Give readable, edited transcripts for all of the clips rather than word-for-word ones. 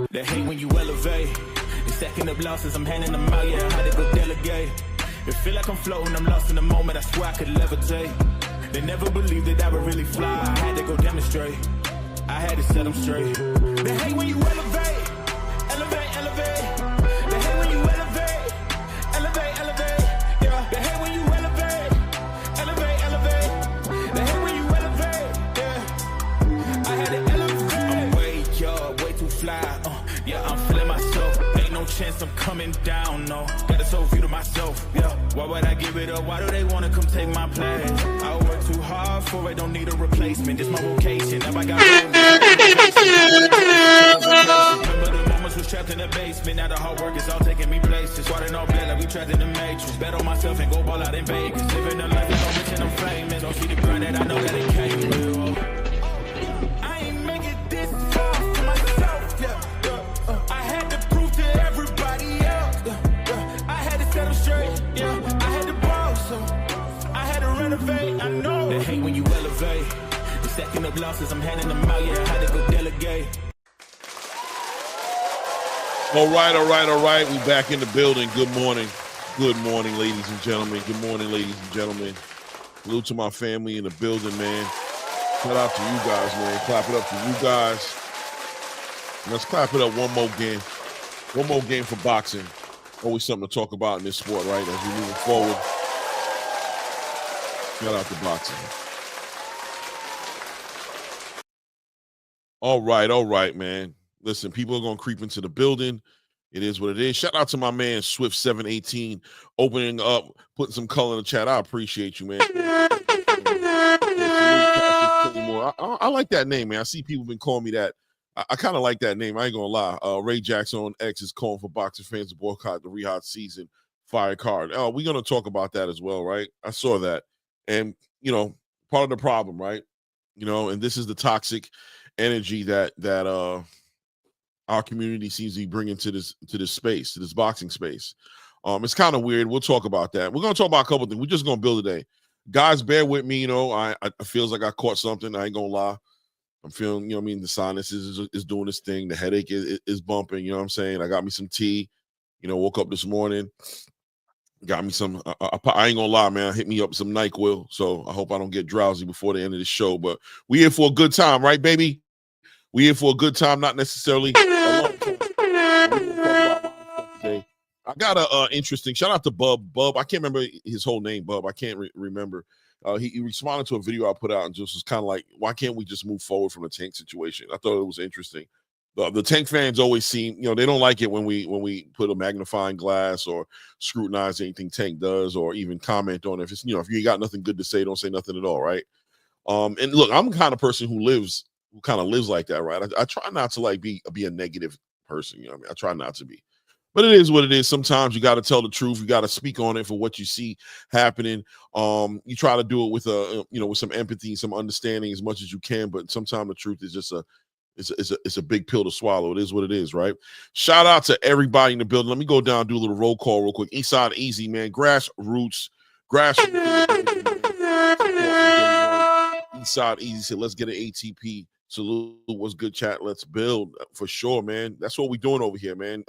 They hate when you elevate. They stacking up losses, I'm handing them out, yeah, I had to go delegate. It feel like I'm floating, I'm lost in the moment, I swear I could levitate. They never believed that I would really fly, I had to go demonstrate. I had to set them straight. They hate when you elevate, elevate, elevate. They hate when you elevate, elevate, elevate. Yeah, they hate when you elevate, elevate, elevate. They hate when you elevate, yeah. I had to elevate. I'm way too fly. Yeah, I'm feeling myself. Ain't no chance I'm coming down, no. Got a soul view to myself, yeah. Why would I give it up? Why do they wanna come take my place? I work too hard for it, don't need a replacement. This my vocation. Now I got remember the moments was trapped in the basement. Now the hard work is all taking me places. Swatting all blood like we trapped in the matrix. Bet on myself and go ball out in Vegas. Living a life that I'm rich and I'm famous. Don't see the grind that I know that it came with. I ain't make it this far for myself, yeah. I had to prove to everybody else, I had to set them straight, yeah. I had to borrow, so I had to renovate, I know. They hate when you elevate. They stacking up losses, I'm handing them out, yeah, I had to go delegate. All right. We back in the building. Good morning. Good morning, ladies and gentlemen. Good morning, ladies and gentlemen. Salute to my family in the building, man. Shout out to you guys, man. Clap it up to you guys. Let's clap it up one more game. One more game for boxing. Always something to talk about in this sport, right? As we move forward. Shout out to boxing. All right, man. Listen, people are going to creep into the building. It is what it is. Shout out to my man, Swift718, opening up, putting some color in the chat. I appreciate you, man. I like that name, man. I see people been calling me that. I kind of like that name. I ain't going to lie. Ray Jackson on X is calling for boxing fans to boycott the Rehab season fire card. Oh, we're going to talk about that as well, right? I saw that. And, part of the problem, right? And this is the toxic energy that our community seems to be bringing to this space, to this boxing space. It's kind of weird. We'll talk about that. We're going to talk about a couple of things. We're just going to build today. Guys, bear with me. I feels like I caught something. I ain't going to lie. I'm feeling, the sinus is doing this thing. The headache is bumping. You know what I'm saying? I got me some tea. Woke up this morning. Got me some. I ain't going to lie, man. Hit me up with some NyQuil. So I hope I don't get drowsy before the end of the show. But we here for a good time, right, baby? We here for a good time, not necessarily a long time. I got a interesting shout out to Bub. I can't remember his whole name, Bub. I can't remember. He responded to a video I put out and just was kind of like, why can't we just move forward from the Tank situation? I thought it was interesting. The Tank fans always seem, they don't like it when we put a magnifying glass or scrutinize anything Tank does or even comment on it. If it's, if you ain't got nothing good to say, don't say nothing at all, right? And look, I'm the kind of person who kind of lives like that, right? I try not to be a negative person, I try not to be. But it is what it is. Sometimes you got to tell the truth. You got to speak on it for what you see happening. You try to do it with with some empathy, some understanding as much as you can. But sometimes the truth is just it's a big pill to swallow. It is what it is, right? Shout out to everybody in the building. Let me go down and do a little roll call real quick. Eastside Easy, man. Grassroots. Eastside Easy said, let's get an ATP. Salute. What's good, chat? Let's build for sure, man. That's what we're doing over here, man.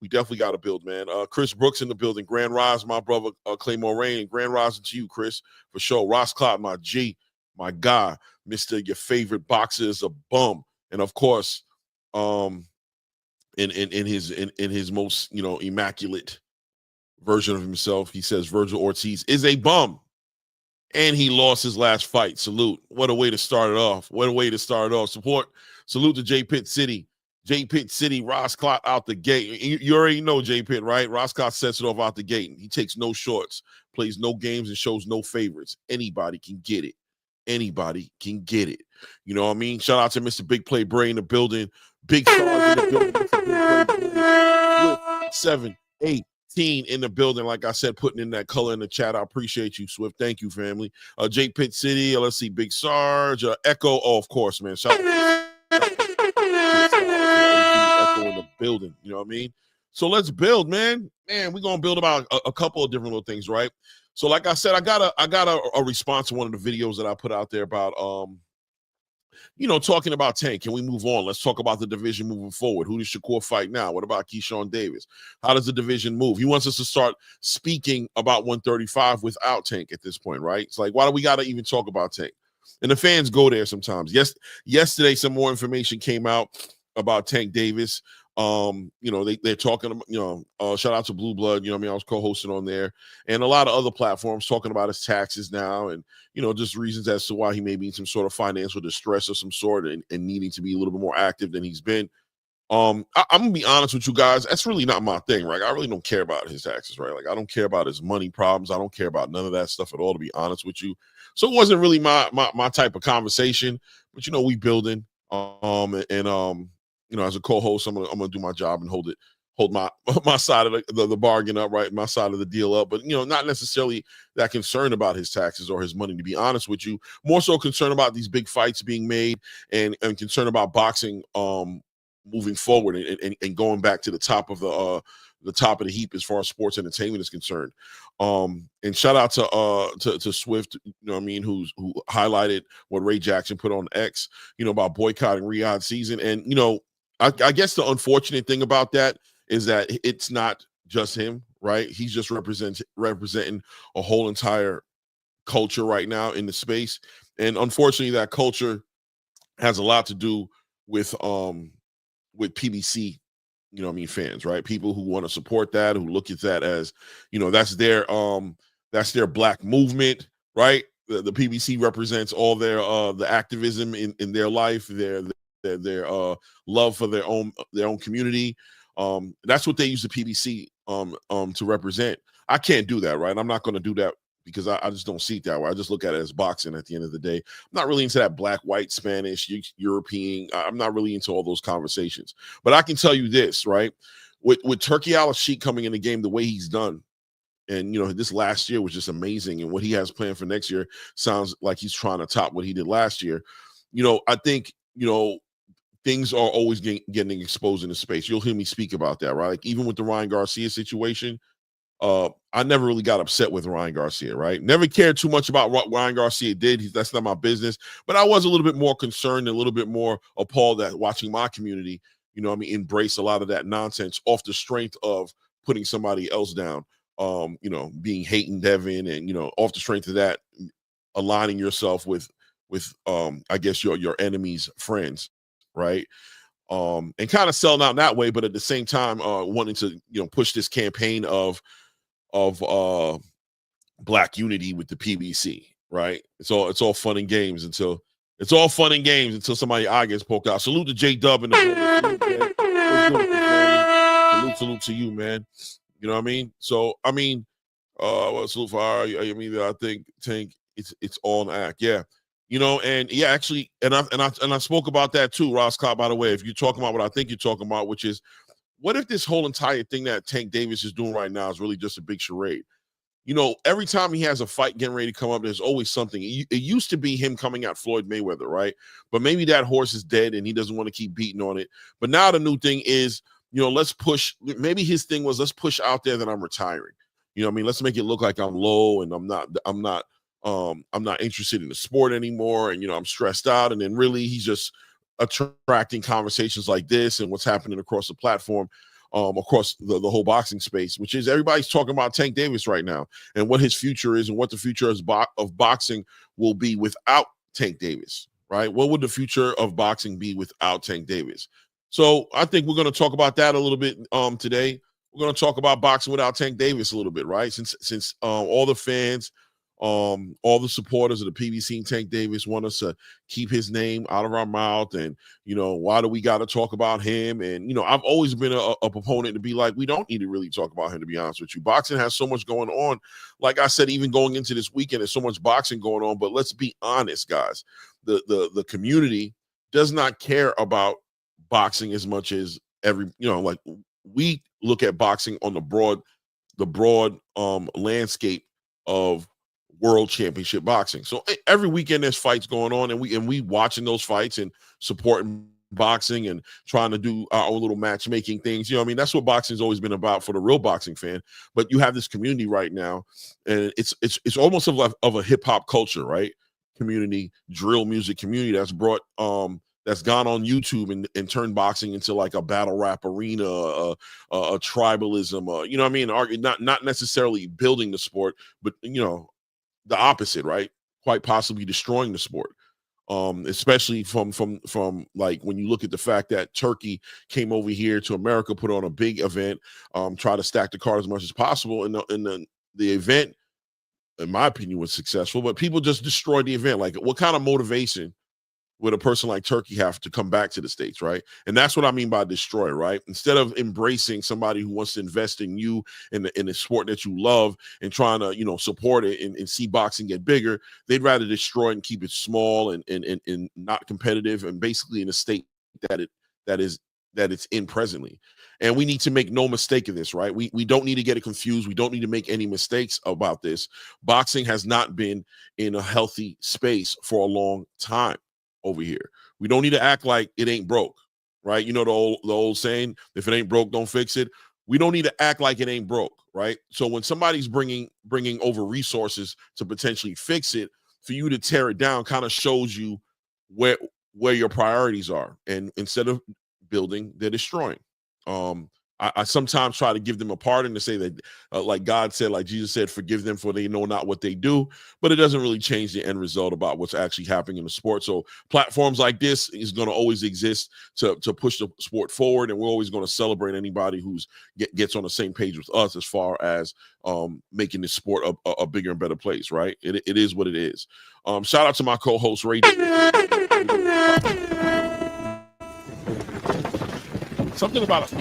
We definitely got to build, man. Chris Brooks in the building. Grand Rise, my brother, Claymore Rain. Grand Rise to you, Chris, for sure. Ross Clott, my G, my guy, Mr. Your favorite boxer is a bum. And of course, in his most immaculate version of himself, he says Virgil Ortiz is a bum. And he lost his last fight. Salute. What a way to start it off. Salute to J Pitt City. J Pitt City, Ross Clott out the gate. You already know J Pitt, right? Ross Clott sets it off out the gate. He takes no shorts, plays no games, and shows no favorites. Anybody can get it. Anybody can get it. You know what I mean? Shout out to Mr. Big Play Bray in the building. Big Stars in the building. 7-18 in the building. Like I said, putting in that color in the chat. I appreciate you, Swift. Thank you, family. J Pitt City. Let's see. Big Sarge. Echo. Oh, of course, man. Shout out to Echo in the building. You know what I mean? So let's build, man. Man, we're gonna build about a couple of different little things, right? So, like I said, I got a response to one of the videos that I put out there about talking about Tank. Can we move on? Let's talk about the division moving forward. Who does Shakur fight now? What about Keyshawn Davis? How does the division move? He wants us to start speaking about 135 without Tank at this point, right? It's like, why do we got to even talk about Tank? And the fans go there sometimes. Yesterday, some more information came out about Tank Davis. They're talking about, shout out to Blue Blood, I was co-hosting on there, and a lot of other platforms talking about his taxes now, and just reasons as to why he may be in some sort of financial distress of some sort, and needing to be a little bit more active than he's been. I'm gonna be honest with you guys, that's really not my thing, right? I really don't care about his taxes, right? Like, I don't care about his money problems. I don't care about none of that stuff at all, to be honest with you. So it wasn't really my type of conversation, but we building, as a co-host, I'm gonna do my job and hold my side of the bargain up, right? My side of the deal up, but not necessarily that concerned about his taxes or his money, to be honest with you. More so concerned about these big fights being made, and concerned about boxing moving forward, and going back to the top of the heap as far as sports entertainment is concerned. And shout out to Swift, who highlighted what Ray Jackson put on X, about boycotting Riyadh season. And I guess the unfortunate thing about that is that it's not just him, right? He's just representing a whole entire culture right now in the space. And unfortunately, that culture has a lot to do with PBC, fans, right? People who want to support that, who look at that as, that's their black movement, right? The PBC represents all their the activism in their life, their love for their own community. That's what they use the PBC to represent. I can't do that, right? I'm not going to do that, because I just don't see it that way. I just look at it as boxing at the end of the day. I'm not really into that black, white, Spanish, European. I'm not really into all those conversations. But I can tell you this, right? With Turkey Al-Sheikh coming in the game the way he's done, and this last year was just amazing, and what he has planned for next year sounds like he's trying to top what he did last year. I think things are always getting exposed in the space. You'll hear me speak about that, right? Like, even with the Ryan Garcia situation, I never really got upset with Ryan Garcia, right? Never cared too much about what Ryan Garcia did. That's not my business. But I was a little bit more concerned, a little bit more appalled at watching my community, embrace a lot of that nonsense off the strength of putting somebody else down, being Hayden Devin, and, off the strength of that, aligning yourself with I guess your enemy's friends, right? And kind of selling out that way, but at the same time, wanting to, push this campaign of black unity with the PBC, right? It's all fun and games until somebody eye gets poked out. Salute to J Dub in the salute to you, man. You know what I mean? So salute for I think Tank, it's all an act, yeah. And yeah, actually, and I spoke about that too, Ross Cobb, by the way. If you're talking about what I think you're talking about, which is, what if this whole entire thing that Tank Davis is doing right now is really just a big charade? Every time he has a fight getting ready to come up, there's always something. It used to be him coming at Floyd Mayweather, right? But maybe that horse is dead and he doesn't want to keep beating on it. But now the new thing is, let's push. Maybe his thing was, let's push out there that I'm retiring. Let's make it look like I'm low and I'm not interested in the sport anymore, and I'm stressed out. And then really he's just attracting conversations like this and what's happening across the platform, across the whole boxing space, which is everybody's talking about Tank Davis right now and what his future is and what the future of boxing will be without Tank Davis, right? What would the future of boxing be without Tank Davis? So I think we're going to talk about that a little bit today. We're going to talk about boxing without Tank Davis a little bit, right? Since all the fans, all the supporters of the PBC and Tank Davis want us to keep his name out of our mouth, and why do we got to talk about him? And I've always been a proponent to be like, we don't need to really talk about him, to be honest with you. Boxing has so much going on. Like I said, even going into this weekend, there's so much boxing going on. But let's be honest, guys, the community does not care about boxing as much as like we look at boxing on the broad landscape of world championship boxing. So every weekend there's fights going on, and we watching those fights and supporting boxing and trying to do our own little matchmaking things. You know what I mean? That's what boxing's always been about for the real boxing fan. But you have this community right now, and it's almost of a hip hop culture, right? Community, drill music community that's brought that's gone on YouTube and turned boxing into like a battle rap arena, a tribalism, you know what I mean? Not necessarily building the sport, but you know, the opposite, right? Quite possibly destroying the sport. Especially from like when you look at the fact that Turkey came over here to America, put on a big event, try to stack the card as much as possible, and the event, in my opinion, was successful, but people just destroyed the event. Like, what kind of motivation would a person like Turkey have to come back to the States, right? And that's what I mean by destroy, right? Instead of embracing somebody who wants to invest in you in the sport that you love and trying to, you know, support it and see boxing get bigger, they'd rather destroy it and keep it small and not competitive and basically in a state that it's in presently. And we need to make no mistake of this, right? We don't need to get it confused. We don't need to make any mistakes about this. Boxing has not been in a healthy space for a long time over here. We don't need to act like it ain't broke, right? You know the old saying, if it ain't broke, don't fix it. We don't need to act like it ain't broke, right? So when somebody's bringing over resources to potentially fix it, for you to tear it down kind of shows you where your priorities are. And instead of building, they're destroying. I sometimes try to give them a pardon to say that, like God said, like Jesus said, forgive them for they know not what they do, but it doesn't really change the end result about what's actually happening in the sport. So platforms like this is going to always exist to push the sport forward, and we're always going to celebrate anybody who's gets on the same page with us as far as making this sport a bigger and better place, right? It is what it is. Shout out to my co-host, Ray. Something about a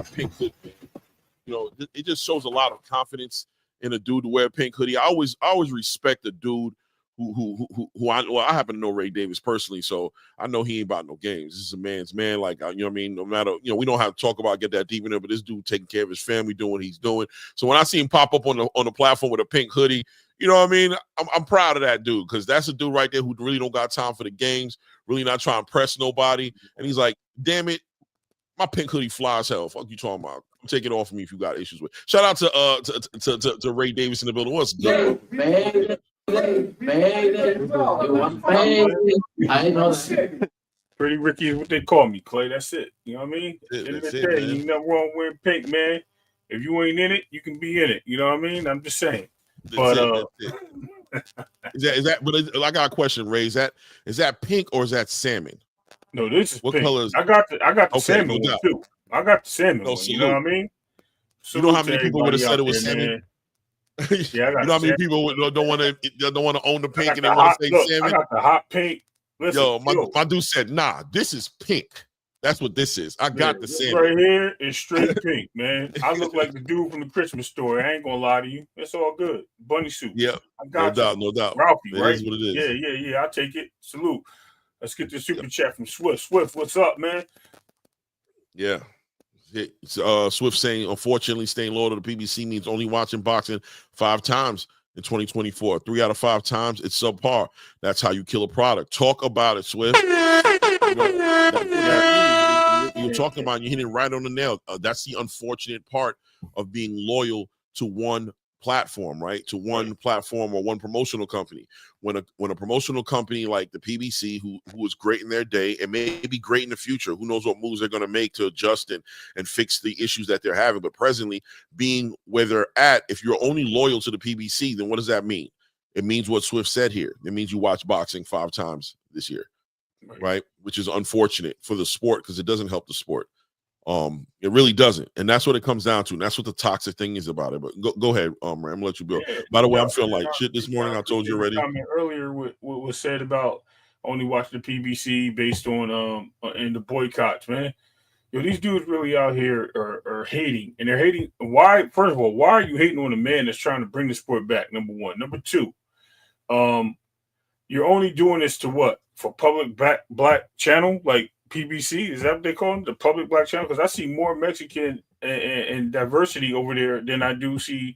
pink hoodie, you know, it just shows a lot of confidence in a dude to wear a pink hoodie. I always respect a dude who I happen to know Ray Davis personally, so I know he ain't about no games. This is a man's man, like, you know what I mean? No matter, you know, we don't have to talk about, get that deep in there, but this dude taking care of his family, doing what he's doing. So when I see him pop up on the platform with a pink hoodie, you know what I mean? I'm proud of that dude, because that's a dude right there who really don't got time for the games, really not trying to press nobody. And he's like, damn it, my pink hoodie flies hell. Fuck you talking about? Take it off of me if you got issues with. Shout out to Ray Davis in the building. What's good? Man. I know. Pretty Ricky is what they call me, Clay. That's it. You know what I mean? You never wrong wearing pink, man. If you ain't in it, you can be in it. You know what I mean? I'm just saying. But is that? But I got a question, Ray. Is that pink or is that salmon? No, this is what pink. color is? I got the salmon no one too. I got the salmon one. You know what I mean? You know how many people would have said it was salmon? Yeah, I got you know how many people don't want to own the pink and they want to say salmon? I got the hot pink. Listen, my dude said, nah, this is pink. That's what this is. I got the salmon. Right here is straight pink, man. I look like the dude from the Christmas story. I ain't gonna lie to you. It's all good. Bunny suit. Yeah, I got no doubt. Ralphie, it right? Is what it is. Yeah. I'll take it. Salute. Let's get the super chat from Swift. Swift, what's up, man? Yeah. Swift saying, unfortunately, staying loyal to the PBC means only watching boxing 5 times in 2024. 3 out of 5 times, it's subpar. That's how you kill a product. Talk about it, Swift. You're talking about, you're hitting right on the nail. That's the unfortunate part of being loyal to one platform, right? To one platform or one promotional company. When a promotional company like the PBC, who was great in their day and may be great in the future, who knows what moves they're going to make to adjust and fix the issues that they're having. But presently, being where they're at, if you're only loyal to the PBC, then what does that mean? It means what Swift said here. It means you watch boxing 5 times this year, right? Which is unfortunate for the sport because it doesn't help the sport. It really doesn't, and that's what it comes down to, and that's what the toxic thing is about it. But go ahead, Ray, I'm gonna let you build. By the way, I'm feeling like shit this morning. I told you already. Earlier, what was said about only watching the PBC based on and the boycotts, man. Yo, these dudes really out here are hating, and they're hating. Why? First of all, why are you hating on a man that's trying to bring the sport back? Number one. Number two, you're only doing this to what? For public black channel, like PBC, is that what they call it? The public black channel? Because I see more Mexican and diversity over there than I do see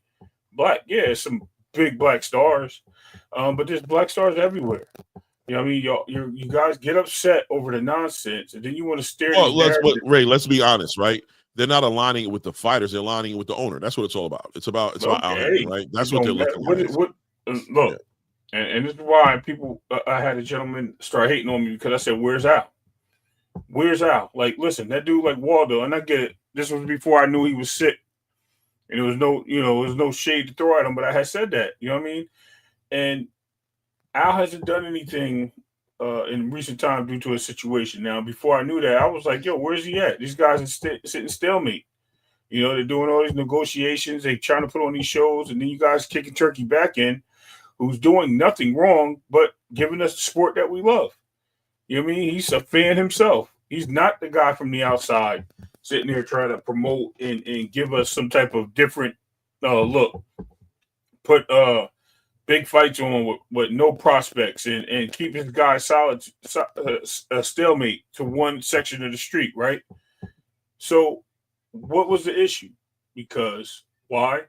black. Yeah, some big black stars, but there's black stars everywhere. You know what I mean? You guys get upset over the nonsense, and then you want to stare at Well, these Ray, let's be honest, right? They're not aligning it with the fighters; they're aligning it with the owner. That's what it's all about. It's about Al Haymon, right? That's what they're looking at. Look, and this is why people. I had a gentleman start hating on me because I said, "Where's Al? Where's Al?" Like, listen, that dude like Waldo, and I get it. This was before I knew he was sick, and there was no shade to throw at him. But I had said that, you know what I mean? And Al hasn't done anything in recent time due to a situation. Now, before I knew that, I was like, "Yo, where's he at? These guys are sitting stalemate. You know, they're doing all these negotiations. They trying to put on these shows, and then you guys kicking Turkey back in, who's doing nothing wrong but giving us the sport that we love. You know what I mean? He's a fan himself. He's not the guy from the outside sitting there trying to promote and give us some type of different look. Put big fights on with no prospects and keep his guys solid, stalemate to one section of the street, right? So what was the issue? Because why?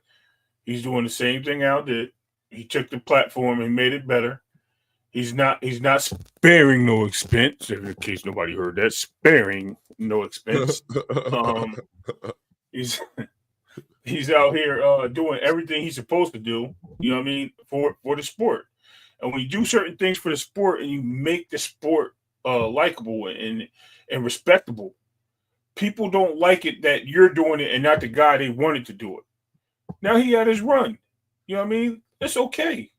He's doing the same thing Al did. He took the platform and made it better. He's not sparing no expense. In case nobody heard that, sparing no expense. He's out here doing everything he's supposed to do. You know what I mean, for the sport. And when you do certain things for the sport and you make the sport likable and respectable, people don't like it that you're doing it and not the guy they wanted to do it. Now he had his run. You know what I mean? It's okay.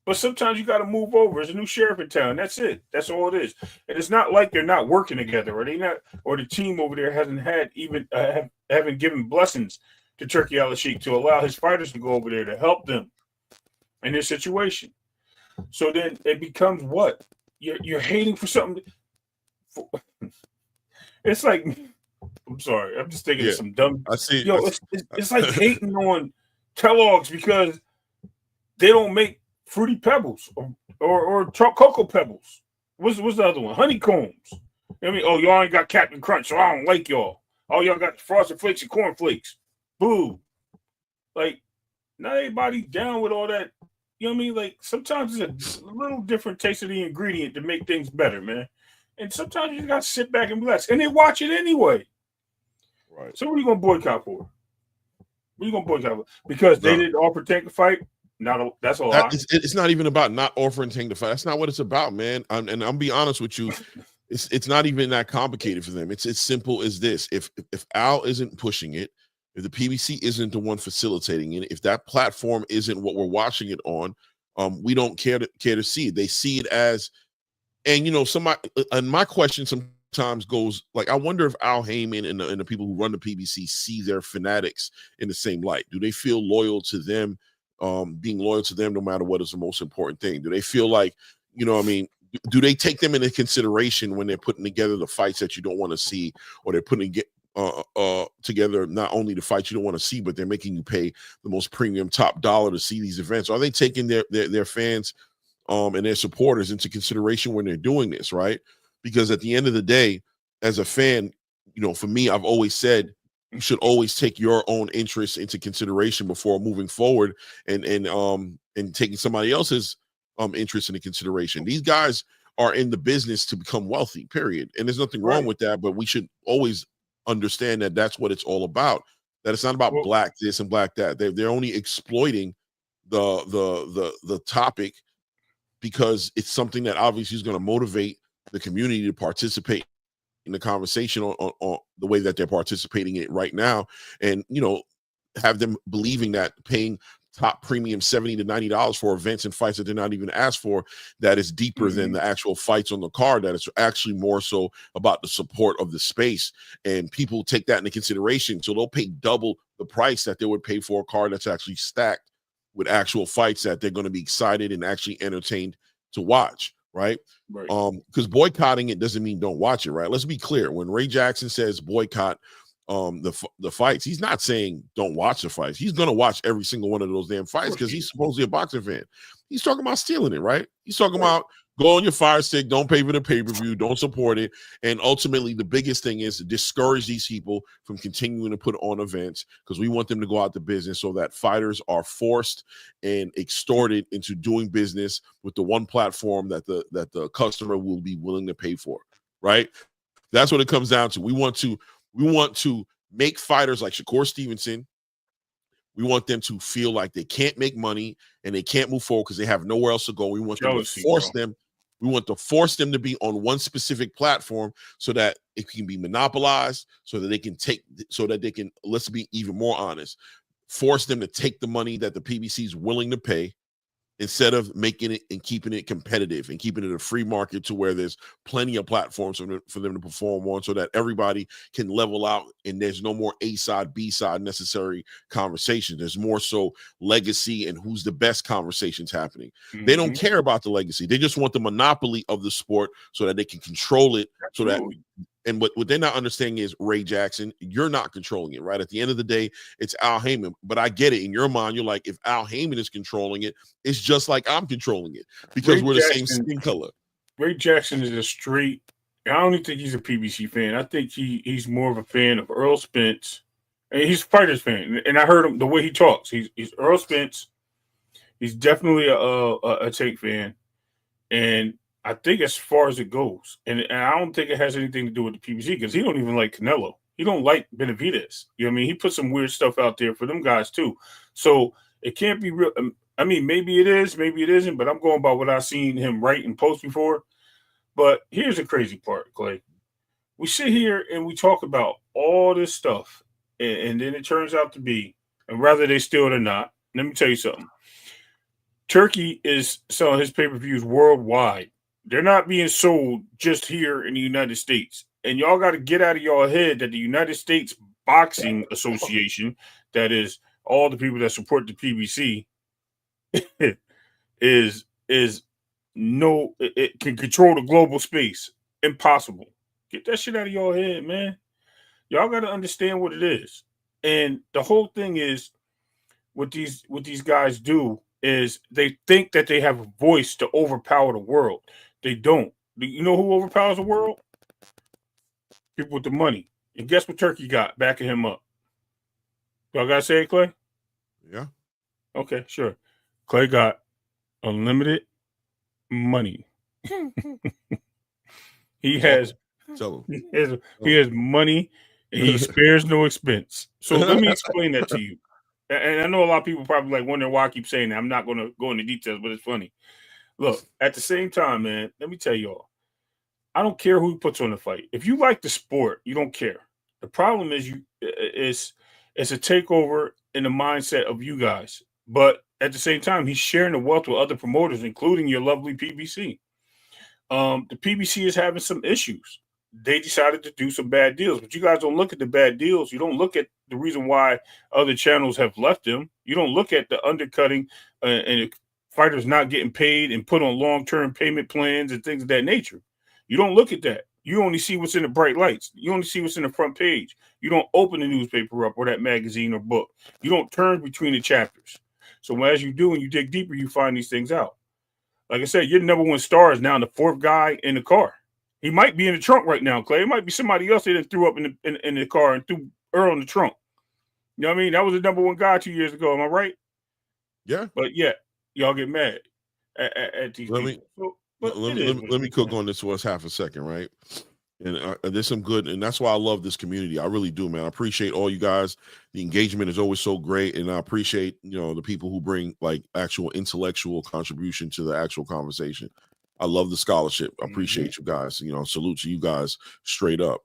But sometimes you got to move over. There's a new sheriff in town. That's it. That's all it is. And it's not like they're not working together, or the team over there hasn't had even haven't given blessings to Turkey Al-Sheikh to allow his fighters to go over there to help them in this situation. So then it becomes what? You're hating for something. It's like, I'm sorry. I'm just thinking of some dumb. I see. Yo, it's like hating on Kellogg's because they don't make Fruity Pebbles or Cocoa Pebbles. What's the other one? Honeycombs. You know what I mean? Oh, y'all ain't got Captain Crunch, so I don't like y'all. Oh, y'all got Frosted Flakes and Corn Flakes. Boo. Like, not everybody down with all that. You know what I mean? Like, sometimes it's a little different taste of the ingredient to make things better, man. And sometimes you got to sit back and relax. And they watch it anyway. Right. So what are you going to boycott for? What are you going to boycott for? Because they didn't offer Tank to fight? That's a lie. It's not even about not offering Tank to fight. That's not what it's about, man. And I'm be honest with you. It's not even that complicated for them. It's as simple as this. If Al isn't pushing it, if the PBC isn't the one facilitating it, if that platform isn't what we're watching it on, we don't care to see it. They see it as, and and my question sometimes goes like, I wonder if Al Haymon and the people who run the PBC see their fanatics in the same light. Do they feel loyal to them? Being loyal to them no matter what is the most important thing? Do they feel like, do they take them into consideration when they're putting together the fights that you don't want to see, or they're putting together not only the fights you don't want to see, but they're making you pay the most premium top dollar to see these events? Are they taking their fans and their supporters into consideration when they're doing this, right? Because at the end of the day, as a fan, for me, I've always said you should always take your own interests into consideration before moving forward and taking somebody else's interest into consideration. These guys are in the business to become wealthy, period. And there's nothing wrong with that, but we should always understand that that's what it's all about. That it's not about black this and black that. They're only exploiting the topic because it's something that obviously is going to motivate the community to participate in the conversation on the way that they're participating in it right now, and have them believing that paying top premium $70 to $90 for events and fights that they're not even asked for, that is deeper than the actual fights on the card, that it's actually more so about the support of the space. And people take that into consideration, so they'll pay double the price that they would pay for a card that's actually stacked with actual fights that they're going to be excited and actually entertained to watch. Right. Because boycotting it doesn't mean don't watch it. Right. Let's be clear. When Ray Jackson says boycott the fights, he's not saying don't watch the fights. He's going to watch every single one of those damn fights because he's supposedly a boxing fan. He's talking about stealing it. Right. He's talking about Go on your Fire Stick. Don't pay for the pay-per-view. Don't support it. And ultimately, the biggest thing is to discourage these people from continuing to put on events because we want them to go out to business so that fighters are forced and extorted into doing business with the one platform that the customer will be willing to pay for, right? That's what it comes down to. We want to make fighters like Shakur Stevenson. We want them to feel like they can't make money and they can't move forward because they have nowhere else to go. We want them to force them. We want to force them to be on one specific platform so that it can be monopolized, so that they can, let's be even more honest, force them to take the money that the PBC is willing to pay instead of making it and keeping it competitive and keeping it a free market to where there's plenty of platforms for them to perform on so that everybody can level out and there's no more A side, B side necessary conversation. There's more so legacy and who's the best conversations happening. Mm-hmm. They don't care about the legacy. They just want the monopoly of the sport so that they can control it. Absolutely. So that, and what they're not understanding is, Ray Jackson, you're not controlling it, right? At the end of the day, it's Al Heyman. But I get it. In your mind, you're like, if Al Heyman is controlling it, it's just like I'm controlling it because we're the same skin color. Ray Jackson is a straight. I don't even think he's a PBC fan. I think he's more of a fan of Earl Spence. And he's a fighter's fan. And I heard him the way he talks. He's Earl Spence. He's definitely a Tank fan. And I think as far as it goes, and I don't think it has anything to do with the PBC because he don't even like Canelo. He don't like Benavidez. You know what I mean? He put some weird stuff out there for them guys too. So it can't be real. I mean, maybe it is, maybe it isn't, but I'm going by what I've seen him write and post before. But here's the crazy part, Clay. We sit here and we talk about all this stuff, and then it turns out to be, and whether they steal it or not, let me tell you something. Turkey is selling his pay-per-views worldwide. They're not being sold just here in the United States. And y'all got to get out of y'all head that the United States Boxing Association, that is all the people that support the PBC, is no, it can control the global space. Impossible. Get that shit out of y'all head, man. Y'all got to understand what it is. And the whole thing is what these guys do is they think that they have a voice to overpower the world. They don't. You know who overpowers the world? People with the money. And guess what Turkey got backing him up? Y'all got to say it, Clay? Yeah. Okay, sure. Clay got unlimited money. He has money and he spares no expense. So let me explain that to you. And I know a lot of people probably like wondering why I keep saying that. I'm not going to go into details, but it's funny. Look, at the same time, man, let me tell y'all, I don't care who puts on the fight. If you like the sport, you don't care. The problem is it's a takeover in the mindset of you guys. But at the same time, he's sharing the wealth with other promoters, including your lovely PBC. The PBC is having some issues. They decided to do some bad deals, but you guys don't look at the bad deals. You don't look at the reason why other channels have left them. You don't look at the undercutting and fighters not getting paid and put on long-term payment plans and things of that nature. You don't look at that. You only see what's in the bright lights. You only see what's in the front page. You don't open the newspaper up or that magazine or book. You don't turn between the chapters. So as you do and you dig deeper, you find these things out. Like I said, your number one star is now the fourth guy in the car. He might be in the trunk right now, Clay. It might be somebody else that threw up in the car and threw Earl in the trunk. You know what I mean? That was the number one guy 2 years ago. Am I right? Yeah. But yeah, y'all get mad at these people. Let me cook on this for us half a second, right? And there's some good, and that's why I love this community. I really do, man. I appreciate all you guys. The engagement is always so great, and I appreciate, the people who bring like actual intellectual contribution to the actual conversation. I love the scholarship. I appreciate you guys. Salute to you guys straight up.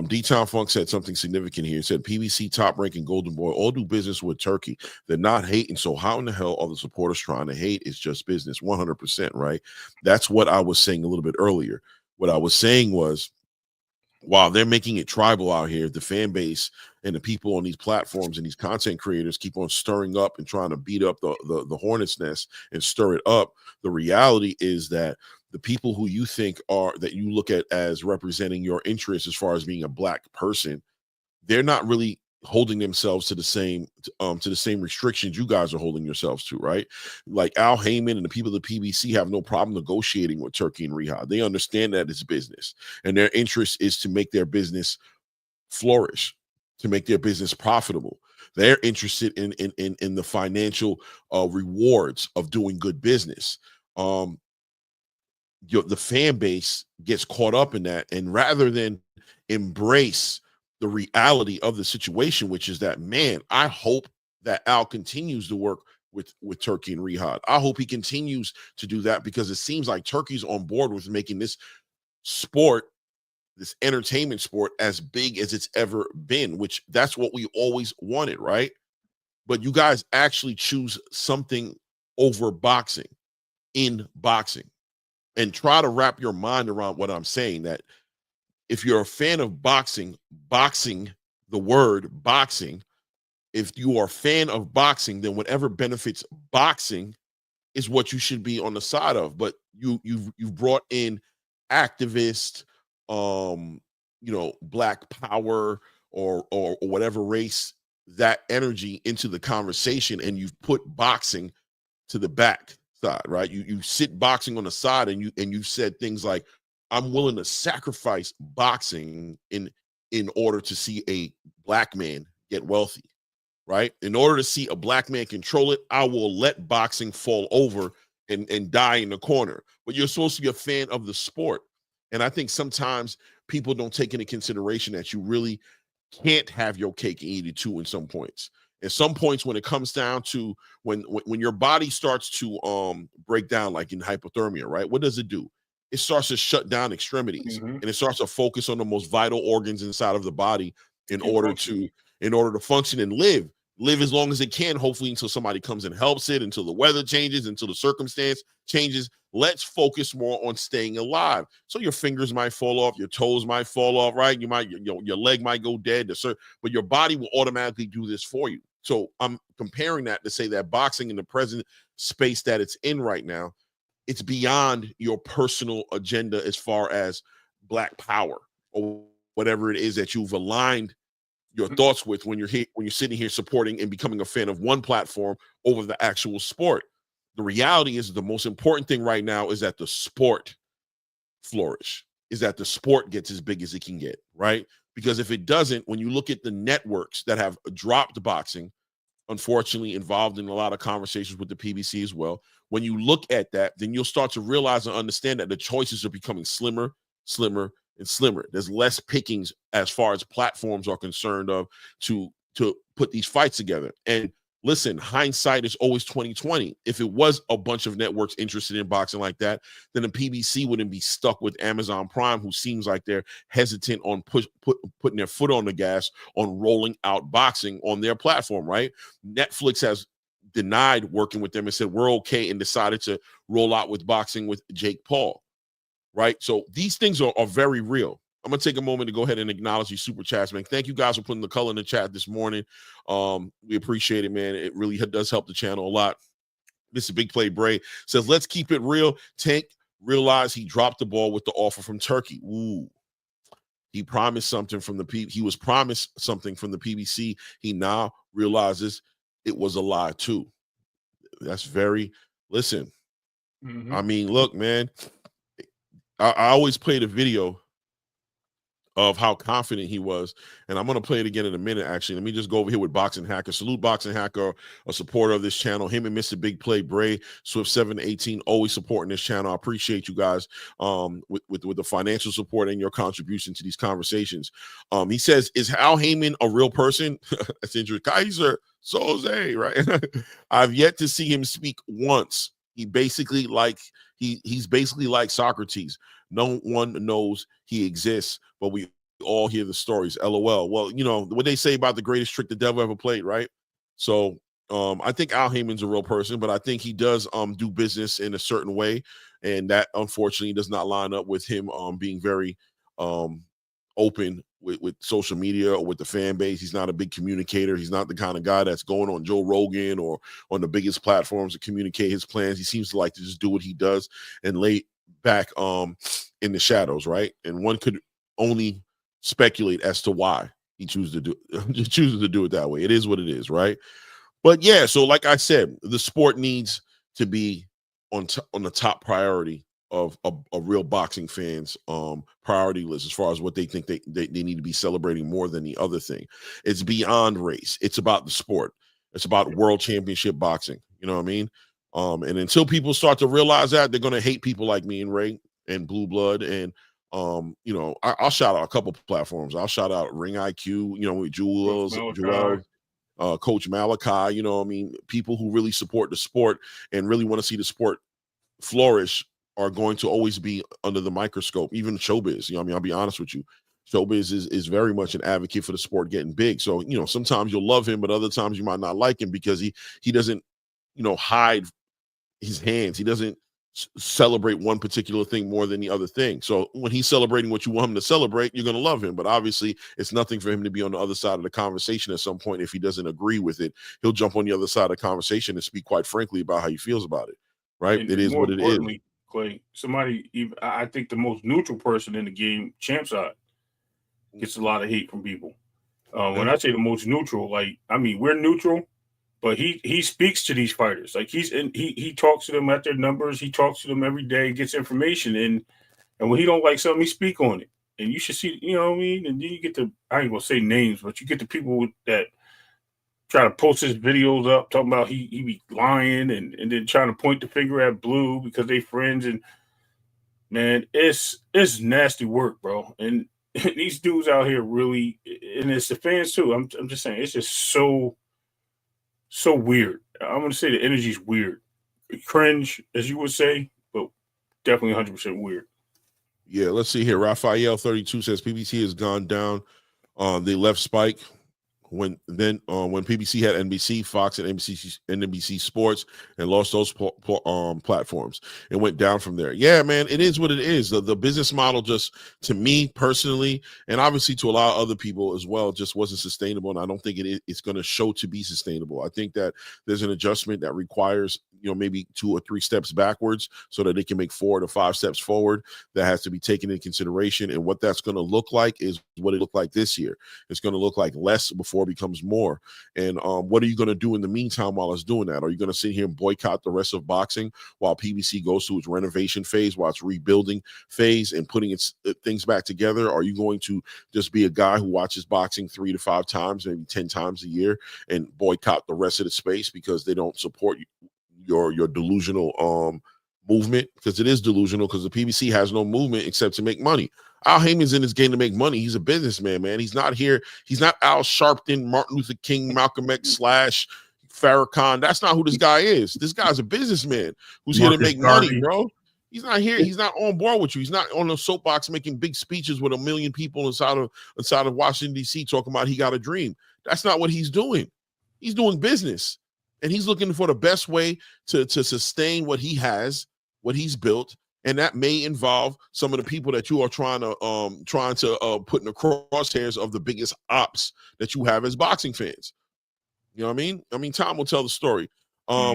D-Town Funk said something significant here. He said PBC, Top Rank, and Golden Boy all do business with Turkey. They're not hating. So how in the hell are the supporters trying to hate? It's just business, 100%, right? That's what I was saying a little bit earlier. What I was saying was, while they're making it tribal out here, the fan base and the people on these platforms and these content creators keep on stirring up and trying to beat up the hornet's nest and stir it up. The reality is that the people who you think that you look at as representing your interests as far as being a black person, they're not really holding themselves to the same restrictions you guys are holding yourselves to, right? Like Al Heyman and the people of the PBC have no problem negotiating with Turkey and Riyadh. They understand that it's business, and their interest is to make their business flourish, to make their business profitable. They're interested in the financial rewards of doing good business. The fan base gets caught up in that, and rather than embrace the reality of the situation, which is that, man, I hope that Al continues to work with Turkey and Riyadh. I hope he continues to do that, because it seems like Turkey's on board with making this sport, this entertainment sport, as big as it's ever been, which that's what we always wanted, right? But you guys actually choose something over boxing in boxing, and try to wrap your mind around what I'm saying, that if you're a fan of boxing, the word boxing, if you are a fan of boxing, then whatever benefits boxing is what you should be on the side of. But you've brought in activists, Black Power or whatever race, that energy into the conversation, and you've put boxing to the back side, right? You sit boxing on the side, and you said things like, I'm willing to sacrifice boxing in order to see a Black man get wealthy, right? In order to see a Black man control it, I will let boxing fall over and die in the corner. But you're supposed to be a fan of the sport. And I think sometimes people don't take into consideration that you really can't have your cake and eat it too in some points. At some points, when it comes down to when your body starts to break down, like in hypothermia, right? What does it do? It starts to shut down extremities, and it starts to focus on the most vital organs inside of the body in order to function and live as long as it can, hopefully until somebody comes and helps it, until the weather changes, until the circumstance changes. Let's focus more on staying alive. So your fingers might fall off, your toes might fall off, right? Your leg might go dead, but your body will automatically do this for you. So I'm comparing that to say that boxing in the present space that it's in right now, it's beyond your personal agenda as far as Black Power or whatever it is that you've aligned your thoughts with when you're sitting here supporting and becoming a fan of one platform over the actual sport. The reality is the most important thing right now is that the sport flourish, is that the sport gets as big as it can get, right? Because if it doesn't, when you look at the networks that have dropped boxing, unfortunately involved in a lot of conversations with the PBC as well, when you look at that, then you'll start to realize and understand that the choices are becoming slimmer, and slimmer. There's less pickings as far as platforms are concerned to put these fights together. And listen, hindsight is always 2020. If it was a bunch of networks interested in boxing like that, then the PBC wouldn't be stuck with Amazon Prime, who seems like they're hesitant on putting their foot on the gas on rolling out boxing on their platform, right? Netflix has denied working with them and said, we're okay, and decided to roll out with boxing with Jake Paul, right? So these things are very real. I'm going to take a moment to go ahead and acknowledge these super chats, man. Thank you guys for putting the color in the chat this morning. We appreciate it, man. It really does help the channel a lot. This is Big Play Bray. Says, let's keep it real. Tank realized he dropped the ball with the offer from Turkey. Ooh. He promised something from he was promised something from the PBC. He now realizes it was a lie too. That's listen. I mean, look, man, I always play the video of how confident he was, and I'm going to play it again in a minute, actually. Let me just go over here with Boxing Hacker. Salute Boxing Hacker, a supporter of this channel. Him and Mr. Big Play Bray, Swift 718, always supporting this channel. I appreciate you guys with the financial support and your contribution to these conversations. He says, is Al Heyman a real person? That's interesting. Kaiser Soze, right? I've yet to see him speak once. He's basically like Socrates. No one knows he exists, but we all hear the stories. LOL. Well, you know what they say about the greatest trick the devil ever played, right? So I think Al Heyman's a real person, but I think he does do business in a certain way, and that unfortunately does not line up with him being very open with social media or with the fan base. He's not a big communicator. He's not the kind of guy that's going on Joe Rogan or on the biggest platforms to communicate his plans. He seems to like to just do what he does and lay back in the shadows, right? And one could only speculate as to why he chooses to do it that way. It is what it is, right? But yeah, so like I said, the sport needs to be on the top priority of a real boxing fans priority list as far as what they think they need to be celebrating more than the other thing. It's beyond race. It's about the sport. It's about world championship boxing. You know what I mean? And until people start to realize that, they're going to hate people like me and Ray and Blue Blood. And you know, I'll shout out a couple platforms. I'll shout out Ring IQ, you know, with Joel, Coach Malachi, you know what I mean? People who really support the sport and really want to see the sport flourish are going to always be under the microscope. Even showbiz, you know what I mean? I'll be honest with you. Showbiz is very much an advocate for the sport getting big. So, you know, sometimes you'll love him, but other times you might not like him because he doesn't, you know, hide his hands. He doesn't celebrate one particular thing more than the other thing. So when he's celebrating what you want him to celebrate, you're going to love him. But obviously, it's nothing for him to be on the other side of the conversation at some point. If he doesn't agree with it, he'll jump on the other side of the conversation and speak quite frankly about how he feels about it. Right? And it is what it is. Clay, I think the most neutral person in the game, champ side, gets a lot of hate from people. When I say the most neutral, like, I mean, we're neutral, but he speaks to these fighters. Like he talks to them at their numbers. He talks to them every day, gets information, and when he don't like something, he speak on it. And you should see, you know what I mean? And then you get I ain't gonna say names, but you get the people that try to post his videos up talking about he be lying and then trying to point the finger at Blue because they friends. And man, it's nasty work, bro. And these dudes out here really, and it's the fans too. I'm just saying, it's just so weird. I'm gonna say the energy's weird, cringe, as you would say, but definitely 100% weird. Yeah, let's see here. Raphael 32 says PBC has gone down. They left Spike when PBC had NBC, Fox, and NBC Sports, and lost those platforms. It went down from there. Yeah, man, it is what it is. The business model just, to me personally, and obviously to a lot of other people as well, just wasn't sustainable, and I don't think it's going to show to be sustainable. I think that there's an adjustment that requires, you know, maybe 2 or 3 steps backwards so that they can make 4 to 5 steps forward. That has to be taken into consideration, and what that's going to look like is what it looked like this year. It's going to look like less before it becomes more. And what are you going to do in the meantime while it's doing that? Are you going to sit here and boycott the rest of boxing while PBC goes through its renovation phase, while it's rebuilding phase and putting its things back together? Are you going to just be a guy who watches boxing 3 to 5 times, maybe 10 times a year, and boycott the rest of the space because they don't support your delusional movement? Because it is delusional, because the PBC has no movement except to make money. Al Heyman's in this game to make money. He's a businessman, man. He's not here. He's not Al Sharpton, Martin Luther King, Malcolm X / Farrakhan. That's not who this guy is. This guy's a businessman who's here to make money, bro. He's not here. He's not on board with you. He's not on the soapbox making big speeches with 1 million people inside of Washington, D.C. talking about he got a dream. That's not what he's doing. He's doing business, and he's looking for the best way to sustain what he has, what he's built. And that may involve some of the people that you are trying to put in the crosshairs of the biggest ops that you have as boxing fans. You know what I mean? I mean, time will tell the story. I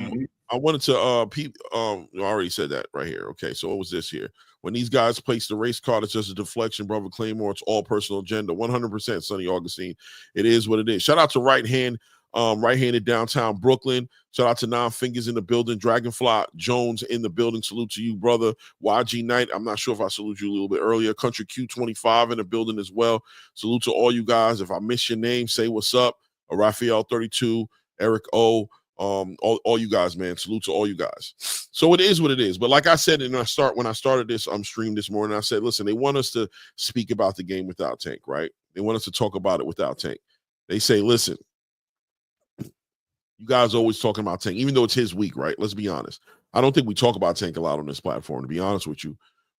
wanted to I already said that right here. Okay, so what was this here? When these guys place the race card, it's just a deflection, brother Claymore. It's all personal agenda. 100%, Sonny Augustine. It is what it is. Shout out to right-handed downtown Brooklyn. Shout out to 9 Fingers in the building. Dragonfly Jones in the building. Salute to you, brother. YG Knight. I'm not sure if I salute you a little bit earlier. Country Q25 in the building as well. Salute to all you guys. If I miss your name, say what's up. Raphael 32, Eric O. All you guys, man. Salute to all you guys. So it is what it is. But like I said, when I started this stream this morning, I said, listen, they want us to speak about the game without Tank, right? They want us to talk about it without Tank. They say, listen, you guys are always talking about Tank, even though it's his week, right? Let's be honest. I don't think we talk about Tank a lot on this platform, to be honest with you.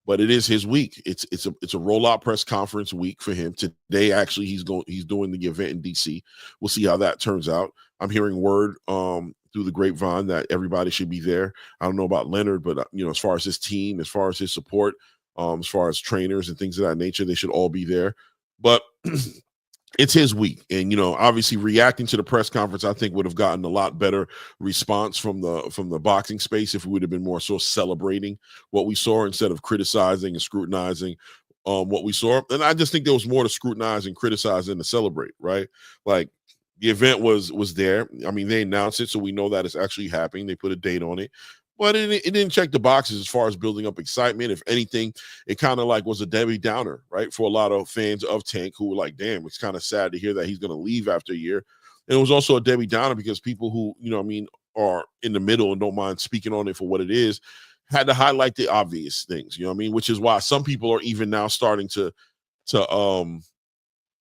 But it is his week. It's a rollout press conference week for him. Today, actually, he's doing the event in DC. We'll see how that turns out. I'm hearing word through the grapevine that everybody should be there. I don't know about Leonard, but you know, as far as his team, as far as his support, as far as trainers and things of that nature, they should all be there. But it's his week, and you know, obviously reacting to the press conference, I think would have gotten a lot better response from the boxing space if we would have been more so celebrating what we saw instead of criticizing and scrutinizing what we saw. And I just think there was more to scrutinize and criticize than to celebrate, right? Like the event was there. I mean, they announced it, so we know that it's actually happening. They put a date on it. But it didn't check the boxes as far as building up excitement. If anything, it kind of like was a Debbie Downer, right? For a lot of fans of Tank who were like, damn, it's kind of sad to hear that he's going to leave after a year. And it was also a Debbie Downer because people who, are in the middle and don't mind speaking on it for what it is, had to highlight the obvious things, which is why some people are even now starting to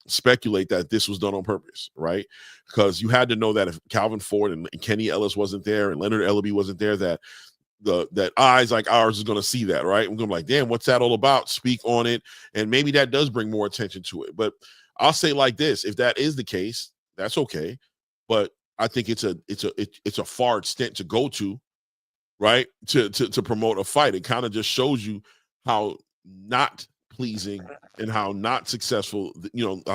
speculate that this was done on purpose, right? Because you had to know that if Calvin Ford and Kenny Ellis wasn't there and Leonard Ellaby wasn't there, that eyes like ours is going to see that, right? I'm going to be like, damn, what's that all about? Speak on it. And maybe that does bring more attention to it. But I'll say like this, if that is the case, that's okay. But I think it's a far extent to go to, right? To promote a fight. It kind of just shows you how not pleasing and how not successful,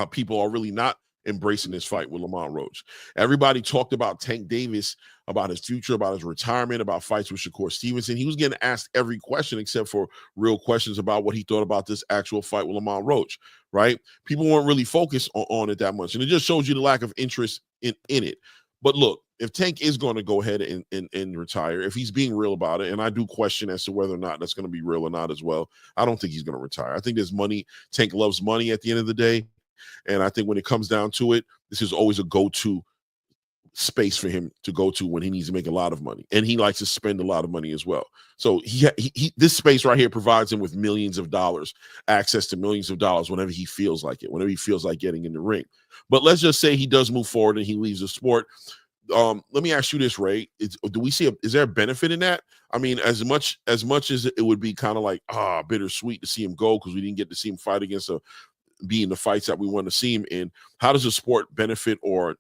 people are really not embracing this fight with Lamont Roach. Everybody talked about Tank Davis, about his future, about his retirement, about fights with Shakur Stevenson. He was getting asked every question except for real questions about what he thought about this actual fight with Lamont Roach, right? People weren't really focused on it that much. And it just shows you the lack of interest in it. But look, if Tank is going to go ahead and retire, if he's being real about it, and I do question as to whether or not that's going to be real or not as well, I don't think he's going to retire. I think there's money. Tank loves money at the end of the day. And I think when it comes down to it, this is always a go-to space for him to go to when he needs to make a lot of money. And he likes to spend a lot of money as well. So he this space right here provides him with millions of dollars, access to millions of dollars whenever he feels like it, whenever he feels like getting in the ring. But let's just say he does move forward and he leaves the sport. Let me ask you this, Ray. Is there a benefit in that? I mean, as much as it would be kind of like, bittersweet to see him go because we didn't get to see him fight against be in the fights that we want to see him in. How does the sport benefit or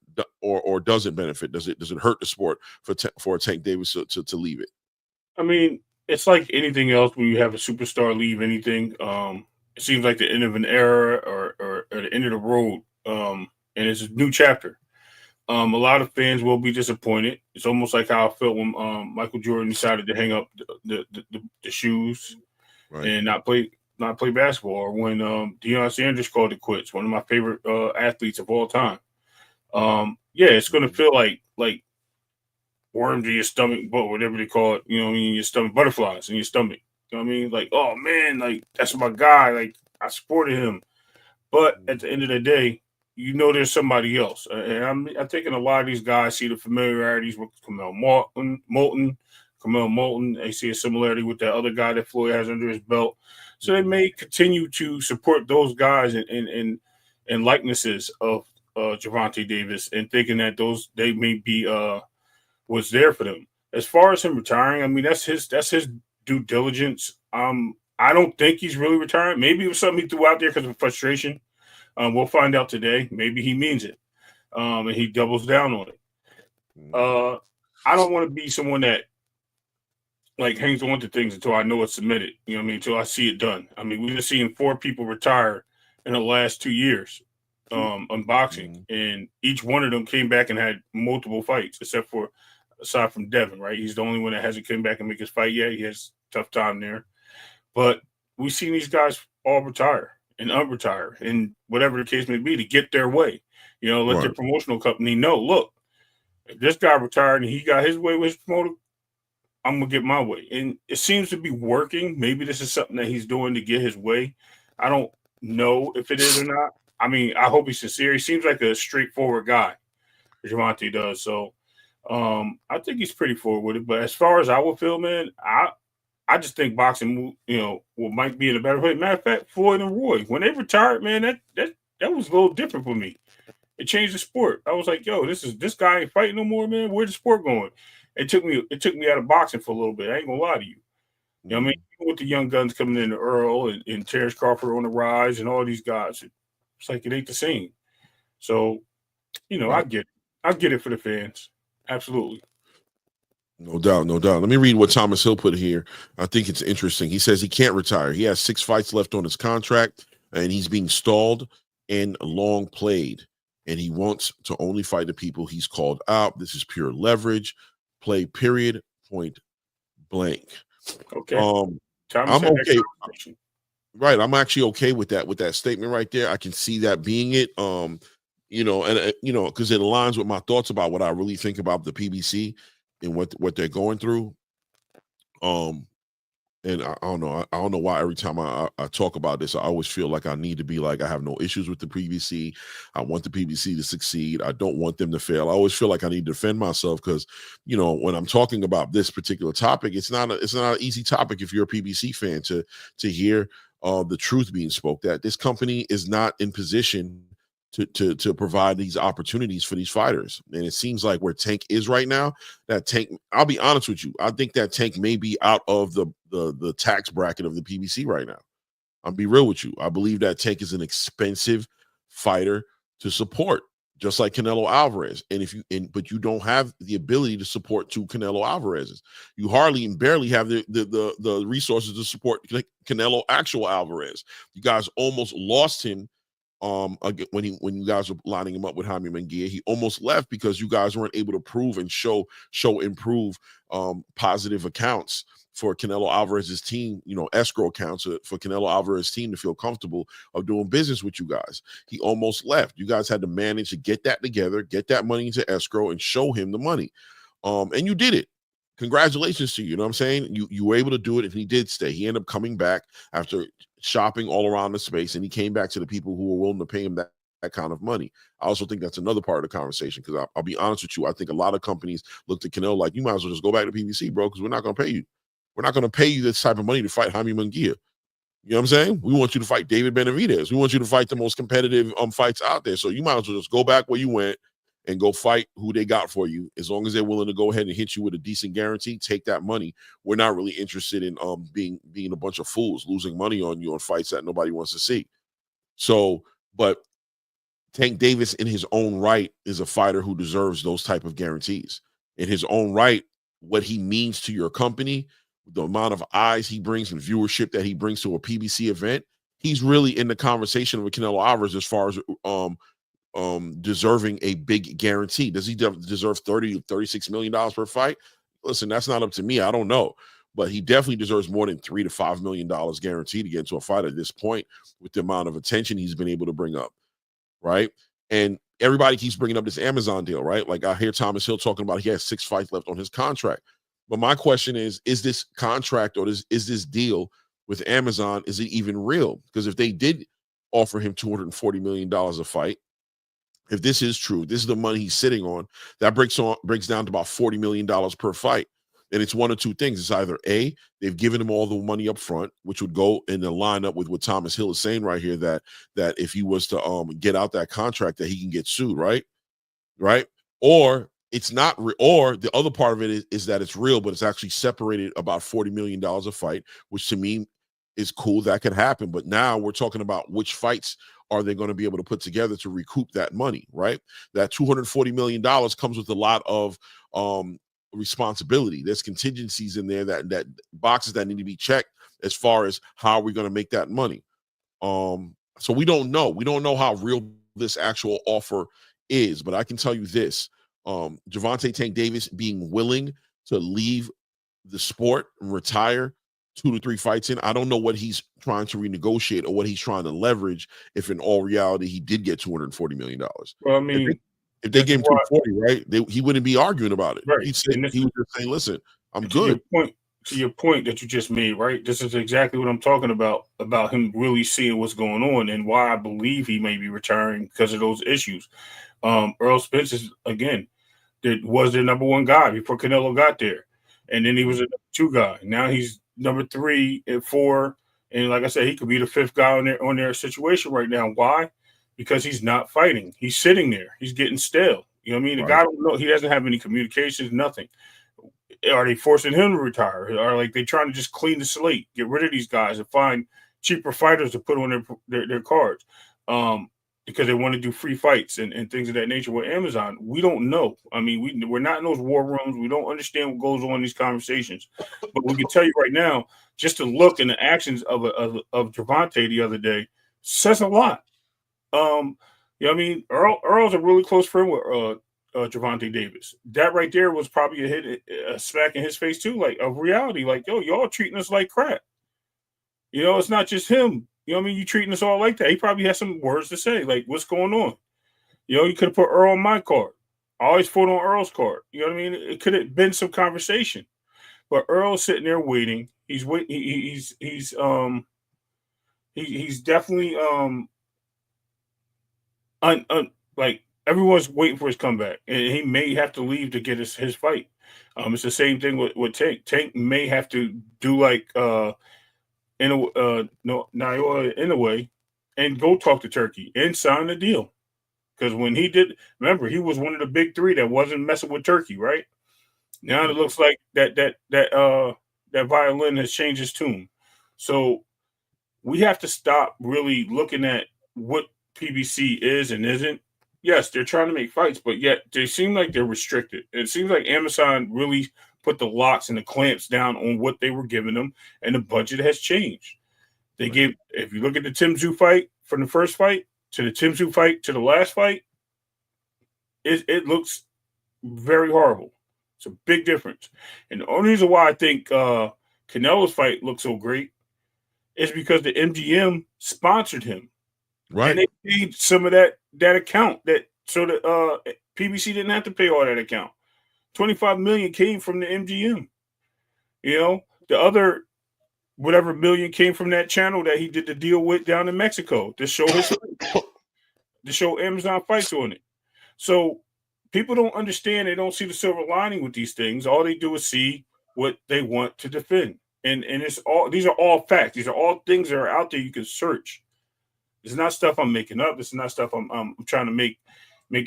doesn't benefit? Does it hurt the sport for Tank Davis to leave it? I mean, it's like anything else when you have a superstar leave anything. It seems like the end of an era or the end of the road, and it's a new chapter. A lot of fans will be disappointed. It's almost like how I felt when Michael Jordan decided to hang up the shoes, right, and not play basketball, or when Deion Sanders called it quits, one of my favorite athletes of all time. It's going to feel like worms in your stomach, but whatever they call it, your stomach, butterflies in your stomach. You know what I mean? Like, oh man, like that's my guy. Like I supported him, but at the end of the day, there's somebody else. And I'm thinking a lot of these guys see the familiarities with Kamel Moulton. They see a similarity with that other guy that Floyd has under his belt. So they may continue to support those guys and likenesses of Gervonta Davis, and thinking that they may be what's there for them. As far as him retiring, I mean that's his due diligence. I don't think he's really retiring. Maybe it was something he threw out there because of frustration. We'll find out today. Maybe he means it, and he doubles down on it. I don't want to be someone that like hangs on to things until I know it's submitted. You know what I mean? Until I see it done. I mean, we've seen 4 people retire in the last 2 years on boxing, and each one of them came back and had multiple fights, aside from Devin, right? He's the only one that hasn't come back and make his fight yet. He has a tough time there. But we've seen these guys all retire and unretire, and whatever the case may be, to get their way. Let their promotional company know, look, if this guy retired and he got his way with his promoter, I'm going to get my way. And it seems to be working. Maybe this is something that he's doing to get his way. I don't know if it is or not. I mean, I hope he's sincere. He seems like a straightforward guy, Gervonta does. So I think he's pretty forward with it. But as far as I would feel, man, I just think boxing, might be in a better place. Matter of fact, Floyd and Roy, when they retired, man, that was a little different for me. It changed the sport. I was like, yo, this guy ain't fighting no more, man. Where's the sport going? It took me out of boxing for a little bit. I ain't gonna lie to you. You know what I mean? With the young guns coming in, Earl and Terrence Crawford on the rise and all these guys, it's like it ain't the same. So, I get it for the fans. Absolutely. No doubt. Let me read what Thomas Hill put here. I think it's interesting. He says he can't retire. He has 6 fights left on his contract, and he's being stalled and long played. And he wants to only fight the people he's called out. This is pure leverage. Play, period, point blank. Okay. I'm okay. Right. I'm actually okay with that statement right there. I can see that being it. You know, and because it aligns with my thoughts about what I really think about the PBC and what they're going through. Um, and I don't know. I don't know why every time I talk about this, I always feel like I need to be like I have no issues with the PBC. I want the PBC to succeed. I don't want them to fail. I always feel like I need to defend myself because, when I'm talking about this particular topic, it's not an easy topic if you're a PBC fan to hear the truth being spoke, that this company is not in position to provide these opportunities for these fighters. And it seems like where Tank is right now, that Tank, I'll be honest with you, I think that Tank may be out of the tax bracket of the PBC right now. I'll be real with you. I believe that Tank is an expensive fighter to support, just like Canelo Alvarez. But you don't have the ability to support two Canelo Alvarezes. You hardly and barely have the resources to support Canelo actual Alvarez. You guys almost lost him when you guys were lining him up with Jaime Munguia. He almost left because you guys weren't able to prove and show improve positive accounts for Canelo Alvarez's team, escrow accounts for Canelo Alvarez's team to feel comfortable of doing business with you guys. He almost left. You guys had to manage to get that together, get that money into escrow, and show him the money. And you did it. Congratulations to you. You know what I'm saying? You were able to do it, and he did stay. He ended up coming back after shopping all around the space, and he came back to the people who were willing to pay him that kind of money. I also think that's another part of the conversation, because I'll be honest with you, I think a lot of companies looked at Canelo like, you might as well just go back to PBC, bro, because we're not going to pay you. We're not going to pay you this type of money to fight Jaime Munguia. You know what I'm saying? We want you to fight David Benavidez. We want you to fight the most competitive fights out there. So you might as well just go back where you went and go fight who they got for you. As long as they're willing to go ahead and hit you with a decent guarantee, take that money. We're not really interested in being a bunch of fools, losing money on you on fights that nobody wants to see. So, but Tank Davis in his own right is a fighter who deserves those type of guarantees. In his own right, what he means to your company, the amount of eyes he brings and viewership that he brings to a PBC event, he's really in the conversation with Canelo Alvarez as far as deserving a big guarantee. Does he deserve $36 million per fight? Listen, that's not up to me. I don't know, but he definitely deserves more than $3 to $5 million guaranteed to get into a fight at this point with the amount of attention he's been able to bring up, right? And everybody keeps bringing up this Amazon deal, right? Like I hear Thomas Hill talking about he has 6 fights left on his contract. But my question is this contract or is this deal with Amazon, is it even real? Because if they did offer him $240 million a fight, if this is true, this is the money he's sitting on, that breaks down to about $40 million per fight. And it's one of two things. It's either A, they've given him all the money up front, which would go in the line up with what Thomas Hill is saying right here, that if he was to get out that contract, that he can get sued, right? Or it's not, or the other part of it is that it's real, but it's actually separated about $40 million a fight, which to me is cool. That could happen. But now we're talking about which fights are they going to be able to put together to recoup that money, right? That $240 million comes with a lot of responsibility. There's contingencies in there, that boxes that need to be checked as far as how are we going to make that money. So we don't know. We don't know how real this actual offer is, but I can tell you this. Gervonta Tank Davis being willing to leave the sport and retire 2 to 3 fights in, I don't know what he's trying to renegotiate or what he's trying to leverage if in all reality he did get $240 million. Well, I mean, if they gave him 240, right, he wouldn't be arguing about it. Right. He was just saying, listen, I'm good. To your point that you just made, right? This is exactly what I'm talking about him really seeing what's going on and why I believe he may be retiring because of those issues. Earl Spence is, again, was their number 1 guy before Canelo got there. And then he was a number 2 guy. Now he's number 3 and 4. And like I said, he could be the 5th guy on their situation right now. Why? Because he's not fighting. He's sitting there. He's getting stale. You know what I mean? The guy don't know. He doesn't have any communications, nothing. Are they forcing him to retire? Are like they trying to just clean the slate, get rid of these guys and find cheaper fighters to put on their cards? Because they want to do free fights and things of that nature with Amazon. We don't know. I mean, we're not in those war rooms. We don't understand what goes on in these conversations. But we can tell you right now, just to look in the actions of Gervonta the other day says a lot. You know what I mean? Earl's a really close friend with Gervonta Davis. That right there was probably a smack in his face too, like of reality. Like, yo, y'all treating us like crap. You know, it's not just him. You know what I mean? You treating us all like that. He probably has some words to say, like, what's going on? You know, you could have put Earl on my card. I always fought on Earl's card. You know what I mean? It could have been some conversation. But Earl's sitting there waiting. He's waiting. He's definitely like everyone's waiting for his comeback, and he may have to leave to get his fight. It's the same thing with Tank. Tank may have to do like Naoya in a way, and go talk to Turkey and sign the deal. Because when he did, remember, he was one of the big three that wasn't messing with Turkey, right? Now it looks like that violin has changed his tune. So we have to stop really looking at what PBC is and isn't. Yes, they're trying to make fights, but yet they seem like they're restricted. It seems like Amazon really put the locks and the clamps down on what they were giving them, and the budget has changed. They gave, if you look at the Tim Tszyu fight from the first fight to the Tim Tszyu fight to the last fight, it looks very horrible. It's a big difference. And the only reason why I think Canelo's fight looks so great is because the MGM sponsored him. Right. And they paid some of that account so that PBC didn't have to pay all that account. $25 million came from the MGM. You know, the other whatever million came from that channel that he did the deal with down in Mexico to show his to show Amazon fights on it. So people don't understand. They don't see the silver lining with these things. All they do is see what they want to defend. And it's all, these are all facts. These are all things that are out there you can search. It's not stuff I'm making up. It's not stuff I'm trying to make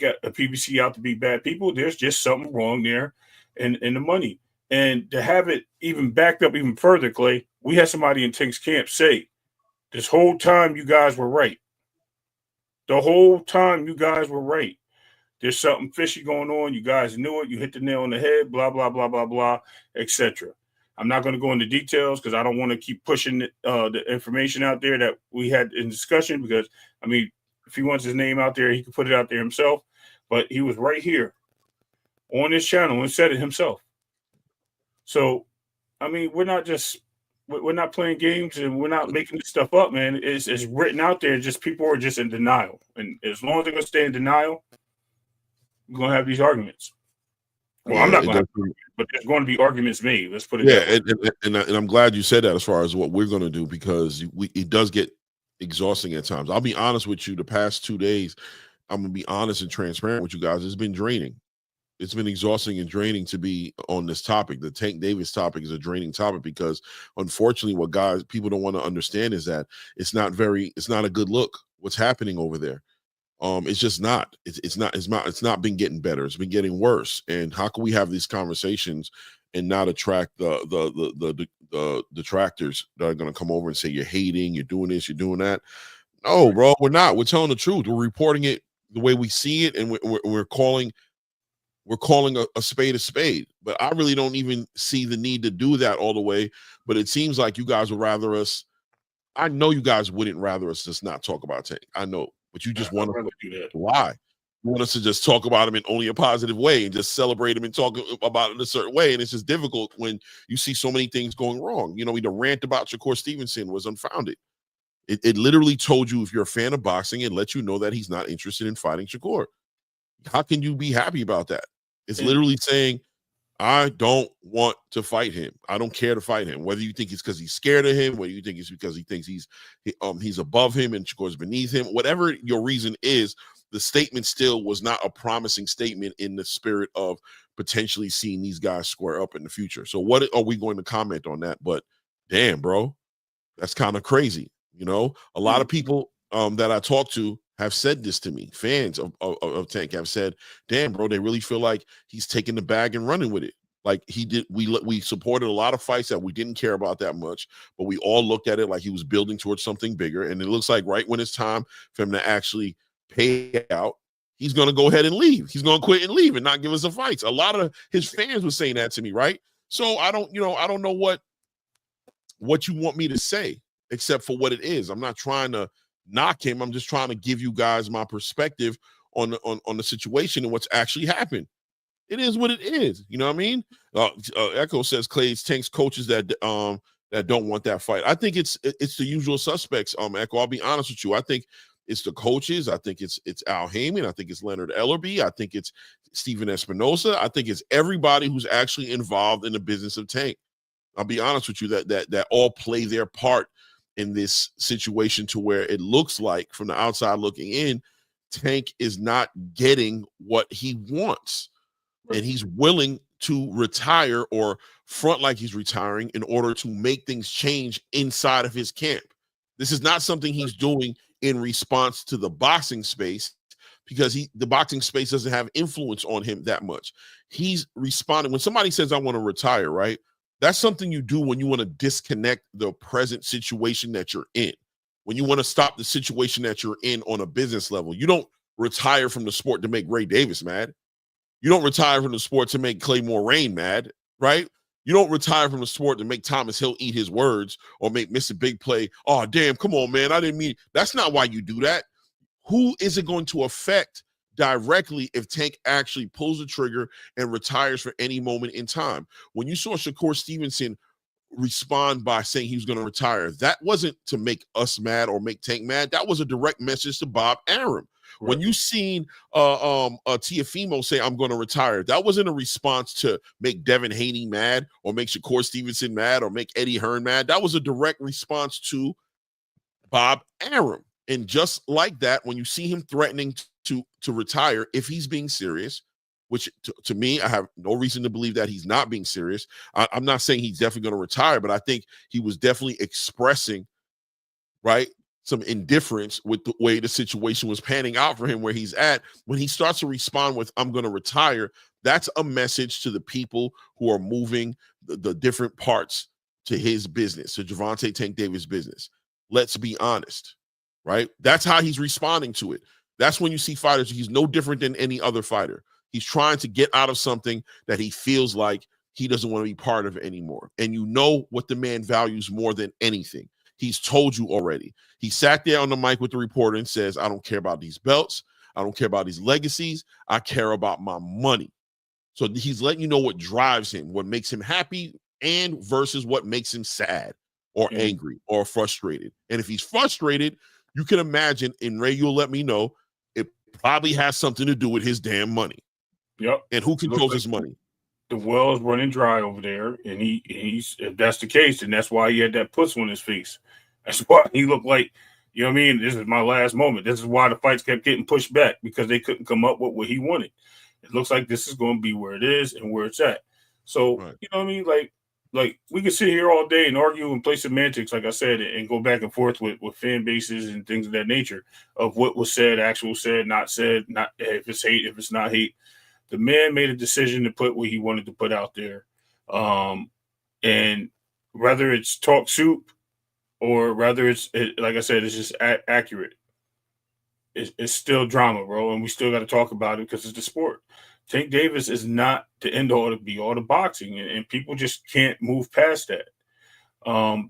a PBC out to be bad people. There's just something wrong there in the money. And to have it even backed up even further, Clay, we had somebody in Tank's camp say, this whole time you guys were right. The whole time you guys were right. There's something fishy going on. You guys knew it. You hit the nail on the head, blah, blah, blah, blah, blah, etc. I'm not going to go into details because I don't want to keep pushing the information out there that we had in discussion because, I mean, if he wants his name out there, he can put it out there himself. But he was right here on this channel and said it himself. So, I mean, we're not playing games and we're not making this stuff up, man. It's written out there. Just people are just in denial. And as long as they're going to stay in denial, we're going to have these arguments. Well, I'm not going to, but there's going to be arguments made. Let's put it that way. And I'm glad you said that as far as what we're going to do because it does get exhausting at times. I'll be honest with you. The past 2 days, I'm going to be honest and transparent with you guys. It's been draining. It's been exhausting and draining to be on this topic. The Tank Davis topic is a draining topic because, unfortunately, what people don't want to understand is that it's not a good look what's happening over there. It's just not. It's not been getting better. It's been getting worse. And how can we have these conversations and not attract the detractors that are going to come over and say you're hating, you're doing this, you're doing that? No, bro, we're not. We're telling the truth. We're reporting it the way we see it, and we're calling a spade a spade. But I really don't even see the need to do that all the way. But it seems like you guys would rather us. I know you guys wouldn't rather us just not talk about Tank. I know. But you just want to do that. Why? You want us to just talk about him in only a positive way and just celebrate him and talk about it in a certain way. And it's just difficult when you see so many things going wrong. You know, the rant about Shakur Stevenson was unfounded. It literally told you if you're a fan of boxing, it let you know that he's not interested in fighting Shakur. How can you be happy about that? It's literally saying, I don't want to fight him. I don't care to fight him. Whether you think it's because he's scared of him, whether you think it's because he thinks he's above him and Shakur's beneath him, whatever your reason is, the statement still was not a promising statement in the spirit of potentially seeing these guys square up in the future. So what are we going to comment on that? But damn, bro, that's kind of crazy. You know, a lot of people that I talk to have said this to me. Fans of Tank have said, damn, bro, they really feel like he's taking the bag and running with it. Like he did. We supported a lot of fights that we didn't care about that much, but we all looked at it like he was building towards something bigger. And it looks like right when it's time for him to actually pay out, he's going to go ahead and leave. He's going to quit and leave and not give us a fight. A lot of his fans were saying that to me, right? So I don't know what you want me to say except for what it is. I'm not trying to knock him. I'm just trying to give you guys my perspective on the situation and what's actually happened. It is what it is. You know what I mean? Echo says Clay's Tank's coaches that that don't want that fight. I think it's the usual suspects. Echo, I'll be honest with you. I think it's the coaches. I think it's Al Heyman. I think it's Leonard Ellerbe. I think it's Steven Espinosa. I think it's everybody who's actually involved in the business of Tank. I'll be honest with you, that all play their part in this situation, to where it looks like from the outside looking in, Tank is not getting what he wants. Right. And he's willing to retire or front like he's retiring in order to make things change inside of his camp. This is not something he's doing in response to the boxing space, because the boxing space doesn't have influence on him that much. He's responding when somebody says, I want to retire, right? That's something you do when you want to disconnect the present situation that you're in. When you want to stop the situation that you're in on a business level. You don't retire from the sport to make Ray Davis mad. You don't retire from the sport to make Claymore Rain mad, right? You don't retire from the sport to make Thomas Hill eat his words or make Mr. Big Play, oh, damn, come on, man, I didn't mean. That's not why you do that. Who is it going to affect directly if Tank actually pulls the trigger and retires for any moment in time? When you saw Shakur Stevenson respond by saying he was going to retire, that wasn't to make us mad or make Tank mad. That was a direct message to Bob Arum. Right. When you seen Tiafimo say, I'm going to retire, that wasn't a response to make Devin Haney mad or make Shakur Stevenson mad or make Eddie Hearn mad. That was a direct response to Bob Arum. And just like that, when you see him threatening to retire, if he's being serious, which to me, I have no reason to believe that he's not being serious. I'm not saying he's definitely going to retire, but I think he was definitely expressing, right, some indifference with the way the situation was panning out for him where he's at. When he starts to respond with, I'm going to retire, that's a message to the people who are moving the different parts to his business, to Gervonta Tank Davis' business. Let's be honest, right? That's how he's responding to it. That's when you see fighters, he's no different than any other fighter. He's trying to get out of something that he feels like he doesn't want to be part of anymore. And you know what the man values more than anything. He's told you already. He sat there on the mic with the reporter and says, I don't care about these belts. I don't care about these legacies. I care about my money. So he's letting you know what drives him, what makes him happy, and versus what makes him sad or angry or frustrated. And if he's frustrated, you can imagine, and Ray, you'll let me know, it probably has something to do with his damn money. Yep. And who controls his money? The well's running dry over there, and he's if that's the case, and that's why he had that puss on his face. That's why he looked like, you know what I mean? This is my last moment. This is why the fights kept getting pushed back, because they couldn't come up with what he wanted. It looks like this is going to be where it is and where it's at. So, right. You know what I mean? Like we can sit here all day and argue and play semantics, like I said, and go back and forth with fan bases and things of that nature of what was said, actual said, not if it's hate, if it's not hate. The man made a decision to put what he wanted to put out there. And whether it's talk soup or whether it's, like I said, it's just accurate. It's still drama, bro. And we still got to talk about it because it's the sport. Tank Davis is not the end all to be all the boxing. And people just can't move past that.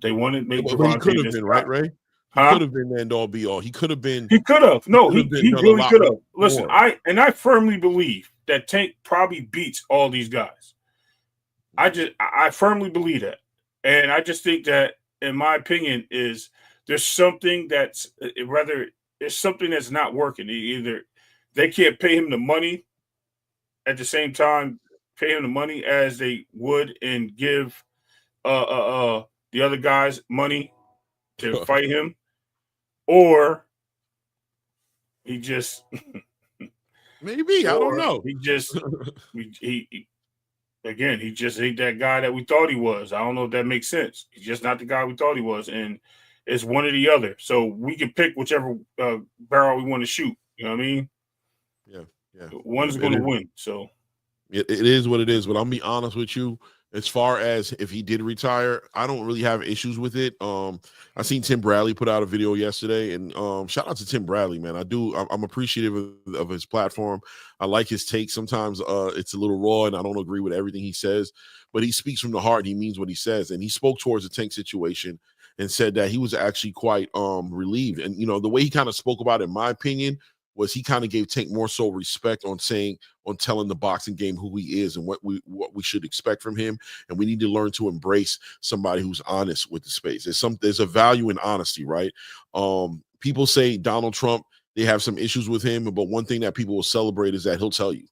They want to make Gervonta he could have been, right, Ray? He could have been the end all be all. He could have been. He could have. No, he really could have. Listen, I firmly believe that Tank probably beats all these guys. I firmly believe that. And I just think that, in my opinion, is there's something that's there's something that's not working. Either they can't pay him the money at the same time, pay him the money as they would and give the other guys money to fight him, or he just maybe, I don't know. He just he just ain't that guy that we thought he was. I don't know if that makes sense. He's just not the guy we thought he was, and it's one or the other. So we can pick whichever barrel we want to shoot. You know what I mean? Yeah. One's going to win. So it is what it is. But I'll be honest with you. As far as if he did retire, I don't really have issues with it. I seen Tim Bradley put out a video yesterday, and shout out to Tim Bradley, man. I'm appreciative of his platform. I like his take. Sometimes it's a little raw, and I don't agree with everything he says, but he speaks from the heart. He means what he says, and he spoke towards the Tank situation and said that he was actually quite relieved. And the way he kind of spoke about it, in my opinion, was he kind of gave Tank more so respect on telling the boxing game who he is and what we should expect from him. And we need to learn to embrace somebody who's honest with the space. There's a value in honesty, right? People say Donald Trump, they have some issues with him, but one thing that people will celebrate is that he'll tell you,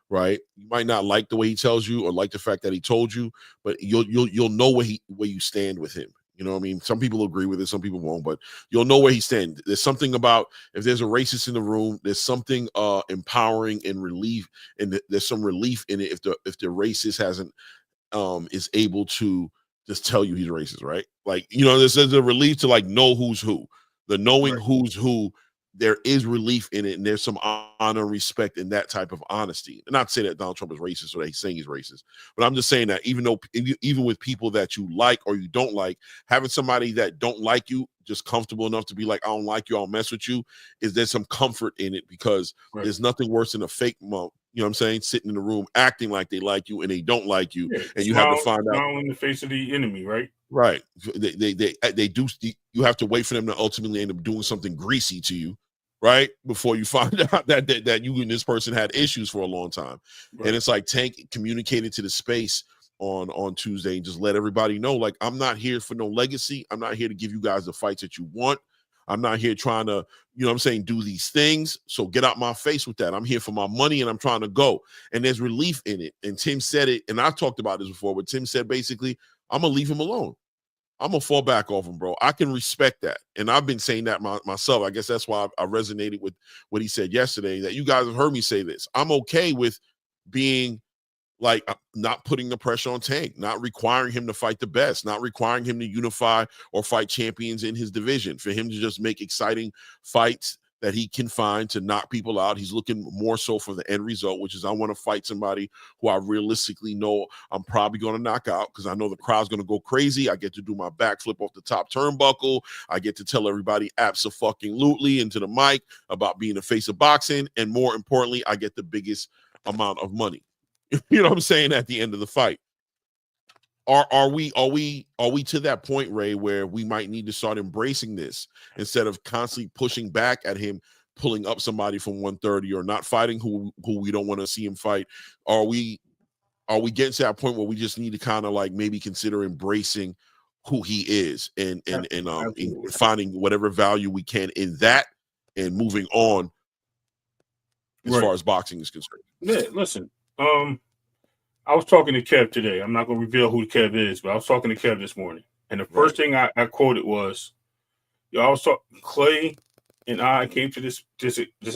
right? You might not like the way he tells you or like the fact that he told you, but you'll know where you stand with him. You know what I mean? Some people agree with it, some people won't, but you'll know where he stands. There's something about, if there's a racist in the room, there's something empowering and relief, and there's some relief in it if the racist hasn't is able to just tell you he's racist, right? Like, you know, there's a relief to like know who's who. The knowing who's who, there is relief in it, and there's some honor, respect, and that type of honesty. And not to say that Donald Trump is racist or that he's saying he's racist, but I'm just saying that even with people that you like or you don't like, having somebody that don't like you just comfortable enough to be like, I don't like you, I'll mess with you, there's some comfort in it, because there's nothing worse than a fake mom. You know what I'm saying? Sitting in the room acting like they like you and they don't like you, and you have to find out in the face of the enemy, right? Right. They do. You have to wait for them to ultimately end up doing something greasy to you, right? Before you find out that you and this person had issues for a long time. Right. And it's like Tank communicated to the space on Tuesday and just let everybody know, like, I'm not here for no legacy. I'm not here to give you guys the fights that you want. I'm not here trying to, you know what I'm saying, do these things. So get out my face with that. I'm here for my money and I'm trying to go. And there's relief in it. And Tim said it, and I've talked about this before, but Tim said basically, I'm going to leave him alone. I'm going to fall back off him, bro. I can respect that. And I've been saying that myself. I guess that's why I resonated with what he said yesterday, that you guys have heard me say this. I'm okay with being like, not putting the pressure on Tank, not requiring him to fight the best, not requiring him to unify or fight champions in his division, for him to just make exciting fights that he can find to knock people out. He's looking more so for the end result, which is, I want to fight somebody who I realistically know I'm probably going to knock out, because I know the crowd's going to go crazy. I get to do my backflip off the top turnbuckle. I get to tell everybody abso-fucking-lutely into the mic about being the face of boxing. And more importantly, I get the biggest amount of money. You know what I'm saying? At the end of the fight. Are we to that point, Ray, where we might need to start embracing this instead of constantly pushing back at him, pulling up somebody from 130 or not fighting who we don't want to see him fight? Are we getting to that point where we just need to kind of like maybe consider embracing who he is and finding whatever value we can in that and moving on as far as boxing is concerned? Yeah, listen. I was talking to Kev today. I'm not going to reveal who Kev is, but I was talking to Kev this morning. And the first thing I quoted was, I was talking, Clay and I came to this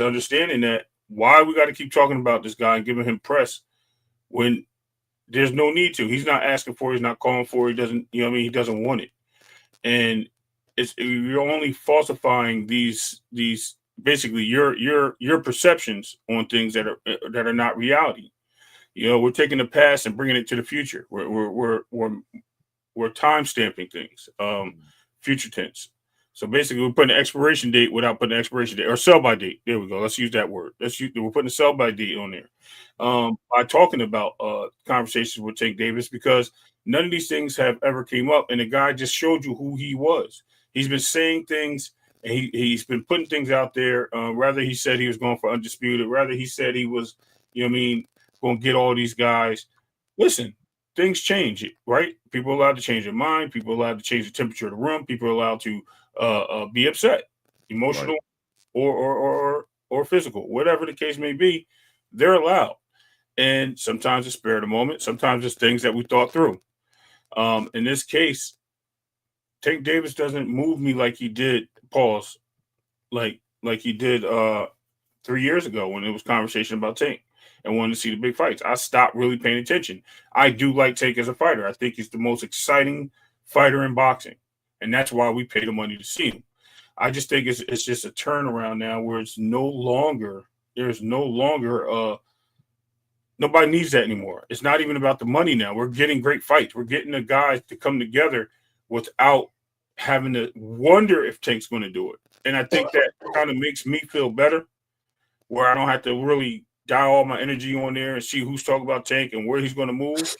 understanding that why we got to keep talking about this guy and giving him press when there's no need to. He's not asking for it. He's not calling for it. He doesn't, you know what I mean? He doesn't want it. And you're only falsifying these basically your perceptions on things that are not reality. You know, we're taking the past and bringing it to the future. We're time stamping things, future tense. So basically, we're putting an expiration date without putting an expiration date, or sell by date. There we go. Let's use that word. We're putting a sell by date on there by talking about conversations with Tank Davis, because none of these things have ever came up, and the guy just showed you who he was. He's been saying things, and he's been putting things out there. Rather he said he was going for undisputed. Rather he said he was, you know what I mean, going to get all these guys. Listen, things change, right? People are allowed to change their mind. People are allowed to change the temperature of the room. People are allowed to be upset, emotional, or physical, whatever the case may be. They're allowed. And sometimes it's spare of the moment. Sometimes it's things that we thought through. In this case, Tank Davis doesn't move me like he did, like he did 3 years ago when it was conversation about Tank and wanted to see the big fights. I stopped really paying attention. I do like Tank as a fighter. I think he's the most exciting fighter in boxing, and that's why we pay the money to see him. I just think it's just a turnaround now where there's no longer nobody needs that anymore. It's not even about the money now. We're getting great fights. We're getting the guys to come together without having to wonder if Tank's going to do it. And I think that kind of makes me feel better, where I don't have to really dial all my energy on there and see who's talking about Tank and where he's going to move.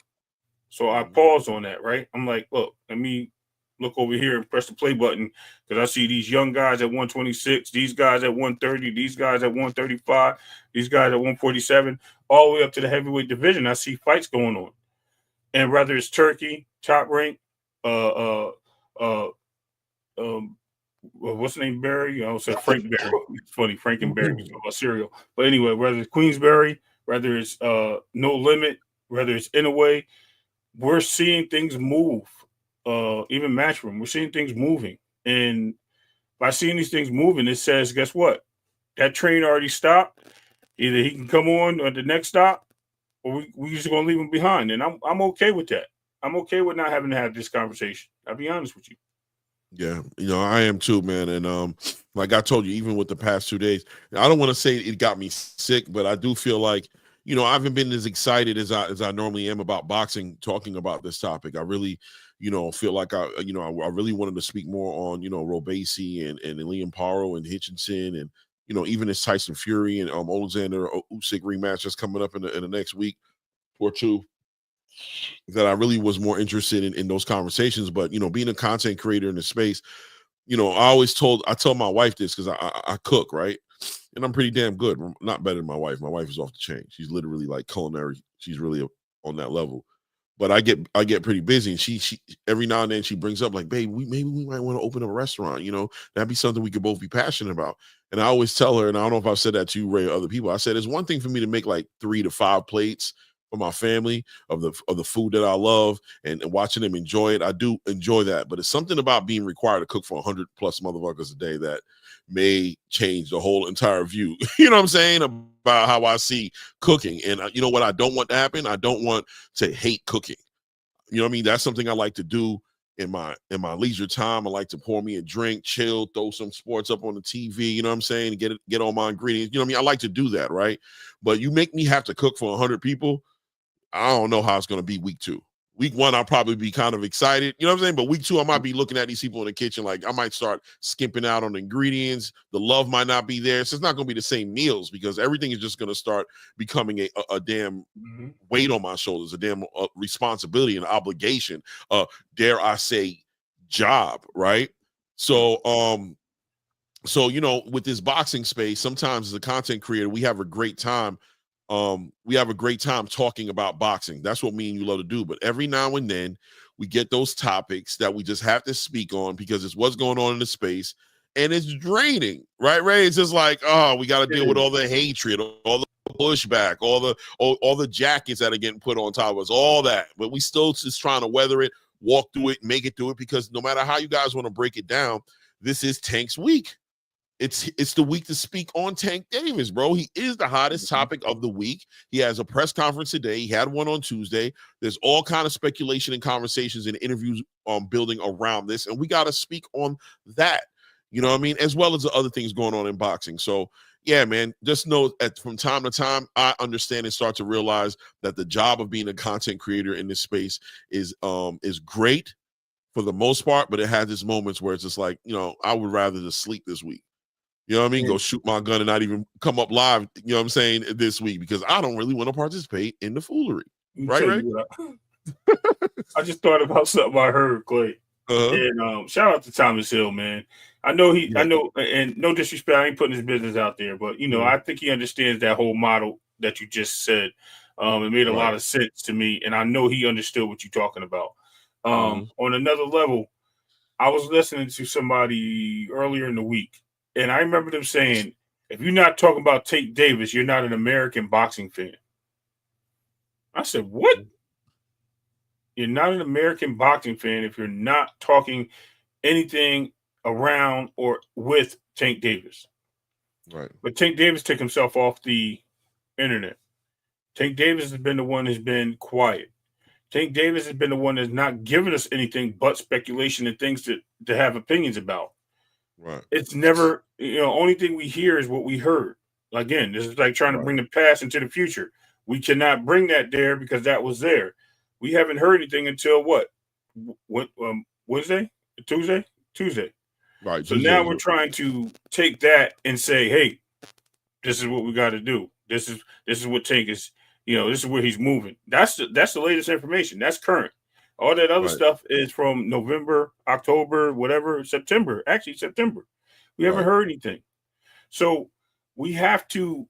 So I pause on that, right? I'm like, look, let me look over here and press the play button because I see these young guys at 126, these guys at 130, these guys at 135, these guys at 147, all the way up to the heavyweight division. I see fights going on. And whether it's Turkey, Top Rank, what's the name, Barry? I said Frank Barry. It's funny, Frank and Barry talking about cereal. But anyway, whether it's Queensberry, whether it's No Limit, whether it's Inaway, we're seeing things move. Even Matchroom, we're seeing things moving. And by seeing these things moving, it says, guess what? That train already stopped. Either he can come on at the next stop, or we just gonna leave him behind. And I'm okay with that. I'm okay with not having to have this conversation. I'll be honest with you. Yeah, I am too, man. And like I told you, even with the past 2 days, I don't want to say it got me sick, but I do feel like, I haven't been as excited as I normally am about boxing, talking about this topic. I really, feel like I really wanted to speak more on, Robesi and Liam Paro and Hitchinson and, even this Tyson Fury and Alexander Usyk rematch that's coming up in the next week or two, that I really was more interested in those conversations. But, being a content creator in the space, I tell my wife this because I cook, right? And I'm pretty damn good. I'm not better than my wife. My wife is off the chain. She's literally like culinary. She's really on that level. But I get pretty busy, and she every now and then she brings up like, babe, maybe we might want to open a restaurant. That'd be something we could both be passionate about. And I always tell her, and I don't know if I've said that to you, Ray, or other people. I said it's one thing for me to make like 3 to 5 plates for my family of the food that I love and watching them enjoy it. I do enjoy that, but it's something about being required to cook for 100 plus motherfuckers a day that may change the whole entire view. You know what I'm saying? About how I see cooking. And you know what I don't want to happen? I don't want to hate cooking. You know what I mean? That's something I like to do in my leisure time. I like to pour me a drink, chill, throw some sports up on the TV, you know what I'm saying? And get all my ingredients. You know what I mean? I like to do that, right? But you make me have to cook for 100 people. I don't know how it's going to be week 2. Week 1, I'll probably be kind of excited. You know what I'm saying? But week 2, I might be looking at these people in the kitchen. Like I might start skimping out on the ingredients. The love might not be there. So it's not going to be the same meals because everything is just going to start becoming a damn weight on my shoulders, a damn responsibility and obligation. Dare I say job, right? So, with this boxing space, sometimes as a content creator, we have a great time. We have a great time talking about boxing. That's what me and you love to do. But every now and then we get those topics that we just have to speak on because it's what's going on in the space and it's draining, right, Ray? It's just like, we got to deal with all the hatred, all the pushback, all the jackets that are getting put on top of us, all that. But we still just trying to weather it, walk through it, make it through it, because no matter how you guys want to break it down, this is Tank's week. It's the week to speak on Tank Davis, bro. He is the hottest topic of the week. He has a press conference today. He had one on Tuesday. There's all kind of speculation and conversations and interviews building around this, and we got to speak on that. You know what I mean? As well as the other things going on in boxing. So, yeah, man, just know that from time to time, I understand and start to realize that the job of being a content creator in this space is great for the most part, but it has its moments where it's just like, I would rather just sleep this week. You know what I mean? Go shoot my gun and not even come up live, you know what I'm saying, this week, because I don't really want to participate in the foolery. Right, Ray? I just thought about something I heard, Clay. And shout out to Thomas Hill, man. I know, and no disrespect, I ain't putting his business out there, but, I think he understands that whole model that you just said. It made a lot of sense to me, and I know he understood what you're talking about. On another level, I was listening to somebody earlier in the week, and I remember them saying, if you're not talking about Tank Davis, you're not an American boxing fan. I said, what? You're not an American boxing fan if you're not talking anything around or with Tank Davis. Right. But Tank Davis took himself off the internet. Tank Davis has been the one who's been quiet. Tank Davis has been the one that's not given us anything but speculation and things to have opinions about. Right. It's never, only thing we hear is what we heard. Again, this is like trying to bring the past into the future. We cannot bring that there because that was there. We haven't heard anything until what? Wednesday? Tuesday? Right. So now we're trying to take that and say, hey, this is what we got to do. This is what Tank is, this is where he's moving. That's the latest information. That's current. All that other Right. stuff is from November, October, whatever, September. Actually, September. We haven't Right. heard anything. So we have to.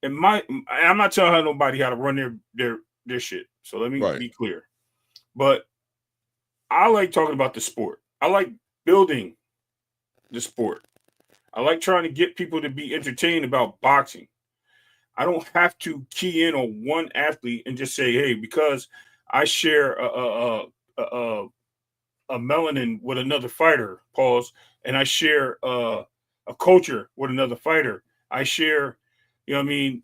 I'm not telling nobody how to run their shit. So let me Right. be clear. But I like talking about the sport. I like building the sport. I like trying to get people to be entertained about boxing. I don't have to key in on one athlete and just say, "Hey," because I share a melanin with another fighter, pause, and I share a culture with another fighter. I share, you know what I mean,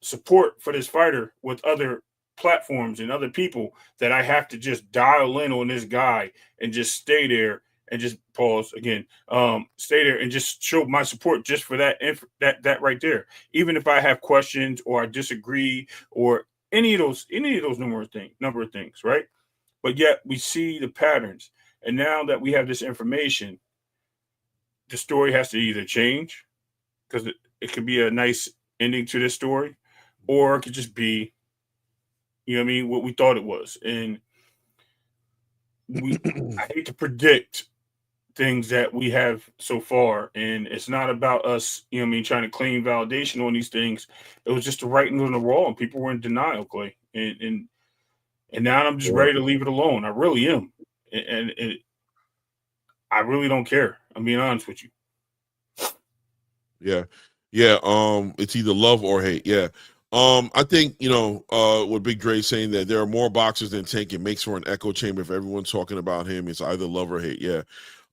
support for this fighter with other platforms and other people that I have to just dial in on this guy and just stay there and just pause again, stay there and just show my support just for that right there. Even if I have questions or I disagree or any of those number of things, right? But yet we see the patterns. And now that we have this information, the story has to either change because it could be a nice ending to this story, or it could just be, you know what I mean, what we thought it was. And I hate to predict things that we have so far. And it's not about us, you know what I mean, trying to claim validation on these things. It was just the writing on the wall and people were in denial, Clay. And now I'm just ready to leave it alone. I really am. And I really don't care. I'm being honest with you. Yeah. It's either love or hate. Yeah. I think, what Big Dre's saying, that there are more boxers than Tank. It makes for an echo chamber. If everyone's talking about him, it's either love or hate. Yeah.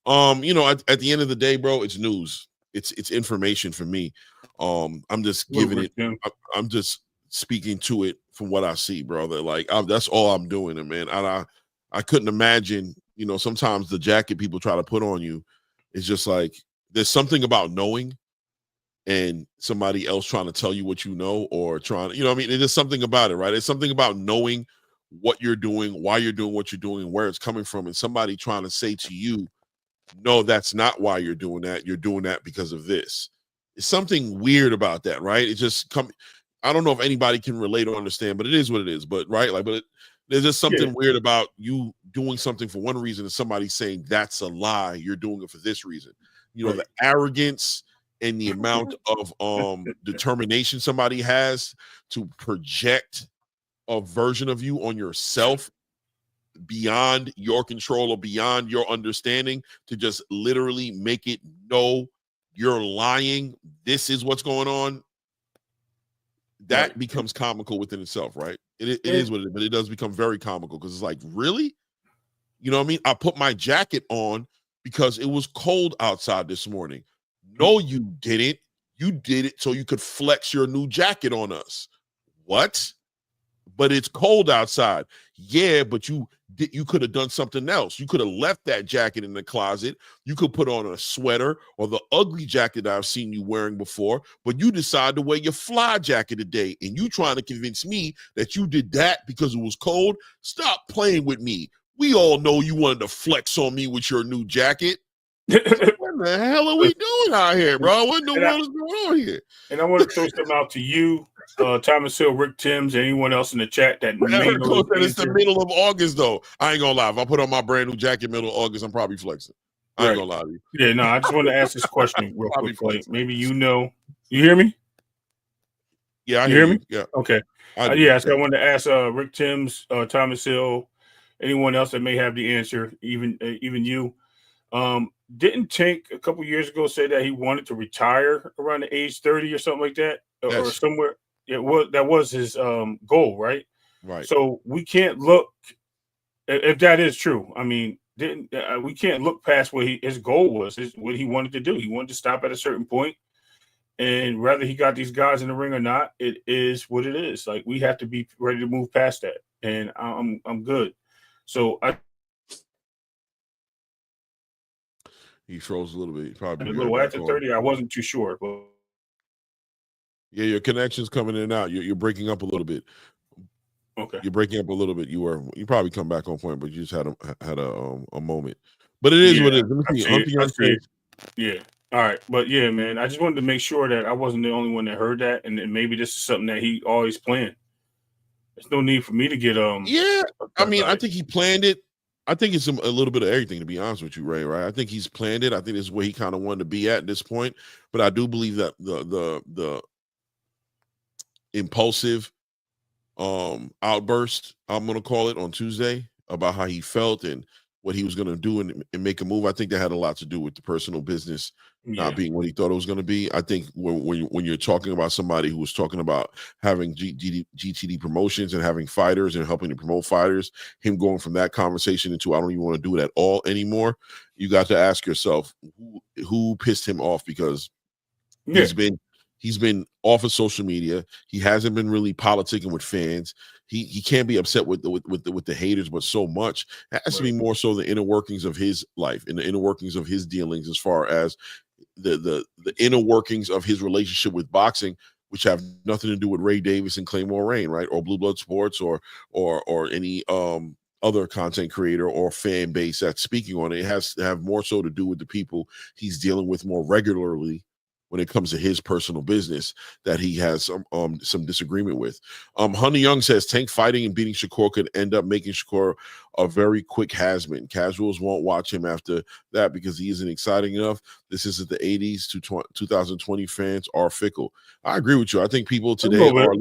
At the end of the day, bro, it's news. It's information for me. I'm just giving it. I'm just speaking to it from what I see, bro. That that's all I'm doing, and man. I couldn't imagine. Sometimes the jacket people try to put on you is just like, there's something about knowing and somebody else trying to tell you what you know, or trying, there's something about it, right? It's something about knowing what you're doing, why you're doing what you're doing, and where it's coming from, and somebody trying to say to you, no, that's not why you're doing that. You're doing that because of this. It's something weird about that, right? It just I don't know if anybody can relate or understand, but it is what it is. But right, there's just something weird about you doing something for one reason and somebody saying that's a lie. You're doing it for this reason. The arrogance and the amount of determination somebody has to project a version of you on yourself beyond your control or beyond your understanding, to just literally make it no, you're lying, this is what's going on. That becomes comical within itself, right? It is what it is, but it does become very comical because it's like, really? You know what I mean? I put my jacket on because it was cold outside this morning. No, you didn't. You did it so you could flex your new jacket on us. What? But it's cold outside. Yeah, but you could have done something else. You could have left that jacket in the closet. You could put on a sweater or the ugly jacket that I've seen you wearing before, but you decided to wear your fly jacket today, and you trying to convince me that you did that because it was cold. Stop playing with me. We all know you wanted to flex on me with your new jacket. What the hell are we doing out here, bro? What in the world is going on here? And I want to throw something out to you, Thomas Hill, Rick Timms, and anyone else in the chat that may know it's the middle of August, though. I ain't gonna lie. If I put on my brand new jacket middle of August, I'm probably flexing. I ain't gonna lie to you. Yeah, no, I just want to ask this question real quick. Like, maybe you hear me? Yeah, I hear me. Yeah. Okay. So I wanted to ask Rick Timms, Thomas Hill, anyone else that may have the answer, even you. Didn't Tank a couple years ago say that he wanted to retire around the age 30 or something like that, or somewhere? That was his goal, right? Right. So we can't look, if that is true. I mean, we can't look past what his goal was, what he wanted to do. He wanted to stop at a certain point, and whether he got these guys in the ring or not, it is what it is. Like, we have to be ready to move past that, and I'm good. So he froze a little bit. Probably a little after 30. I wasn't too sure, but yeah, your connection's coming in and out. You're breaking up a little bit. Okay, you're breaking up a little bit. You probably come back on point, but you just had a moment. But it is what it is. Let me see. Yeah. All right, but yeah, man, I just wanted to make sure that I wasn't the only one that heard that, and maybe this is something that he always planned. There's no need for me to get Yeah, I mean, I think he planned it. I think it's a little bit of everything, to be honest with you, Ray, right? I think he's planned it. I think this is where he kind of wanted to be at this point. But I do believe that the impulsive outburst, I'm going to call it, on Tuesday about how he felt and what he was going to do and make a move, I think that had a lot to do with the personal business not being what he thought it was going to be. I think when you're talking about somebody who was talking about having GTD promotions and having fighters and helping to promote fighters, him going from that conversation into I don't even want to do it at all anymore, you got to ask yourself who pissed him off, because he's been off of social media. He hasn't been really politicking with fans. He can't be upset with the haters, but so much it has to be more so the inner workings of his life and the inner workings of his dealings, as far as the inner workings of his relationship with boxing, which have nothing to do with Ray Davis and Claymore Rain, right, or Blue Blood Sports, or any other content creator or fan base that's speaking on it. It has to have more so to do with the people he's dealing with more regularly when it comes to his personal business that he has some disagreement with. Hunter Young says Tank fighting and beating Shakur could end up making Shakur a very quick has-been. Casuals won't watch him after that because he isn't exciting enough. This isn't the 80s. 2020 fans are fickle. I agree with you. I think people today are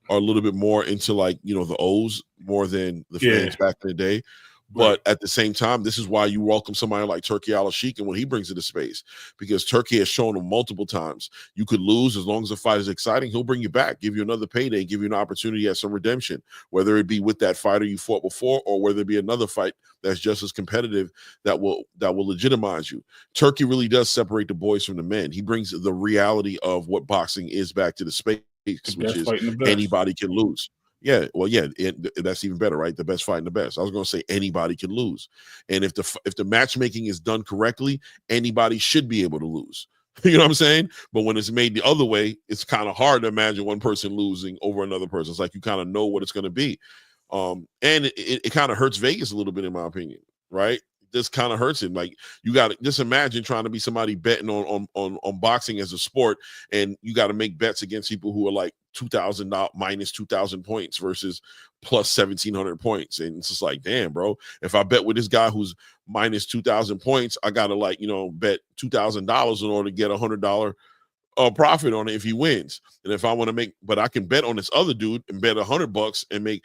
a little bit more into, like, the O's more than the fans back in the day. But at the same time, this is why you welcome somebody like Turki Al-Sheikh and when he brings it to space, because Turki has shown him multiple times you could lose. As long as the fight is exciting, he'll bring you back, give you another payday, give you an opportunity at some redemption, whether it be with that fighter you fought before or whether it be another fight that's just as competitive that will legitimize you. Turki really does separate the boys from the men. He brings the reality of what boxing is back to the space, which is anybody can lose. Yeah, well, that's even better, right? The best fighting the best. I was going to say anybody can lose, and if the matchmaking is done correctly, anybody should be able to lose. You know what I'm saying? But when it's made the other way, it's kind of hard to imagine one person losing over another person. It's like you kind of know what it's going to be, and it kind of hurts Vegas a little bit, in my opinion, right? This kind of hurts him. Like, you got to just imagine trying to be somebody betting on boxing as a sport, and you got to make bets against people who are like $2,000 minus 2,000 points versus plus 1,700 points, and it's just like, damn, bro. If I bet with this guy who's minus 2,000 points, I got to bet $2,000 in order to get $100 profit on it if he wins. And if I want to but I can bet on this other dude and bet $100 and make,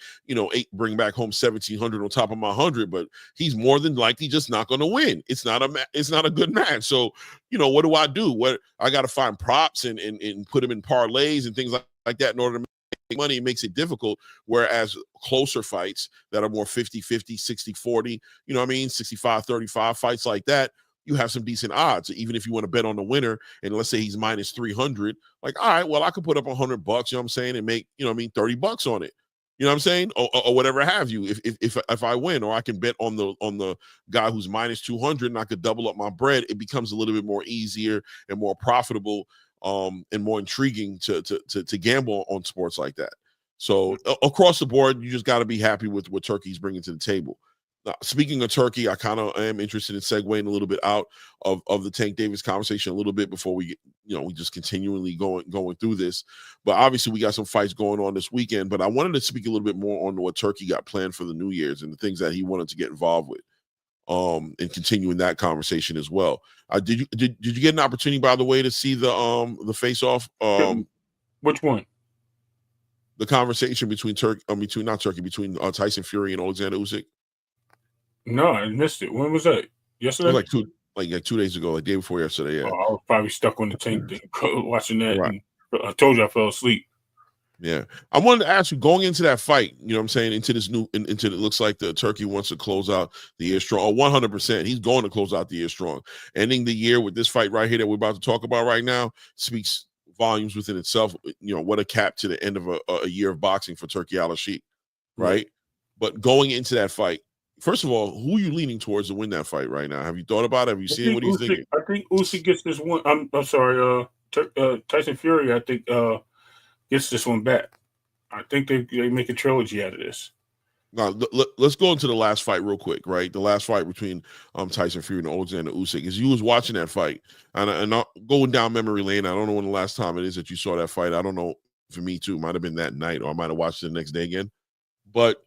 bring back home 1,700 on top of my 100, but he's more than likely just not going to win. It's not a good match. So, what do I do? What I got to find props and put them in parlays and things like that in order to make money. It makes it difficult. Whereas closer fights that are more 50-50, 60-40, 65-35 fights like that, you have some decent odds. Even if you want to bet on the winner, and let's say he's minus 300, like, all right, well, I could put up $100, you know what I'm saying, and make, $30 on it. You know what I'm saying? Or whatever have you, if I win, or I can bet on the guy who's minus 200 and I could double up my bread. It becomes a little bit more easier and more profitable and more intriguing to gamble on sports like that. So across the board, you just got to be happy with what Turkey's bringing to the table. Now, speaking of Turkey, I kind of am interested in segueing a little bit out of the Tank Davis conversation a little bit before we get, we just continually going through this. But obviously, we got some fights going on this weekend. But I wanted to speak a little bit more on what Turkey got planned for the New Year's and the things that he wanted to get involved with, and continuing that conversation as well. Did you get an opportunity, by the way, to see the face off? Which one? The conversation between Tyson Fury and Alexander Usyk. No, I missed it. When was that? Yesterday? It was like 2 days ago, like day before yesterday. Yeah. I was probably stuck on the Tank thing watching that. Right. And I told you I fell asleep. Yeah. I wanted to ask you, going into that fight, you know what I'm saying, into it looks like the Turkey wants to close out the year strong. 100%. He's going to close out the year strong. Ending the year with this fight right here that we're about to talk about right now speaks volumes within itself. What a cap to the end of a year of boxing for Turki Al-Sheikh, right? But going into that fight, first of all, who are you leaning towards to win that fight right now? Have you thought about it? Have you seen what he's thinking? I think Usyk gets this one. I'm sorry, Tyson Fury, I think gets this one back. I think they make a trilogy out of this. Now, let's go into the last fight real quick, right? The last fight between Tyson Fury and Alexander Usyk. As you was watching that fight, and going down memory lane, I don't know when the last time it is that you saw that fight. I don't know. For me too, might have been that night, or I might have watched it the next day again. But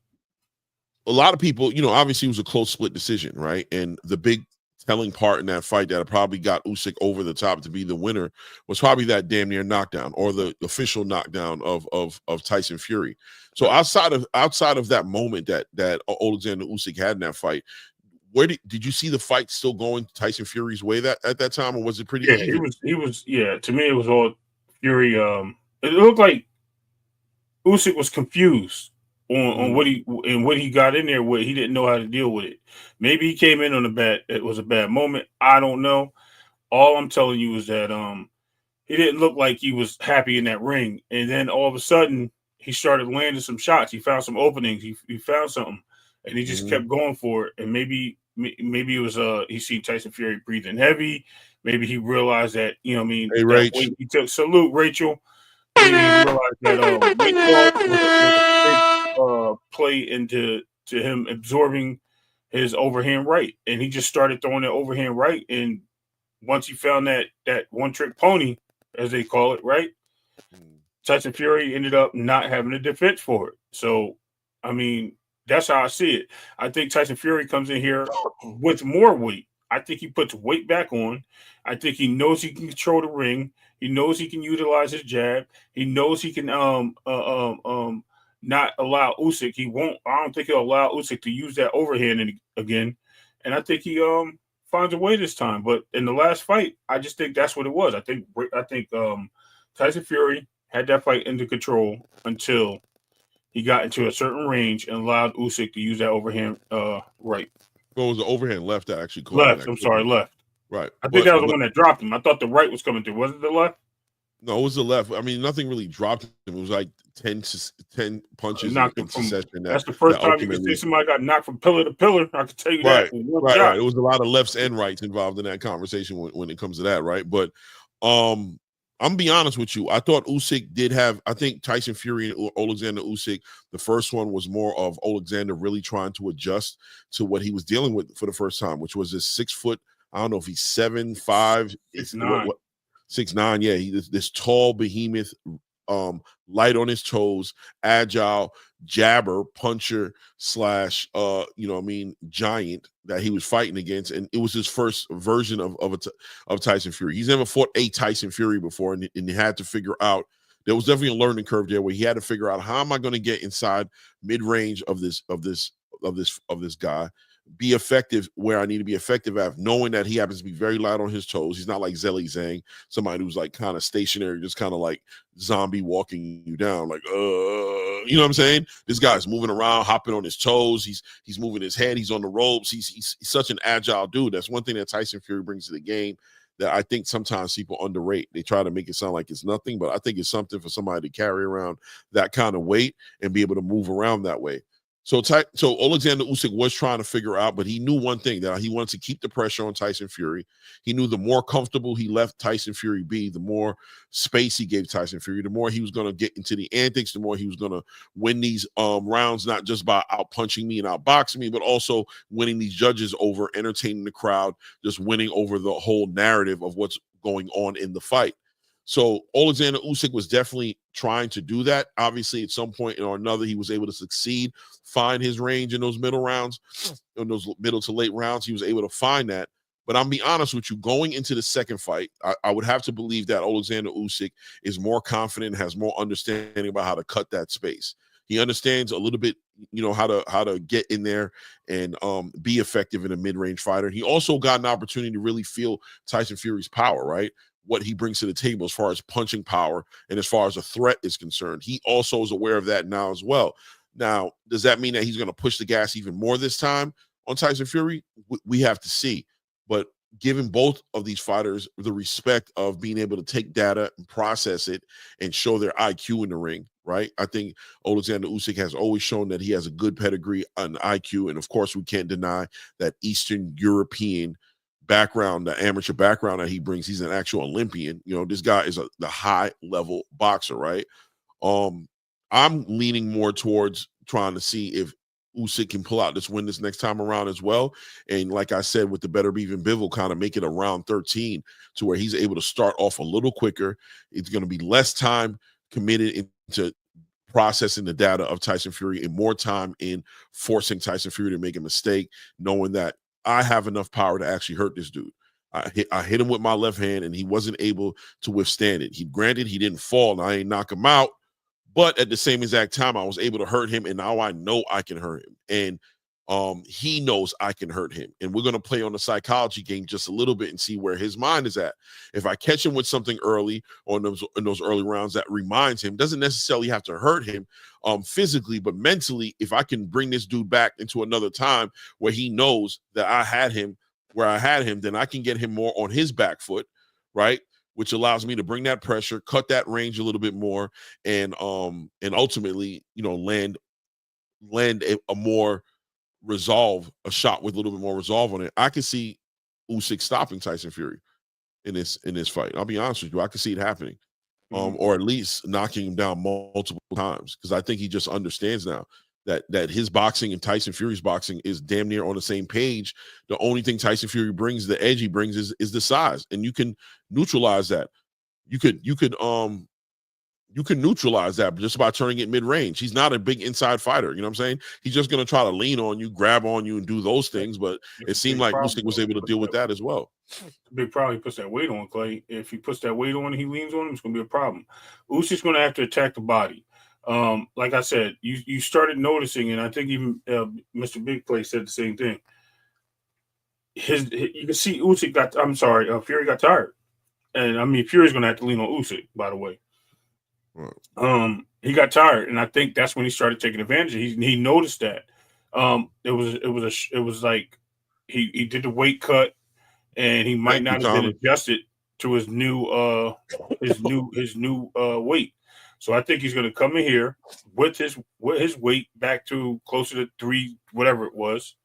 a lot of people, obviously it was a close split decision, right? And the big telling part in that fight that probably got Usyk over the top to be the winner was probably that damn near knockdown, or the official knockdown of Tyson Fury. So outside of that moment that Alexander Usyk had in that fight, where did you see the fight still going Tyson Fury's way at that time, or was it pretty even? He was to me it was all Fury. It looked like Usyk was confused on what he got in there with. He didn't know how to deal with it. Maybe he came in on it was a bad moment. I don't know. All I'm telling you is that he didn't look like he was happy in that ring. And then all of a sudden he started landing some shots. He found some openings. He found something, and he just kept going for it. And maybe it was he seen Tyson Fury breathing heavy. Maybe he realized that, hey, Rach. He took salute, Rachel. Maybe he realized that weight was a big play into him absorbing his overhand right, and he just started throwing that overhand right. And once he found that one trick pony, as they call it, right, Tyson Fury ended up not having a defense for it. So, I mean, that's how I see it. I think Tyson Fury comes in here with more weight. I think he puts weight back on. I think he knows he can control the ring. He knows he can utilize his jab. He knows he can not allow Usyk. I don't think he'll allow Usyk to use that overhand again. And I think he finds a way this time. But in the last fight, I just think that's what it was. I think Tyson Fury had that fight under control until he got into a certain range and allowed Usyk to use that overhand right. Well, it was the overhand left that actually called left. I'm sorry, left. Right. I think that was the one that dropped him. I thought the right was coming through. Was it the left? No, it was the left. I mean, nothing really dropped him. It was like 10 punches in succession. That's the first time you can see somebody got knocked from pillar to pillar. I can tell you that. Right. It was a lot of lefts and rights involved in that conversation when it comes to that, right? But I'm gonna be honest with you. I thought Usyk I think Tyson Fury and Alexander Usyk, the first one was more of Alexander really trying to adjust to what he was dealing with for the first time, which was this 6 foot. I don't know if he's 7'5", 6'9". Yeah, this tall behemoth, light on his toes, agile, jabber, puncher / giant that he was fighting against, and it was his first version of Tyson Fury. He's never fought a Tyson Fury before, and he had to figure out. There was definitely a learning curve there where he had to figure out, how am I going to get inside mid range of this guy, be effective where I need to be effective at, knowing that he happens to be very light on his toes. He's not like Zhang Zhang, somebody who's like kind of stationary, just kind of like zombie walking you down, like you know what I'm saying? This guy's moving around, hopping on his toes. He's moving his head. He's on the ropes. He's such an agile dude. That's one thing that Tyson Fury brings to the game that I think sometimes people underrate. They try to make it sound like it's nothing, but I think it's something for somebody to carry around that kind of weight and be able to move around that way. So Alexander Usyk was trying to figure out, but he knew one thing, that he wanted to keep the pressure on Tyson Fury. He knew the more comfortable he left Tyson Fury be, the more space he gave Tyson Fury, the more he was going to get into the antics, the more he was going to win these rounds, not just by out-punching me and out-boxing me, but also winning these judges over, entertaining the crowd, just winning over the whole narrative of what's going on in the fight. So Alexander Usyk was definitely trying to do that. Obviously, at some point or another, he was able to succeed, find his range in those middle rounds, in those middle to late rounds. He was able to find that. But I'm be honest with you, going into the second fight, I would have to believe that Alexander Usyk is more confident, has more understanding about how to cut that space. He understands a little bit, how to get in there and be effective in a mid-range fighter. He also got an opportunity to really feel Tyson Fury's power, right? What he brings to the table as far as punching power and as far as a threat is concerned. He also is aware of that now as well. Now, does that mean that he's going to push the gas even more this time on Tyson Fury? We have to see. But giving both of these fighters the respect of being able to take data and process it and show their IQ in the ring, right? I think Alexander Usyk has always shown that he has a good pedigree on IQ. And of course, we can't deny that Eastern European background, the amateur background that he brings. He's an actual Olympian. This guy is the high level boxer, right? I'm leaning more towards trying to see if Usyk can pull out this win this next time around as well. And like I said, with the better even Bivol, kind of make it around 13 to where he's able to start off a little quicker. It's going to be less time committed into processing the data of Tyson Fury and more time in forcing Tyson Fury to make a mistake, knowing that I have enough power to actually hurt this dude. I hit him with my left hand, and he wasn't able to withstand it. Granted, he didn't fall, and I ain't knock him out, but at the same exact time, I was able to hurt him, and now I know I can hurt him. And he knows I can hurt him. And we're going to play on the psychology game just a little bit and see where his mind is at. If I catch him with something early or in those early rounds that reminds him, doesn't necessarily have to hurt him physically, but mentally, if I can bring this dude back into another time where he knows that I had him where I had him, then I can get him more on his back foot, right? Which allows me to bring that pressure, cut that range a little bit more, and ultimately, land a more a shot with a little bit more resolve on it. I can see Usyk stopping Tyson Fury in this fight. I'll be honest with you. I can see it happening. Or at least knocking him down multiple times, because I think he just understands now that his boxing and Tyson Fury's boxing is damn near on the same page. The only thing Tyson Fury brings, the edge he brings, is the size, and you can neutralize that. You could neutralize that just by turning it mid-range. He's not a big inside fighter. You know what I'm saying? He's just going to try to lean on you, grab on you, and do those things. But it seemed like Usyk was able to deal with that as well. Big problem. He puts that weight on, Clay. If he puts that weight on and he leans on him, it's going to be a problem. Usyk's going to have to attack the body. Like I said, you started noticing, and I think even Mr. Big Play said the same thing. You can see Usyk Fury got tired. And I mean, Fury's going to have to lean on Usyk, by the way. He got tired, and I think that's when he started taking advantage. He noticed that. It was like he did the weight cut, and he might not have been adjusted to his new weight. So I think he's going to come in here with his weight back to closer to 3, whatever it was.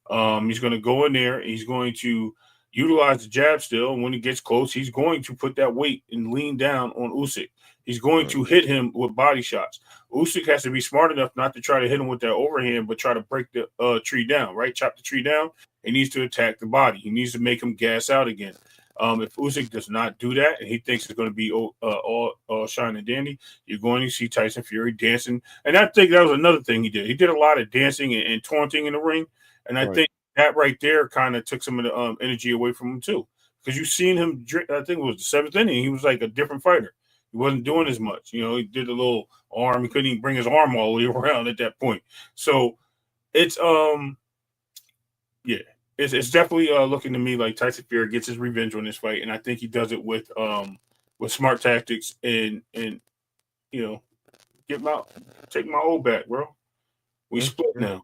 He's going to go in there. He's going to utilize the jab still. And when he gets close, he's going to put that weight and lean down on Usyk. He's going to hit him with body shots. Usyk has to be smart enough not to try to hit him with that overhand, but try to break the tree down, right? Chop the tree down. He needs to attack the body. He needs to make him gas out again. If Usyk does not do that, and he thinks it's going to be all shine and dandy, you're going to see Tyson Fury dancing. And I think that was another thing he did. He did a lot of dancing and taunting in the ring, and I think that right there kind of took some of the energy away from him too. Because you've seen him drink, I think it was the 7th inning, he was like a different fighter. He wasn't doing as much. He did a little arm. He couldn't even bring his arm all the way around at that point. So it's it's definitely looking to me like Tyson Fury gets his revenge on this fight, and I think he does it with smart tactics and take my old back, bro. We split now.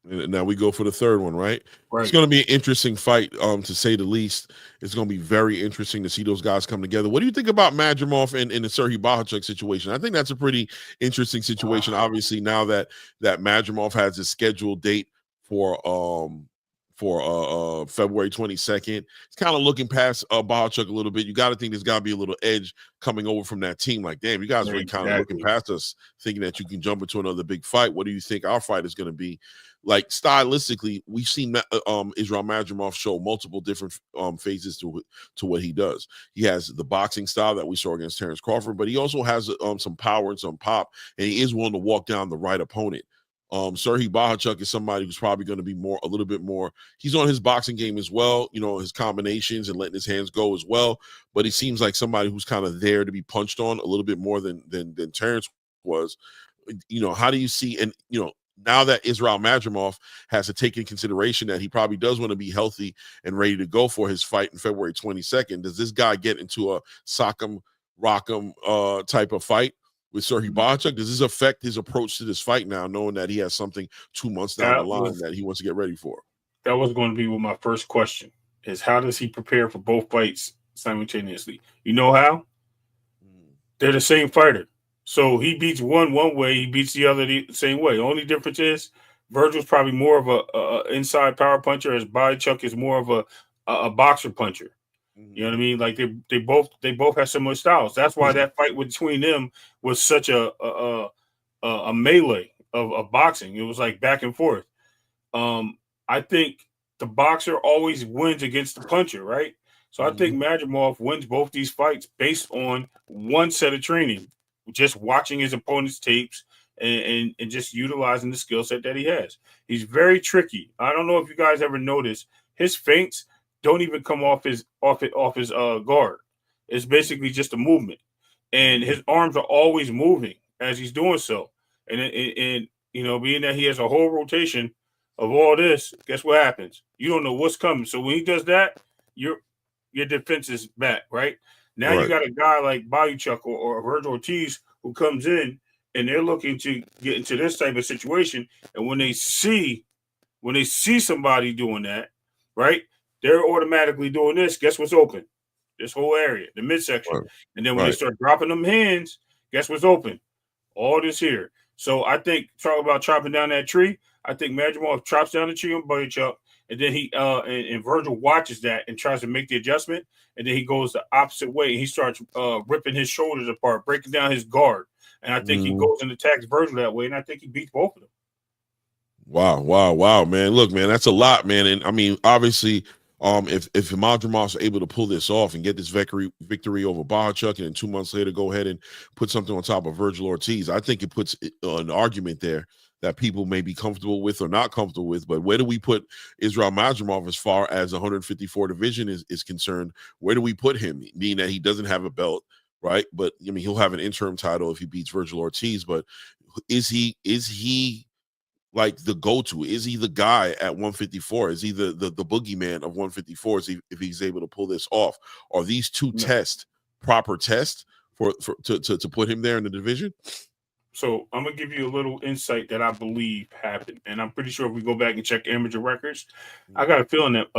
And now we go for the third one, right? It's going to be an interesting fight, to say the least. It's going to be very interesting to see those guys come together. What do you think about Madrimov and the Serhiy Bohachuk situation? I think that's a pretty interesting situation. Obviously, now that Madrimov has a scheduled date for February 22nd, it's kind of looking past Bohachuk a little bit. You got to think there's got to be a little edge coming over from that team. Like, damn, you guys really kind of looking past us, thinking that you can jump into another big fight. What do you think our fight is going to be? Like, stylistically, we've seen Israel Madrimov show multiple different phases to what he does. He has the boxing style that we saw against Terrence Crawford, but he also has some power and some pop, and he is willing to walk down the right opponent. Serhiy Bohachuk is somebody who's probably going to be a little bit more. He's on his boxing game as well, his combinations and letting his hands go as well. But he seems like somebody who's kind of there to be punched on a little bit more than Terrence was. How do you see? And now that Israel Madrimov has to take in consideration that he probably does want to be healthy and ready to go for his fight in February 22nd, does this guy get into a sock'em rock'em type of fight with Serhiy Bohachuk? Does this affect his approach to this fight now, knowing that he has something 2 months down the line that he wants to get ready for? That was going to be my first question, is how does he prepare for both fights simultaneously? You know how? They're the same fighter. So he beats one way, he beats the other the same way. Only difference is Virgil's probably more of a inside power puncher, as Bohachuk is more of a boxer puncher. You know what I mean? Like they both have similar styles. That's why that fight between them was such a melee of boxing. It was like back and forth. I think the boxer always wins against the puncher, right? So I think Madrimov wins both these fights based on one set of training, just watching his opponent's tapes, and just utilizing the skill set that he has. He's very tricky. I don't know if you guys ever noticed his feints don't even come off his guard. It's basically just a movement, and his arms are always moving as he's doing so. And you know, being that he has a whole rotation of all this, guess what happens? You don't know what's coming. So when he does that, your defense is back, right? Now you got a guy like Bohachuk or Virgil Ortiz who comes in and they're looking to get into this type of situation. And when they see somebody doing that, right, they're automatically doing this. Guess what's open? This whole area, the midsection. Right. And then when they start dropping them hands, guess what's open? All this here. So I think, talk about chopping down that tree, I think Madrimov chops down the tree on Bohachuk, and then he and Virgil watches that and tries to make the adjustment, and then he goes the opposite way and he starts ripping his shoulders apart, breaking down his guard. And I think he goes and attacks Virgil that way, and I think he beats both of them. Wow, man. Look, man, that's a lot, man. And I mean, obviously, if Madrimov's able to pull this off and get this victory over Bohachuk, and then 2 months later go ahead and put something on top of Virgil Ortiz, I think it puts an argument there that people may be comfortable with or not comfortable with. But where do we put Israel Madrimov as far as 154 division is concerned? Where do we put him? Meaning that he doesn't have a belt, right? But I mean, he'll have an interim title if he beats Virgil Ortiz. But is he like the go-to? Is he the guy at 154? Is he the boogeyman of 154? If he's able to pull this off? Are these two tests proper tests to put him there in the division? So I'm gonna give you a little insight that I believe happened, and I'm pretty sure if we go back and check amateur records, I got a feeling that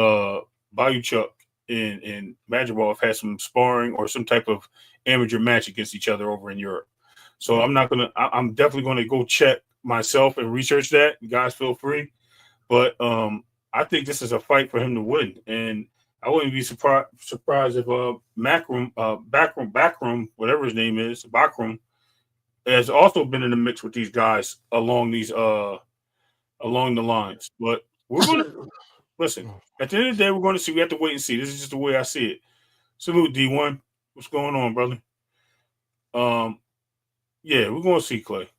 Bohachuk and Madrimov had some sparring or some type of amateur match against each other over in Europe. So I'm I'm definitely gonna go check myself and research that. You guys feel free, but I think this is a fight for him to win, and I wouldn't be surprised if Backroom, whatever his name is, Backroom, has also been in the mix with these guys along the lines. But we're gonna listen. At the end of the day, we're going to see. We have to wait and see. This is just the way I see it. Salute, D1. What's going on, brother? Yeah, we're going to see, Clay.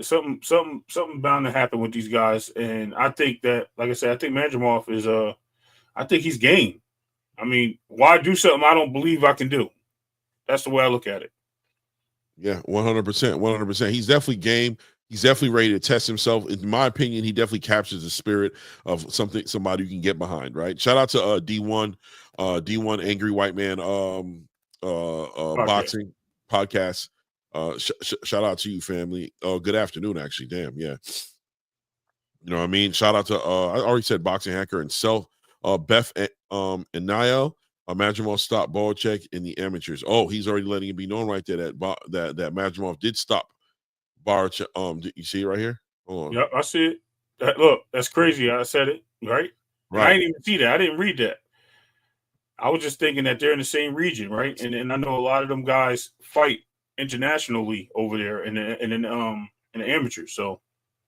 Something bound to happen with these guys, and I think that, like I said, I think Madrimov is I think he's game. I mean, why do something I don't believe I can do? That's the way I look at it. Yeah, 100%. He's definitely game. He's definitely ready to test himself. In my opinion, he definitely captures the spirit of somebody you can get behind, right? Shout out to D1 Angry White Man boxing podcast. Shout out to you, family. Good afternoon, actually. Damn, yeah. You know what I mean? Shout out to I already said Boxing Hacker and Self, Beth and Niall. Madrimov stopped Bohachuk in the amateurs. Oh, he's already letting it be known right there that Madrimov did stop Bohachuk. Did you see it right here? Hold on. Yep, I see it. Look, that's crazy. I said it, right? I didn't even see that. I didn't read that. I was just thinking that they're in the same region, right? And I know a lot of them guys fight internationally over there in the amateurs. So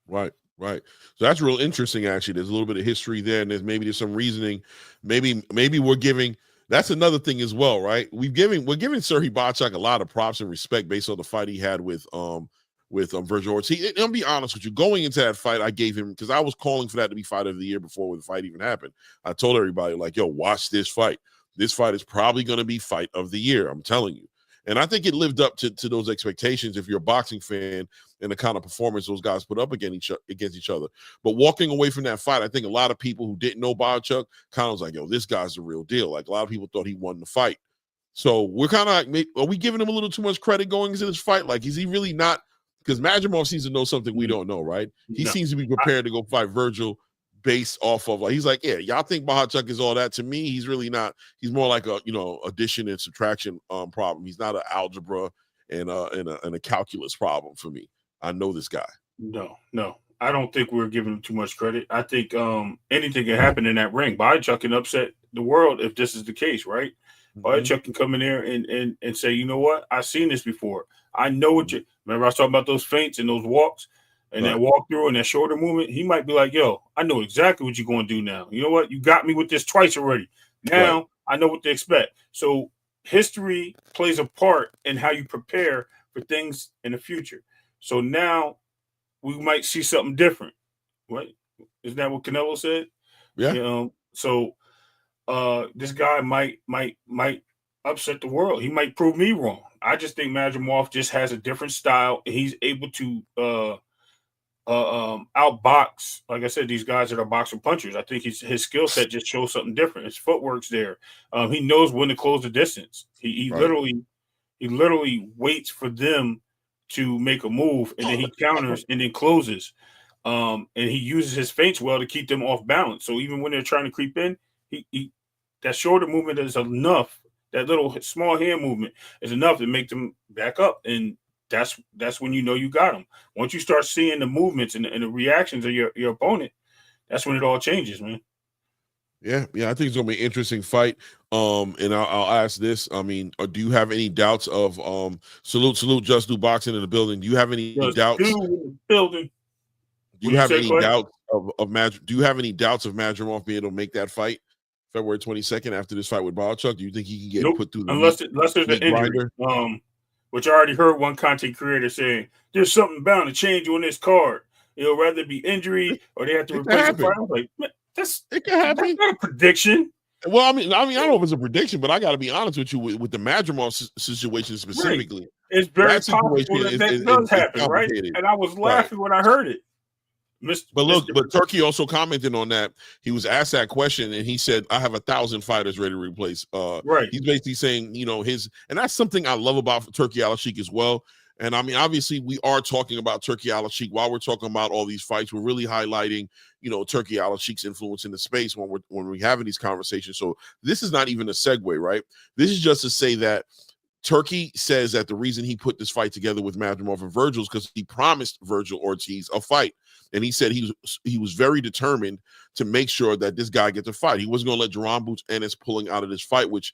right. So that's real interesting. Actually, there's a little bit of history there, and there's some reasoning. Maybe we're giving. That's another thing as well, right? We're giving Serhii Bohachuk a lot of props and respect based on the fight he had with Virgil Ortiz. And I'll be honest with you, going into that fight, I gave him, because I was calling for that to be fight of the year before the fight even happened. I told everybody, like, yo, watch this fight. This fight is probably going to be fight of the year. I'm telling you. And I think it lived up to those expectations if you're a boxing fan and the kind of performance those guys put up against each other. But walking away from that fight, I think a lot of people who didn't know Bohachuk kind of was like, yo, this guy's the real deal. Like, a lot of people thought he won the fight. So we're kind of like, are we giving him a little too much credit going into this fight? Like, is he really not? Because Madrimov seems to know something we don't know, right? He seems to be prepared to go fight Virgil based off of, like, he's like, yeah, y'all think Bohachuk is all that. To me, he's really not. He's more like a, addition and subtraction problem. He's not an algebra and a calculus problem for me. I know this guy. No, I don't think we're giving him too much credit. I think anything can happen in that ring. Bohachuk can upset the world if this is the case, right? Bohachuk can come in there and say, you know what? I've seen this before. I know what you remember. I was talking about those feints and those walks and that walk through and that shoulder movement. He might be like, yo, I know exactly what you're going to do now. You know what? You got me with this twice already. Now I know what to expect. So history plays a part in how you prepare for things in the future. So now we might see something different. Right? Isn't that what Canelo said? Yeah. So this guy might upset the world. He might prove me wrong. I just think Madrimov just has a different style. He's able to outbox, like I said, these guys that are boxer punchers. I think his skill set just shows something different. His footwork's there. He knows when to close the distance. He Right. literally waits for them to make a move, and then he counters and then closes. And he uses his feints well to keep them off balance. So even when they're trying to creep in, he that shoulder movement is enough. That little small hand movement is enough to make them back up, and that's when you know you got them. Once you start seeing the movements and the reactions of your opponent, that's when it all changes, man. Yeah, I think it's gonna be an interesting fight. And I'll ask this. I mean, do you have any doubts of salute Just Do Boxing in the building? Do you have any doubts? In the building. Do you have any doubts do you have any doubts of Madrimov being able to make that fight February 22nd after this fight with Bohachuk? Do you think he can get put through the unless there's an injury? Which I already heard one content creator saying there's something bound to change on this card. It'll rather be injury or they have to replace the fight. I'm like, man, it can happen. That's not a prediction. Well, I mean, I don't know if it's a prediction, but I got to be honest with you with the Madrimov situation specifically. Right. It's very possible that does happen, right? And I was laughing when I heard it. But Turkey also commented on that. He was asked that question, and he said, "I have 1,000 fighters ready to replace." Right. He's basically saying, and that's something I love about Turkey Usyk as well. And I mean, obviously, we are talking about Turkey Usyk while we're talking about all these fights. We're really highlighting, Turkey Usyk's influence in the space when we're having these conversations. So this is not even a segue, right? This is just to say that Turkey says that the reason he put this fight together with Madrimov and Virgil is because he promised Virgil Ortiz a fight. And he said he was very determined to make sure that this guy gets a fight. He wasn't going to let Duran Boots Ennis pulling out of this fight, which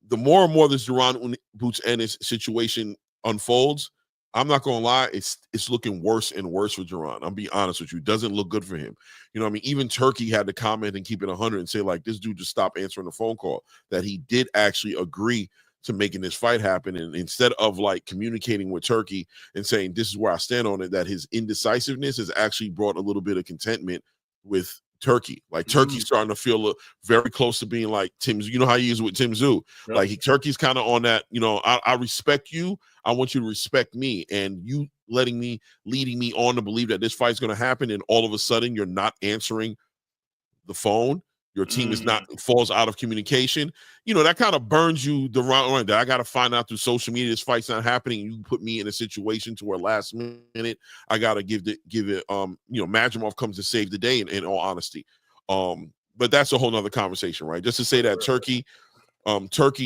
the more and more this Duran Boots Ennis situation unfolds, I'm not going to lie, it's looking worse and worse for Duran. I'm being honest with you. It doesn't look good for him. Even Turkey had to comment and keep it 100 and say, like, this dude just stopped answering the phone call, that he did actually agree to making this fight happen. And instead of like communicating with Turkey and saying, this is where I stand on it, that his indecisiveness has actually brought a little bit of contentment with Turkey. Like Turkey's starting to feel very close to being like Tim. You know how he is with Tim Tszyu. Yep. Like Turkey's kind of on that, I respect you. I want you to respect me, and you leading me on to believe that this fight's going to happen. And all of a sudden you're not answering the phone. Your team falls out of communication. That kind of burns you the wrong way. I got to find out through social media this fight's not happening. You put me in a situation to where last minute I got to give it. Madrimov comes to save the day. In all honesty, but that's a whole nother conversation, right? Just to say that Turkey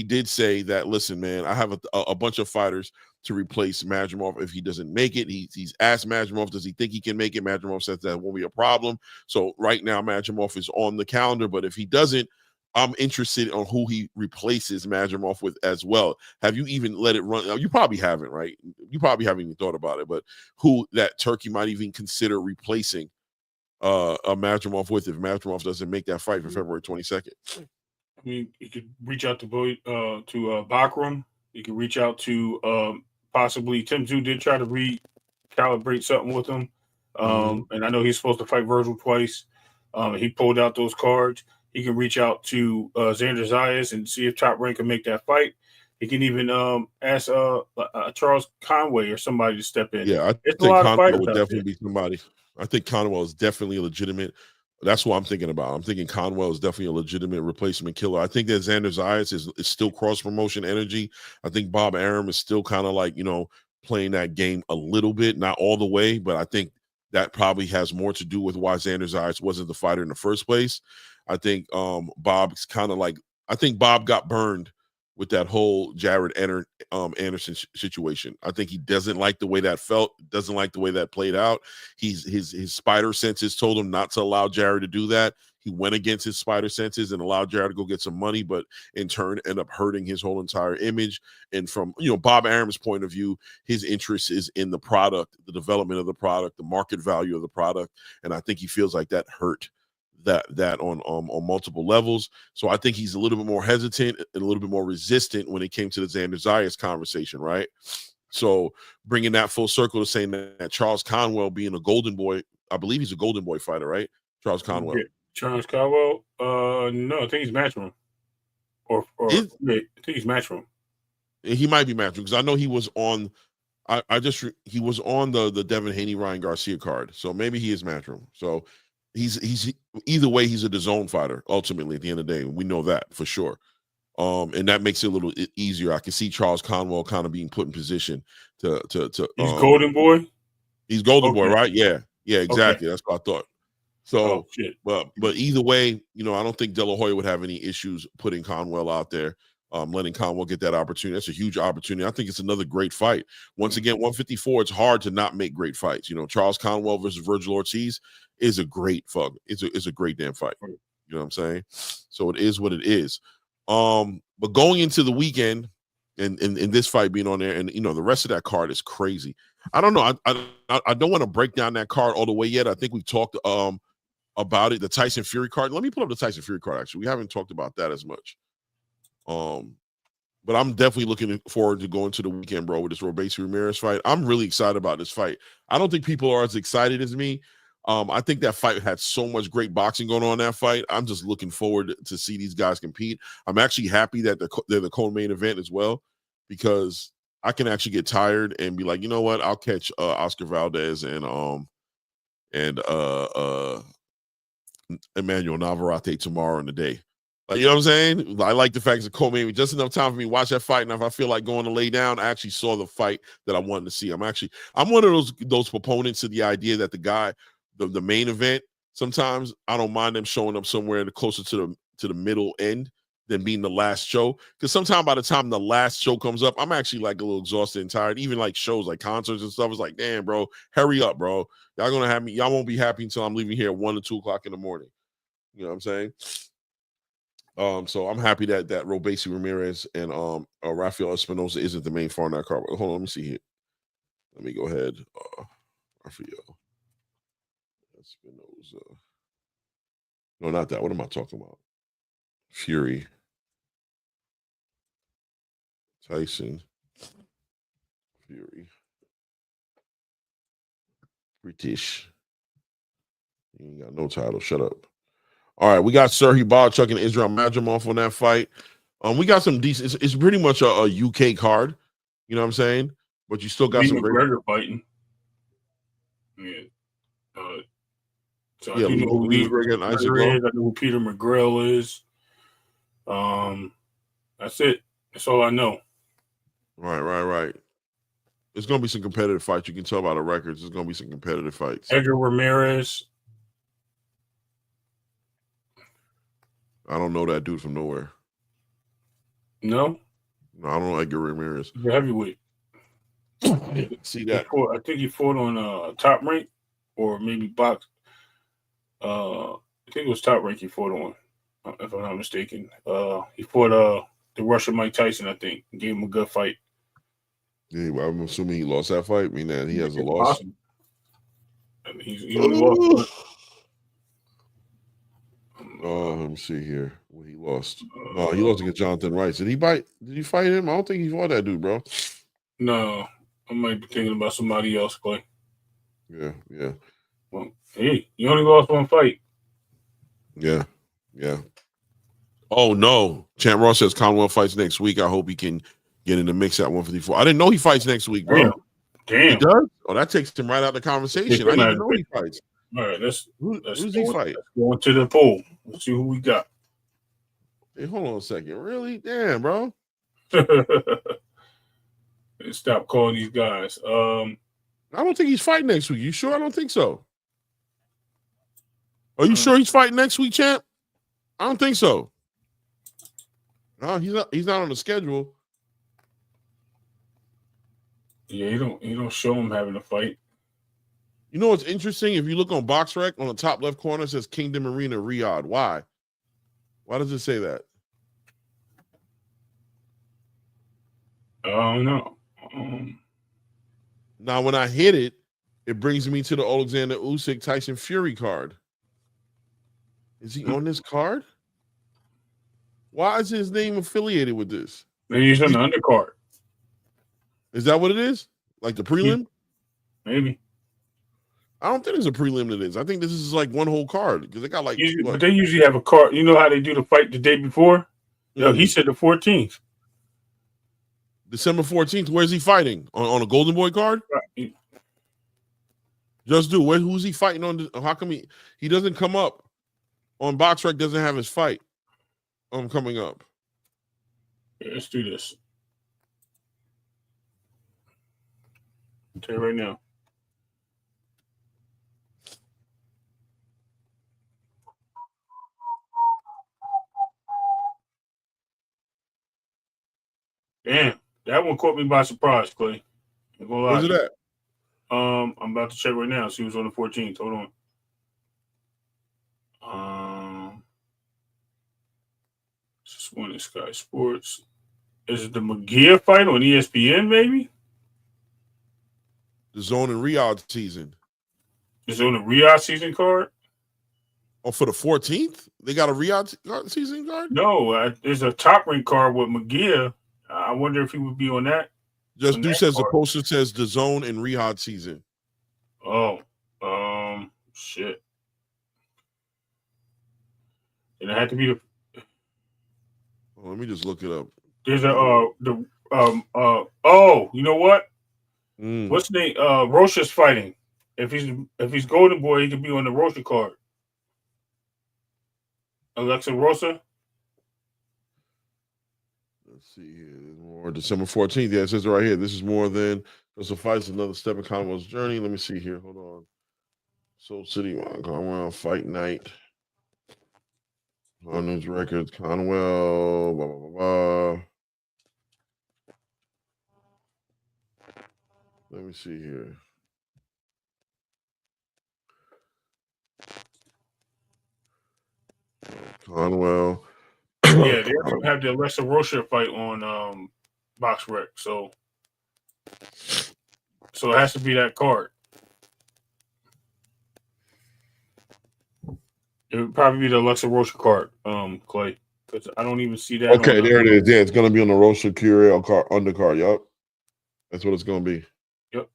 did say that. Listen, man, I have a bunch of fighters to replace Madrimov if he doesn't make it. He's asked Madrimov, does he think he can make it? Madrimov says that won't be a problem. So right now, Madrimov is on the calendar, but if he doesn't, I'm interested on who he replaces Madrimov with as well. Have you even let it run? You probably haven't, right? You probably haven't even thought about it, but who that Turkey might even consider replacing a Madrimov with if Madrimov doesn't make that fight for February 22nd? I mean, you could reach out to Bakram. You could reach out to possibly Tim Tszyu did try to recalibrate something with him. And I know he's supposed to fight Virgil twice. He pulled out those cards. He can reach out to Xander Zayas and see if Top Rank can make that fight. He can even ask Charles Conway or somebody to step in. Yeah, I think Conway would definitely be somebody. I think Conway is definitely a legitimate. That's what I'm thinking about. I'm thinking Conwell is definitely a legitimate replacement killer. I think that Xander Zayas is still cross-promotion energy. I think Bob Arum is still kind of like, playing that game a little bit, not all the way, but I think that probably has more to do with why Xander Zayas wasn't the fighter in the first place. I think Bob's kind of like, I think Bob got burned with that whole Jared Anderson situation. I think he doesn't like the way that felt, doesn't like the way that played out. His spider senses told him not to allow Jared to do that. He went against his spider senses and allowed Jared to go get some money, but in turn ended up hurting his whole entire image. And from Bob Arum's point of view, his interest is in the product, the development of the product, the market value of the product, and I think he feels like that hurt that on multiple levels. So I think he's a little bit more hesitant and a little bit more resistant when it came to the Xander Zayas conversation, right? So bringing that full circle to saying that Charles Conwell being a Golden Boy, I believe he's a Golden Boy fighter, right? Charles Conwell. Yeah. Charles Conwell. No, I think he's Matchroom. Or I think he's Matchroom. He might be Matchroom because I know he was on. He was on the Devin Haney Ryan Garcia card, so maybe he is Matchroom. So he's either way, he's a DAZN fighter. Ultimately, at the end of the day, we know that for sure. And that makes it a little easier. I can see Charles Conwell kind of being put in position to. He's Golden Boy. He's Golden Boy, right? Yeah, exactly. Okay. That's what I thought. So, but either way, I don't think De La Hoya would have any issues putting Conwell out there, letting Conwell get that opportunity. That's a huge opportunity. I think it's another great fight. Once again, 154. It's hard to not make great fights. Charles Conwell versus Virgil Ortiz is a great fuck. It's a great damn fight. You know what I'm saying? So it is what it is. But going into the weekend and this fight being on there, and the rest of that card is crazy. I don't know. I don't want to break down that card all the way yet. I think we talked about it, the Tyson Fury card. Let me pull up the Tyson Fury card. Actually, we haven't talked about that as much. But I'm definitely looking forward to going to the weekend, bro, with this Robeisy Ramirez fight. I'm really excited about this fight. I don't think people are as excited as me. I think that fight had so much great boxing going on in that fight. I'm just looking forward to see these guys compete. I'm actually happy that they're the co-main event as well, because I can actually get tired and be like, you know what? I'll catch Oscar Valdez and Emmanuel Navarrete tomorrow in the day. Like, you know what I'm saying? I like the fact it's a co-main, just enough time for me to watch that fight. And if I feel like going to lay down, I actually saw the fight that I wanted to see. I'm one of those proponents of the idea that the guy, the main event, sometimes I don't mind them showing up somewhere closer to the middle end than being the last show. Because sometimes by the time the last show comes up, I'm actually like a little exhausted and tired. Even like shows like concerts and stuff, it's like, damn, bro, hurry up, bro. Y'all won't be happy until I'm leaving here at 1 or 2 o'clock in the morning. You know what I'm saying? So I'm happy that Robeisy Ramirez and Rafael Espinosa isn't the main foreign card. Hold on, let me see here. Let me go ahead. Rafael Espinosa. No, not that. What am I talking about? Fury. Tyson. Fury. British. You ain't got no title. Shut up. All right, we got Serhiy Bohachuk and Israel Madrimov on that fight. We got some decent. It's pretty much a UK card. You know what I'm saying? But you still got some McGregor fighting. Yeah. So I know who McGregor and Isaac is. I know who Peter McGrill is. That's it. That's all I know. Right. It's gonna be some competitive fights. You can tell by the records. There's gonna be some competitive fights. Edgar Ramirez. I don't know that dude from nowhere. No, I don't know Edgar Ramirez. He's a heavyweight. See that? I think he fought on Top Rank or maybe Box. I think it was Top Rank he fought on, if I'm not mistaken. He fought the Russian Mike Tyson, I think. Gave him a good fight. Yeah, well, I'm assuming he lost that fight. I mean, that he has a loss. Awesome. I mean, he only lost. Let me see here. What he lost. No, he lost against Jonathan Rice. Did he fight him? I don't think he fought that dude, bro. No. I might be thinking about somebody else, Clay. Yeah. Well, hey, you only lost one fight. Yeah. Oh no. Champ Ross says Conwell fights next week. I hope he can get in the mix at 154. I didn't know he fights next week, bro. Damn. He does? Oh, that takes him right out of the conversation. I didn't even know he fights. All right, let's who's he fight? Let's go into the poll. Let's see who we got. Hey, hold on a second. Really? Damn, bro. Stop calling these guys. I don't think he's fighting next week. You sure? I don't think so. Are you sure he's fighting next week, champ? I don't think so. No, he's not on the schedule. Yeah, he don't show him having a fight. You know what's interesting? If you look on BoxRec, on the top left corner, it says Kingdom Arena Riyadh. Why? Why does it say that? I don't know. Now, when I hit it, it brings me to the Alexander Usyk Tyson Fury card. Is he on this card? Why is his name affiliated with this? Maybe he's on the undercard. Is that what it is? Like the prelim? Maybe. I don't think there's a prelim to this. I think this is like one whole card because they got like. But they usually have a card. You know how they do the fight the day before? Yo, he said the 14th. December 14th. Where's he fighting? On a Golden Boy card? Right. Just do. Who's he fighting on? How come he doesn't come up on BoxRec? Doesn't have his fight coming up. Yeah, let's do this. I'll tell you right now. Damn, that one caught me by surprise, Clay. Where's it at? I'm about to check right now. See who's on the 14th. Hold on. This one is Sky Sports. Is it the McGear fight on ESPN, maybe? The Zone and Riyadh season. Is it on the Riyadh season card? Oh, for the 14th? They got a Riyadh season card? No, there's a top rank card with McGear. I wonder if he would be on that. Just do says card. The poster says the Zone and Riyadh season. Oh, shit. And it had to be the. Let me just look it up. There's a you know what? What's the name? Rocha's fighting. If he's Golden Boy, he could be on the Rocha card. Alexa Rosa. Let's see here. There's more December 14th. Yeah, it says right here. This is more than just a fight. It's another step in Conwell's journey. Let me see here. Hold on. Soul City, Conwell, Fight Night. Carnage Records, Conwell, blah, blah, blah, blah. Let me see here. Conwell. Yeah, they also have the Alexa Rocha fight on BoxRec, so it has to be that card. It would probably be the Alexa Rocha card, Clay, because I don't even see that. Okay, there it is. Yeah, it's gonna be on the Rocha Curiel card undercard. Yup, that's what it's gonna be. Yep.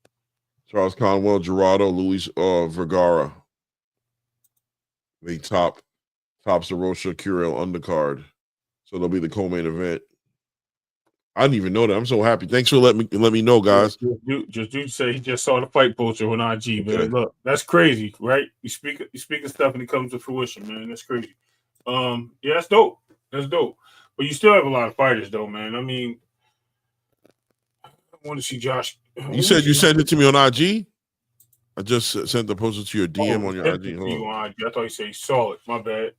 Charles Conwell, Gerardo, Luis Vergara. The tops the Rocha Curiel undercard. So they'll be the co-main event. I didn't even know that. I'm so happy. Thanks for letting me know, guys. Just say he just saw the fight poster on IG, man. Okay. Look, that's crazy, right? You speak of stuff and it comes to fruition, man. That's crazy. Yeah, that's dope. That's dope. But you still have a lot of fighters, though, man. I mean, I want to see Josh. You said you sent it to me on IG? I just sent the poster to your DM on your IG. I thought you said you saw it. My bad.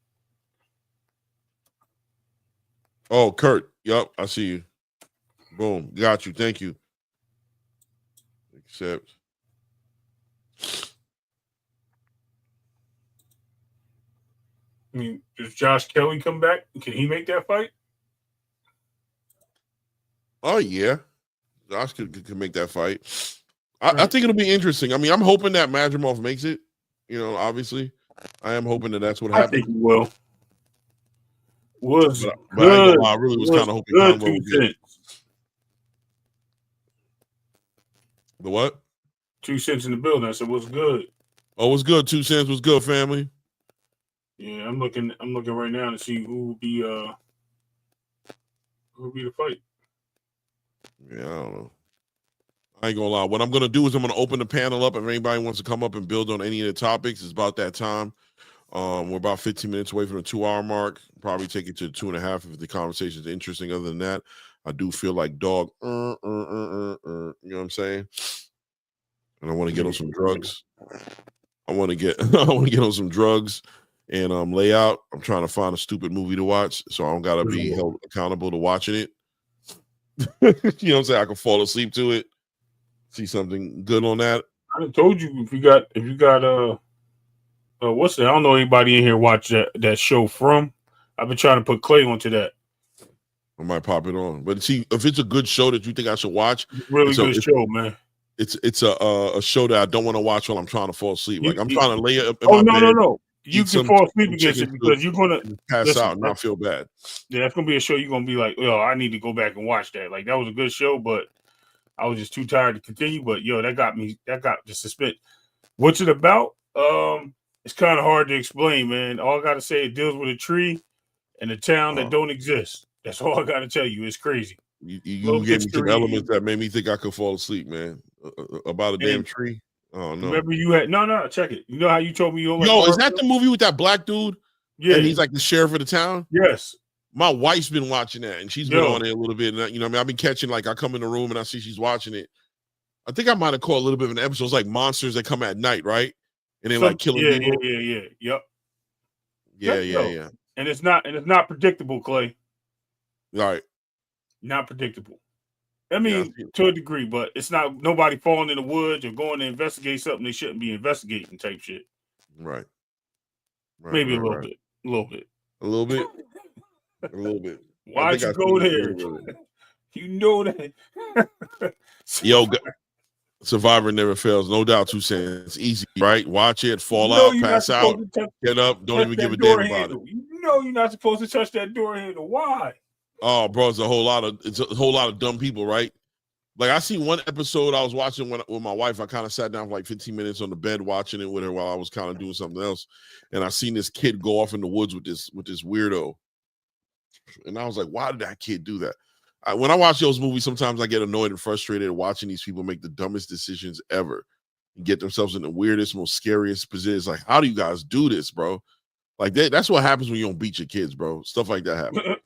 Oh, Kurt. Yup, I see you. Boom. Got you. Thank you. Accept. I mean, does Josh Kelly come back? Can he make that fight? Oh, yeah. Josh could make that fight. I think it'll be interesting. I mean, I'm hoping that Madrimov makes it. You know, obviously. I am hoping that's what happens. I think he will. I really was kind of hoping Conwell would get it. The what? 2 cents in the building. I said, what's good? Oh, what's good? 2 cents was good, family. Yeah, I'm looking right now to see who will be the fight. Yeah, I don't know. I ain't gonna lie. What I'm gonna do is I'm gonna open the panel up. If anybody wants to come up and build on any of the topics, it's about that time. We're about 15 minutes away from the 2-hour mark. Probably take it to 2.5 if the conversation is interesting. Other than that, I do feel like dog. You know what I'm saying? And I want to get on some drugs. I want to get on some drugs and lay out. I'm trying to find a stupid movie to watch, so I don't gotta be held accountable to watching it. You know what I'm saying? I can fall asleep to it. See something good on that. I told you if you got what's that? I don't know anybody in here watch that show From. I've been trying to put Clay onto that. I might pop it on, but see if it's a good show that you think I should watch. Really good show, man. It's a show that I don't want to watch while I'm trying to fall asleep. Like I'm trying to lay up. No. You can fall asleep against it because you're gonna pass out and not feel bad. Yeah, that's gonna be a show you're gonna be like, oh, I need to go back and watch that. Like that was a good show, but I was just too tired to continue. But yo, that got the suspense. What's it about? It's kind of hard to explain, man. All I gotta say, it deals with a tree and a town that don't exist. That's all I gotta tell you. It's crazy. You gave me some elements that made me think I could fall asleep, man. About a damn tree. Oh no! Remember you had no. Check it. You know how you told me you don't like. Yo, is that the movie with that black dude? Yeah, and he's like the sheriff of the town. Yes. My wife's been watching that, and she's been on it a little bit. And, you know, what I mean, I've been catching, like, I come in the room and I see she's watching it. I think I might have caught a little bit of an episode. It's like monsters that come at night, right? And they're like killing people. Yep. Yeah. And it's not predictable, Clay. Right. Not predictable. I mean, to a degree, but it's not nobody falling in the woods or going to investigate something they shouldn't be investigating type shit. Right. Maybe a little bit. A little bit. A little bit. A little bit. Why'd you go there? You know that. Yo, Survivor never fails. No doubt, 2 cents. Easy, right? Watch it, fall out, pass out, get up, don't even give a damn about it. You know you're not supposed to touch that door handle. Why? Oh, bro, it's a whole lot of dumb people, right? Like, I seen one episode I was watching with my wife. I kind of sat down for like 15 minutes on the bed watching it with her while I was kind of doing something else. And I seen this kid go off in the woods with this weirdo. And I was like, why did that kid do that? When I watch those movies, sometimes I get annoyed and frustrated watching these people make the dumbest decisions ever and get themselves in the weirdest, most scariest positions. Like, how do you guys do this, bro? Like, that's what happens when you don't beat your kids, bro. Stuff like that happens.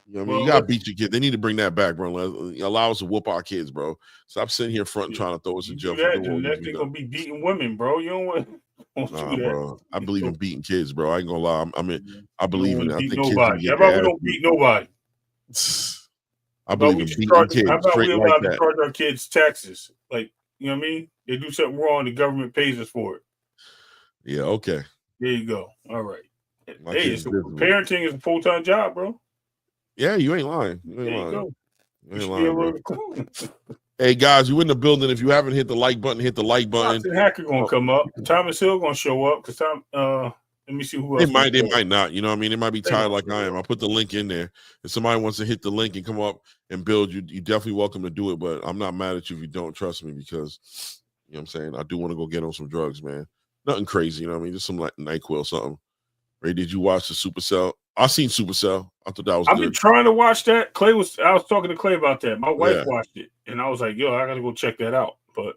You know what I mean? You gotta beat your kid. They need to bring that back, bro. Allow us to whoop our kids, bro. Stop sitting here front and trying to throw us in jail. They're gonna be beating women, bro. You don't want nah, bro. I believe in beating kids, bro. I ain't gonna lie. I believe in it. I think nobody. How about we don't beat nobody? I believe in beating kids. How about we allow to charge our kids taxes? Like, you know what I mean? They do something wrong, the government pays us for it. Yeah, okay. There you go. All right. Parenting is a full-time job, bro. Yeah, you ain't lying. You ain't lying. Bro. Hey guys, you in the building. If you haven't hit the like button, hit the like button. The hacker gonna come up. Thomas Hill gonna show up because let me see who else. They might not. You know what I mean? They might be tired like I am. I put the link in there. If somebody wants to hit the link and come up and build, you definitely welcome to do it. But I'm not mad at you if you don't trust me because you know what I'm saying. I do want to go get on some drugs, man. Nothing crazy, you know what I mean? Just some like NyQuil, something. Ray, did you watch the Supercell? I seen Supercell. I thought that was good. I've been trying to watch that. I was talking to Clay about that. My wife watched it, and I was like, yo, I got to go check that out. But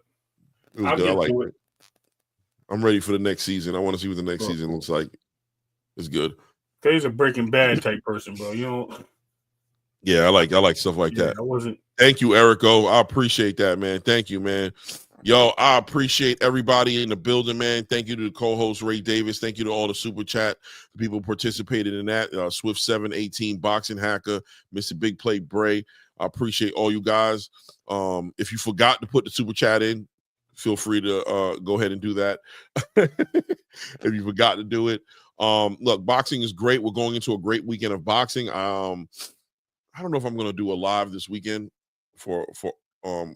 I'll get to it. I'm ready for the next season. I want to see what the next season looks like. It's good. Clay's a Breaking Bad type person, bro. You know? Yeah, I like stuff like that. I wasn't. Thank you, Erico. I appreciate that, man. Thank you, man. Yo, I appreciate everybody in the building, man. Thank you to the co-host Ray Davis. Thank you to all the super chat people participated in that. Swift 718, Boxing Hacker, Mr. Big Play Bray. I appreciate all you guys. If you forgot to put the super chat in, feel free to go ahead and do that. If you forgot to do it. Look, boxing is great. We're going into a great weekend of boxing. I don't know if I'm going to do a live this weekend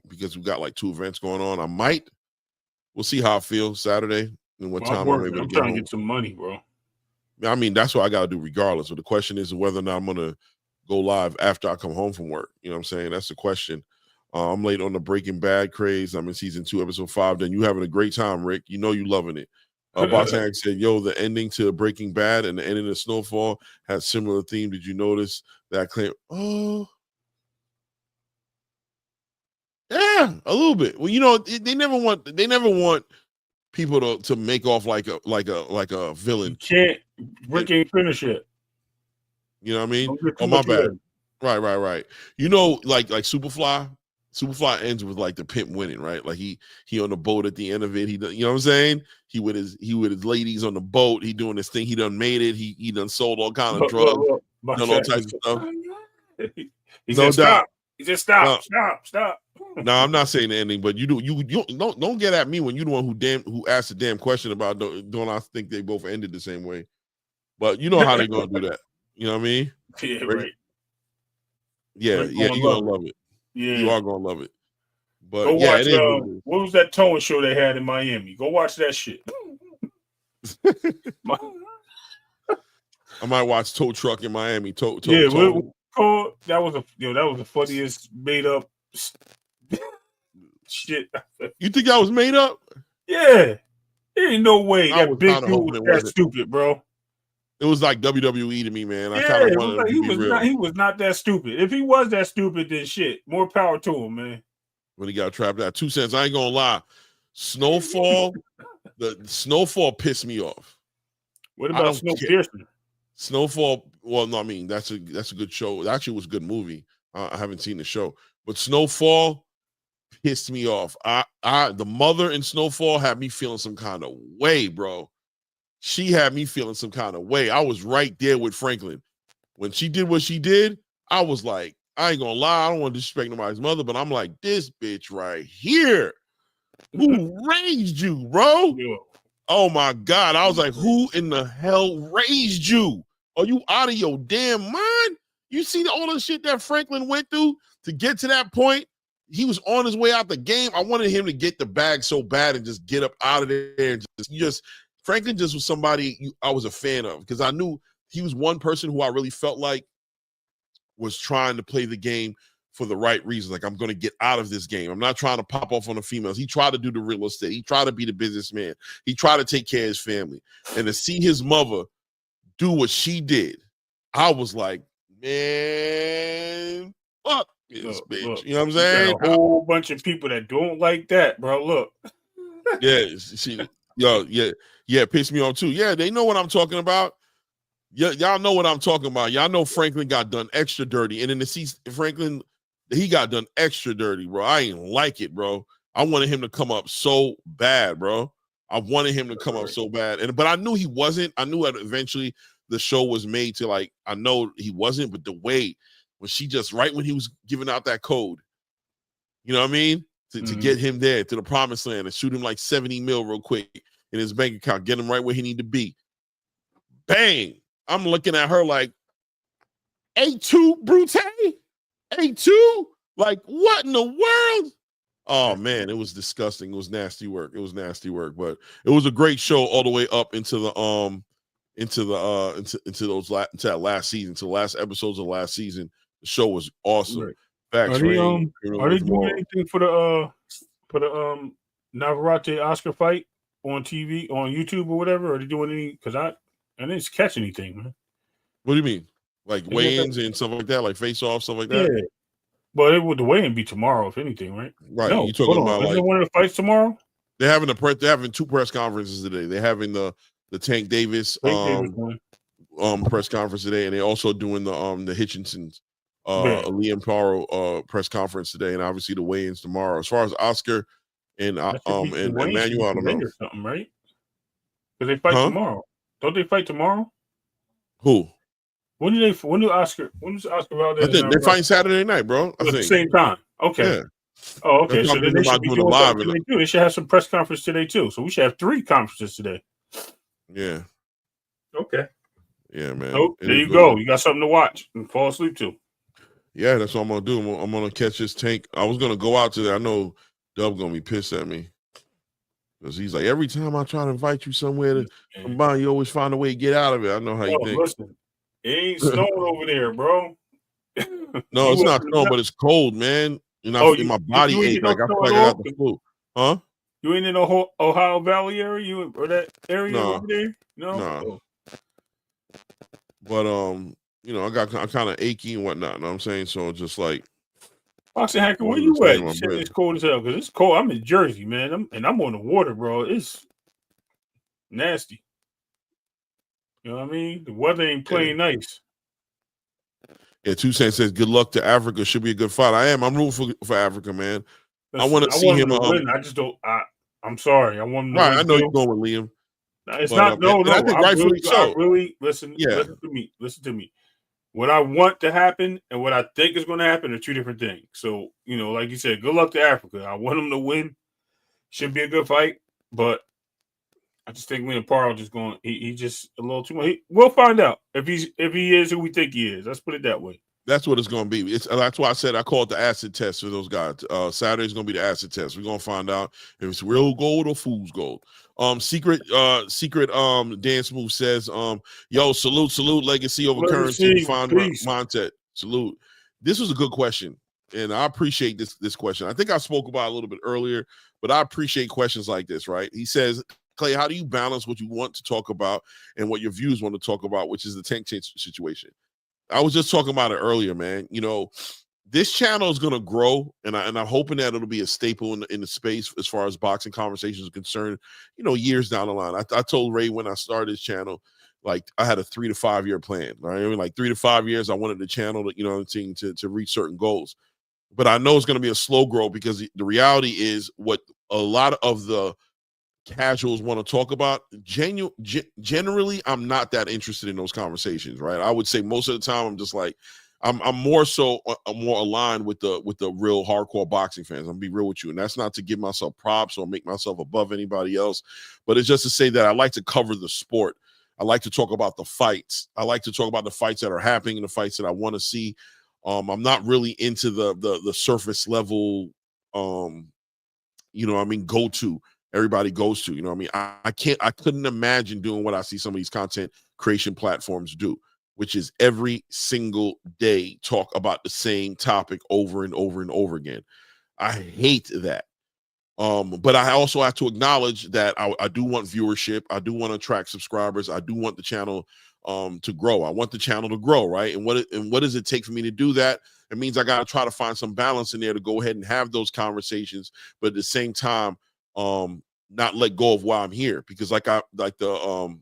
because we've got like 2 events going on. I might. We'll see how I feel Saturday and what time I'm able to get trying to get some money, bro. I mean, that's what I got to do regardless. But the question is whether or not I'm going to go live after I come home from work. You know what I'm saying? That's the question. I'm late on the Breaking Bad craze. I'm in season 2, episode 5. Then you having a great time, Rick. You know you loving it. Boxing Hack said, yo, the ending to Breaking Bad and the ending of Snowfall has similar theme. Did you notice that claim? Oh, yeah, a little bit. Well, you know, they never want people to make off like a villain. Rick ain't finish it. You know what I mean? Oh, my bad. Right. You know, like Superfly. Superfly ends with like the pimp winning, right? Like he on the boat at the end of it. He done, you know what I'm saying? He with his ladies on the boat. He doing this thing. He done made it. He done sold all kind of drugs. Done all types of stuff. He said, stop. He said, stop. No, I'm not saying the ending, but you don't get at me when you're the one who asked the damn question about don't I think they both ended the same way? But you know how they're gonna do that. You know what I mean? Yeah, right. Yeah, you're gonna love it. Yeah, you are gonna love it. But go watch. What was that towing show they had in Miami? Go watch that shit. I might watch Tow Truck in Miami. Tow. That was the funniest made up. shit. You think that was made up? Yeah. There ain't no way I that was big kinda dude hoping was it that wasn't. stupid, bro. It was like WWE to me, man. I Yeah, kind of it was wanted like, him he to be was real. not. He was not that stupid. If he was that stupid, then shit. More power to him, man. When he got trapped out. 2 cents. I ain't gonna lie. Snowfall, the Snowfall pissed me off. What I about don't care. Snowpiercer? Snowfall. Well, no, I mean that's a good show. It actually was a good movie. I haven't seen the show, but Snowfall pissed me off. The mother in Snowfall had me feeling some kind of way, bro. She had me feeling some kind of way. I was right there with Franklin when she did what she did. I was like, I ain't gonna lie. I don't want to disrespect nobody's mother, but I'm like, this bitch right here. Who raised you, bro? Yeah. Oh my God. I was like, who in the hell raised you? Are you out of your damn mind? You see all the shit that Franklin went through to get to that point? He was on his way out the game. I wanted him to get the bag so bad and just get up out of there. And just Franklin just was somebody I was a fan of because I knew he was one person who I really felt like was trying to play the game for the right reasons. Like, I'm going to get out of this game. I'm not trying to pop off on the females. He tried to do the real estate. He tried to be the businessman. He tried to take care of his family. And to see his mother do what she did, I was like, man, fuck this bitch. Look, you know what I'm saying? A whole bunch of people that don't like that, bro. Look. Yeah, pissed me off too. Yeah, they know what I'm talking about. Yeah, y'all know what I'm talking about. Y'all know Franklin got done extra dirty. And then to see Franklin, he got done extra dirty, bro. I ain't like it, bro. I wanted him to come up so bad, bro. I wanted him to come up so bad. But I knew he wasn't. I knew that eventually the show was made to, like, I know he wasn't, but the way when she just, right when he was giving out that code, you know what I mean? To get him there to the promised land and shoot him like 70 mil real quick in his bank account, get him right where he need to be. Bang. I'm looking at her like, A2 Brute? A2? Like, what in the world? Oh man, it was disgusting. It was nasty work. But it was a great show all the way up into the into that last season, to the last episodes of last season. The show was awesome. Right. Facts, are they doing anything for the Navarrete Oscar fight on TV, on YouTube or whatever? Are they doing any? Because I didn't catch anything, man. What do you mean? Like weigh-ins and stuff like that, like face-off, stuff like that? Yeah. But it would the weigh-in be tomorrow, if anything, right? Right. No, you talking about isn't like one of the fights tomorrow? They're having two press conferences today. They're having the Tank Davis press conference today, and they're also doing the Hitchinson's Liam Paro press conference today, and obviously the weigh-ins tomorrow. As far as Oscar and Emmanuel, I don't know. Or something, right? Because they fight tomorrow. Don't they fight tomorrow? Who? When does Oscar Valdez? I think they're fighting Saturday night, bro. At the same time. Okay. Yeah. Oh, okay. So then they should be doing live. They should have some press conference today too. So we should have 3 conferences today. Yeah. Okay. Yeah, man. Oh, there you go. You got something to watch and fall asleep to. Yeah, that's what I'm gonna do. I'm gonna catch this Tank. I was gonna go out today. I know Dub gonna be pissed at me because he's like, every time I try to invite you somewhere to combine, you always find a way to get out of it. I know how you think. Listen, it ain't snowing over there, bro. No, it's not snowing, but it's cold, man. And my body ache. Like I feel like I got the flu. Huh? You ain't in the Ohio Valley area, or that area over there? No. But I'm kind of achy and whatnot. You know what I'm saying? So just like, Boxing Hacker, where you at? It's cold as hell because it's cold. I'm in Jersey, man. I'm on the water, bro. It's nasty. You know what I mean? The weather ain't playing nice. Yeah, 2 Cents says, good luck to Africa. Should be a good fight. I am. I'm rooting for Africa, man. Listen, I want to see him win. I just don't. I'm sorry. I want him to win. I know you're going with Liam. It's not. No. I think rightfully so. Listen. Yeah. Listen to me. What I want to happen and what I think is going to happen are 2 different things. So, like you said, good luck to Africa. I want him to win. Should be a good fight, but I just think Liam Paro just going. He just a little too much. We'll find out if he is who we think he is. Let's put it that way. That's what it's going to be. That's why I said I call it the acid test for those guys. Saturday's going to be the acid test. We're going to find out if it's real gold or fool's gold. Secret dance move says, yo, salute legacy over currency. Montet. Salute. This was a good question. and I appreciate this question. I think I spoke about it a little bit earlier, but I appreciate questions like this, right? He says, Clay, how do you balance what you want to talk about and what your viewers want to talk about, which is the tank change situation? I was just talking about it earlier, man. You know, this channel is going to grow, and I'm hoping that it'll be a staple in the space as far as boxing conversations are concerned, you know, years down the line. I told Ray when I started this channel, like I had a 3 to 5 year plan, right? I mean, like 3 to 5 years, I wanted the channel to, you know, to reach certain goals. But I know it's going to be a slow growth because the reality is what a lot of the casuals want to talk about. Generally, I'm not that interested in those conversations, right? I would say most of the time, I'm just like, I'm more so more aligned with the real hardcore boxing fans. I'm gonna be real with you, and that's not to give myself props or make myself above anybody else, but it's just to say that I like to cover the sport. I like to talk about the fights. I like to talk about the fights that are happening and the fights that I want to see. I'm not really into the surface level, you know, I mean, everybody goes to, you know, I mean, I couldn't imagine doing what I see some of these content creation platforms do, which is every single day talk about the same topic over and over and over again. I hate that. But I also have to acknowledge that I do want viewership. I do want to attract subscribers. I do want the channel to grow. I want the channel to grow, right? And what does it take for me to do that? It means I got to try to find some balance in there to go ahead and have those conversations, but at the same time, not let go of why I'm here. Because like the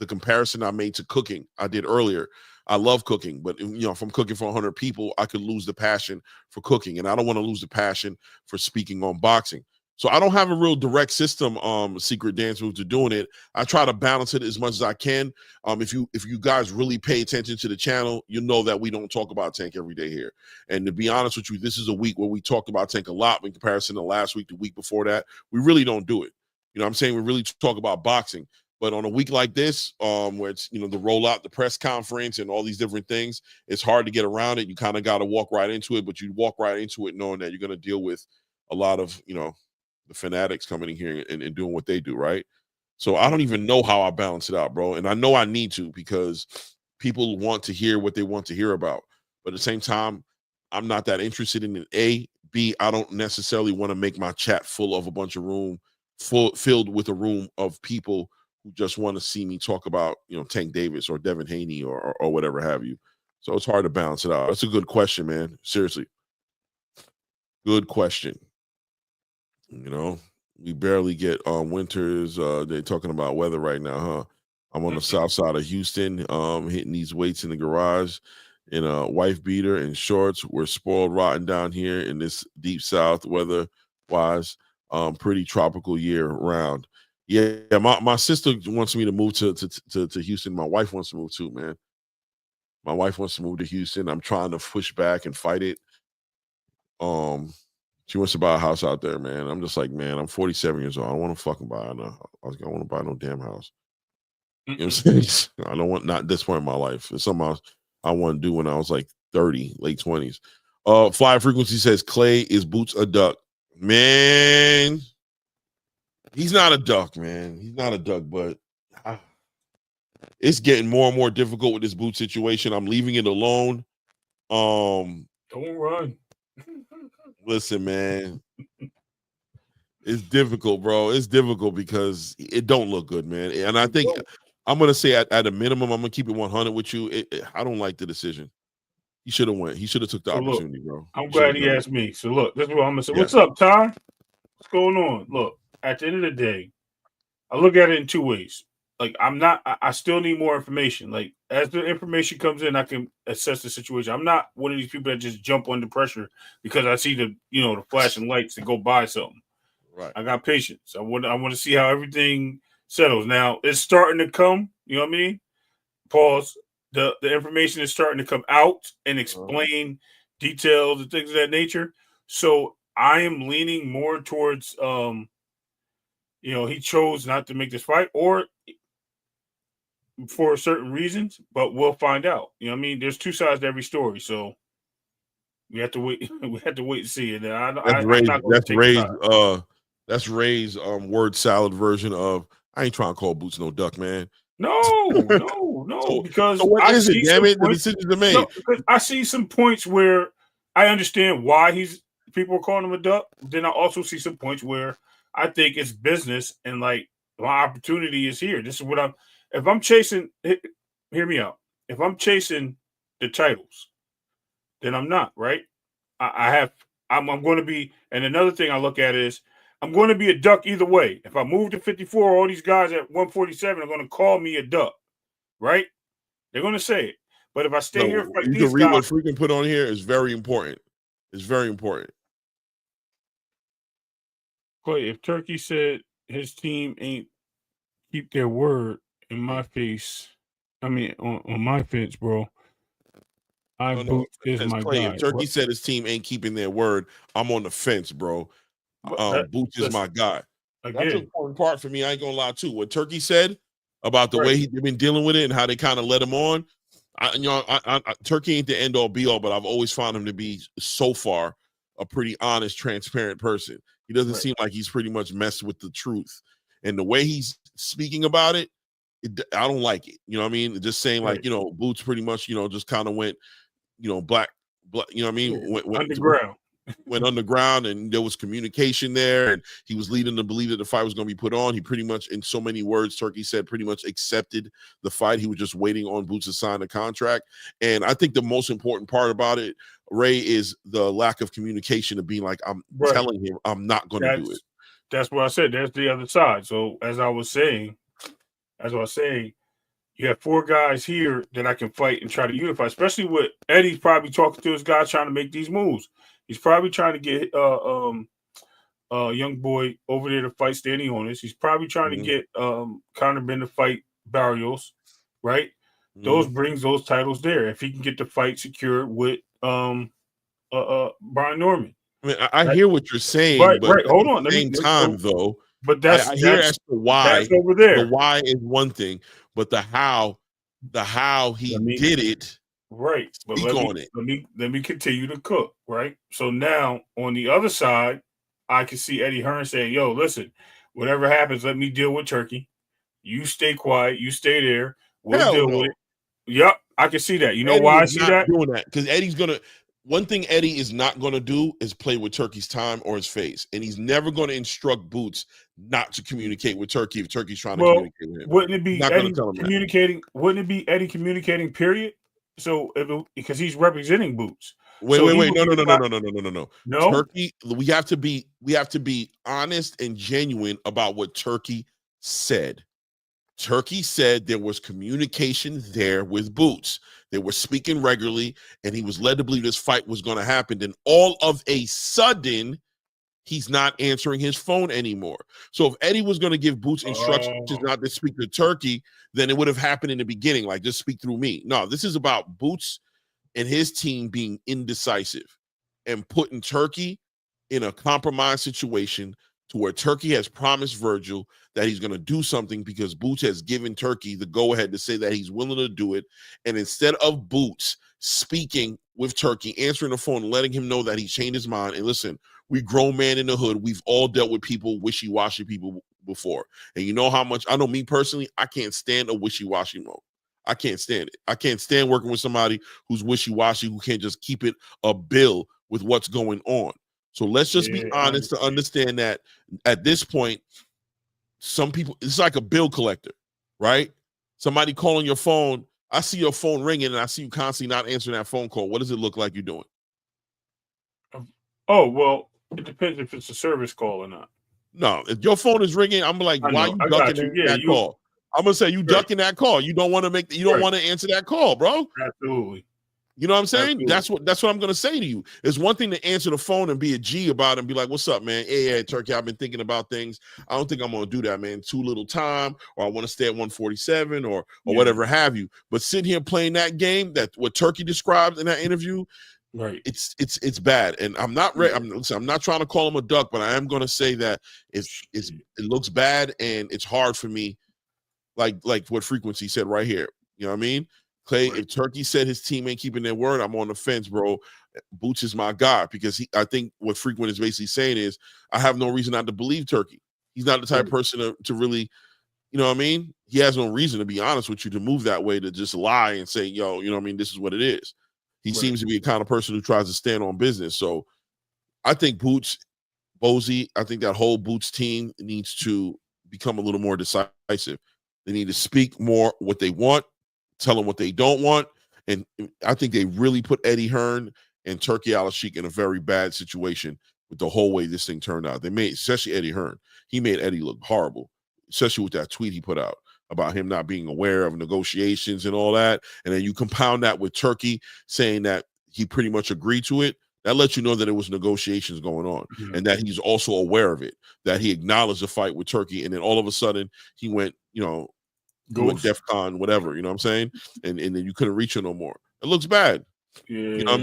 comparison I made to cooking I did earlier. I love cooking, but you know, if I'm cooking for 100 people, I could lose the passion for cooking, and I don't want to lose the passion for speaking on boxing. So I don't have a real direct system, secret dance move to doing it. I try to balance it as much as I can. If you guys really pay attention to the channel, you know that we don't talk about Tank every day here. And to be honest with you, this is a week where we talked about Tank a lot in comparison to last week, the week before that. We really don't do it. You know what I'm saying? We really talk about boxing. But on a week like this, where it's, you know, the rollout, the press conference, and all these different things, it's hard to get around it. You kind of got to walk right into it, but you walk right into it knowing that you're going to deal with a lot of, you know, the fanatics coming in here and doing what they do, right? So I don't even know how I balance it out, bro. And I know I need to, because people want to hear what they want to hear about. But at the same time, I'm not that interested in it. A, B, I don't necessarily want to make my chat full of a bunch of filled with a room of people who just want to see me talk about, you know, Tank Davis or Devin Haney or whatever have you. So it's hard to balance it out. That's a good question, man. Seriously. Good question. You know, we barely get winters. They're talking about weather right now, huh? I'm on the south side of Houston, hitting these weights in the garage in a wife beater and shorts. We're spoiled rotten down here in this deep south weather-wise. Pretty tropical year round. Yeah, my sister wants me to move to Houston. My wife wants to move too, man. My wife wants to move to Houston. I'm trying to push back and fight it. She wants to buy a house out there, man. I'm just like, man, I'm 47 years old. I don't want to fucking buy no. I want to buy no damn house. You know what I'm saying? I don't want, not this point in my life. It's something I want to do when I was like 30, late 20s. Fly Frequency says, Clay, is Boots a duck? Man, he's not a duck, man. He's not a duck, but it's getting more and more difficult with this Boots situation. I'm leaving it alone. Don't run. Listen, man. It's difficult, bro. It's difficult because it don't look good, man. And I think I'm going to say at a minimum, I'm going to keep it 100 with you. I don't like the decision. He should have went. He should have took the opportunity, bro. I'm glad he asked me. So look, this is what I'm going to say. Yeah. What's up, Ty? What's going on? Look, at the end of the day, I look at it in two ways. Like, I still need more information. Like, as the information comes in, I can assess the situation. I'm not one of these people that just jump under pressure because I see the flashing lights to go buy something. Right. I got patience. I want to see how everything settles. Now, it's starting to come. You know what I mean? Pause. The information is starting to come out and explain details and things of that nature. So I am leaning more towards, he chose not to make this fight or for certain reasons, but we'll find out. You know what I mean? There's two sides to every story, so we have to wait. We have to wait and see. And that's Ray's word salad version of I ain't trying to call Boots no duck, man. No, because so what is it? Damn it, the decisions are made. No, because I see some points where I understand why people are calling him a duck. Then I also see some points where I think it's business and like my opportunity is here. This is what if I'm chasing, hear me out. If I'm chasing the titles, then I'm not, right? I'm going to be, and another thing I look at is I'm going to be a duck either way. If I move to 54, all these guys at 147 are going to call me a duck, right? They're going to say it. But if I stay here and fight you these can read guys, what Freaking put on here is very important. It's very important. Clay, if Turkey said his team ain't keep their word in my face, I mean on my fence, bro. Boots is As my Clay, guy. if Turkey said his team ain't keeping their word, I'm on the fence, bro. Boots is my guy. That's an important part for me. I ain't gonna lie too. What Turkey said about the way they've been dealing with it and how they kind of let him on. Turkey ain't the end all be all, but I've always found him to be so far a pretty honest, transparent person. He doesn't seem like he's pretty much messed with the truth, and the way he's speaking about it, I don't like it. You know what I mean? Just saying like, Boots pretty much, just kind of went, black, you know what I mean? Went underground. Went underground, and there was communication there, and he was leading to believe that the fight was going to be put on. He pretty much, in so many words, Turkey said, pretty much accepted the fight. He was just waiting on Boots to sign the contract. And I think the most important part about it, Ray, is the lack of communication of being like, I'm telling him I'm not going to do it. That's what I said. There's the other side. So as I was saying, you have 4 guys here that I can fight and try to unify, especially with Eddie's probably talking to his guys trying to make these moves. He's probably trying to get young boy over there to fight Standing Honest. He's probably trying to get Conor Ben to fight Barrios, right? Those brings those titles there. If he can get the fight secured with Brian Norman. I mean, I hear what you're saying, but hold on. At the same time, though, but I hear as to why. That's over there. The why is one thing, but the how he did it. Right. But let me continue to cook, right? So now on the other side, I can see Eddie Hearn saying, yo, listen, whatever happens, let me deal with Turkey. You stay quiet, you stay there. We'll deal with it. Yep, I can see that. You know Eddie why I see that? Doing that because one thing Eddie is not gonna do is play with Turkey's time or his face. And he's never gonna instruct Boots not to communicate with Turkey if Turkey's trying to communicate with him. Wouldn't it be Eddie communicating? Wouldn't it be Eddie communicating, period? So because he's representing Boots. Wait. No. Turkey, we have to be honest and genuine about what Turkey said. Turkey said there was communication there with Boots. They were speaking regularly, and he was led to believe this fight was going to happen. Then all of a sudden, he's not answering his phone anymore. So if Eddie was going to give Boots instructions not to speak to Turkey, then it would have happened in the beginning, like just speak through me. No, this is about Boots and his team being indecisive and putting Turkey in a compromised situation to where Turkey has promised Virgil that he's going to do something because Boots has given Turkey the go-ahead to say that he's willing to do it. And instead of Boots speaking with Turkey, answering the phone and letting him know that he changed his mind, and listen, we grown man in the hood, we've all dealt with people, wishy-washy people before. And you know how much, I know me personally, I can't stand a wishy-washy mode. I can't stand it. I can't stand working with somebody who's wishy-washy, who can't just keep it a bill with what's going on. So let's just be honest to understand that at this point, some people, it's like a bill collector, right? Somebody calling your phone. I see your phone ringing and I see you constantly not answering that phone call. What does it look like you're doing? Oh, well, it depends if it's a service call or not. No, if your phone is ringing, I'm like, why are you ducking that call? I'm gonna say you ducking that call. You don't want to don't want to answer that call, bro. Absolutely. You know what I'm saying? Absolutely. That's what I'm gonna say to you. It's one thing to answer the phone and be a G about it and be like, "What's up, man? Hey, Turkey, I've been thinking about things. I don't think I'm gonna do that, man. Too little time, or I want to stay at 147, or whatever have you." But sitting here playing that game, that what Turkey described in that interview, right? It's bad, and I'm not ready. I'm not trying to call him a duck, but I am gonna say that it looks bad, and it's hard for me. Like what Frequency said right here. You know what I mean? Clay, if Turkey said his team ain't keeping their word, I'm on the fence, bro. Boots is my guy because I think what Frequent is basically saying is I have no reason not to believe Turkey. He's not the type of person to really, you know what I mean? He has no reason, to be honest with you, to move that way, to just lie and say, yo, you know what I mean? This is what it is. He seems to be the kind of person who tries to stand on business. So I think Bozy, I think that whole Boots team needs to become a little more decisive. They need to speak more what they want, tell them what they don't want. And I think they really put Eddie Hearn and Turkey Al-Sheikh in a very bad situation with the whole way this thing turned out. They made, especially Eddie Hearn, he made Eddie look horrible, especially with that tweet he put out about him not being aware of negotiations and all that. And then you compound that with Turkey saying that he pretty much agreed to it. That lets you know that there was negotiations going on and that he's also aware of it, that he acknowledged the fight with Turkey. And then all of a sudden he went, went DEFCON, whatever, you know what I'm saying? And then you couldn't reach him no more. It looks bad. Yeah, you know what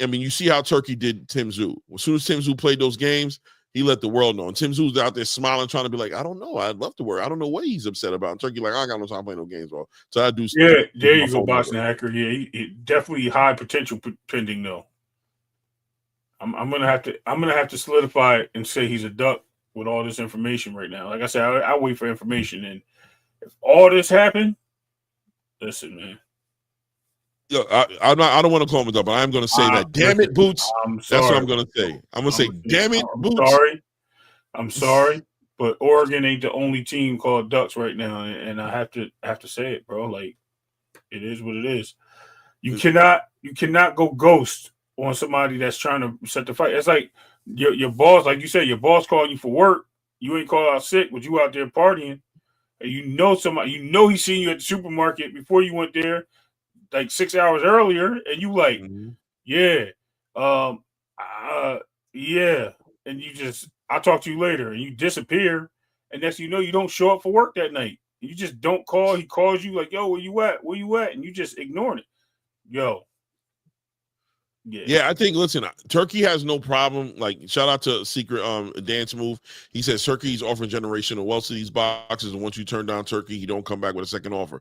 I mean? You see how Turkey did Tim Tszyu. As soon as Tim Tszyu played those games, he let the world know. And Tim Tszyu out there smiling, trying to be like, I don't know. I'd love to work. I don't know what he's upset about. And Turkey like, I got no time playing no games, bro. So I do. Yeah, there you go, Boxing Hacker. Yeah, he definitely high potential pending though. I'm gonna have to solidify it and say he's a duck with all this information right now. Like I said, I wait for information, and if all this happened, listen, man. Yo, I don't want to call him a duck, but I'm going to say that. Damn it, Boots. That's what I'm going to say. I'm going to say, damn it, Boots. I'm sorry, but Oregon ain't the only team called Ducks right now, and I have to say it, bro. Like, it is what it is. You cannot go ghost on somebody that's trying to set the fight. It's like your boss, like you said, your boss calling you for work. You ain't called out sick, but you out there partying, and somebody, he's seen you at the supermarket before you went there, like 6 hours earlier, and you like, yeah, and you just, I'll talk to you later, and you disappear, and next you know, you don't show up for work that night. You just don't call. He calls you like, yo, where you at? Where you at? And you just ignoring it. Yo. Yeah, I think, listen, Turkey has no problem. Like, shout out to Secret Dance Move. He says Turkey's offering generational wealth to these boxes, and once you turn down Turkey, he don't come back with a second offer.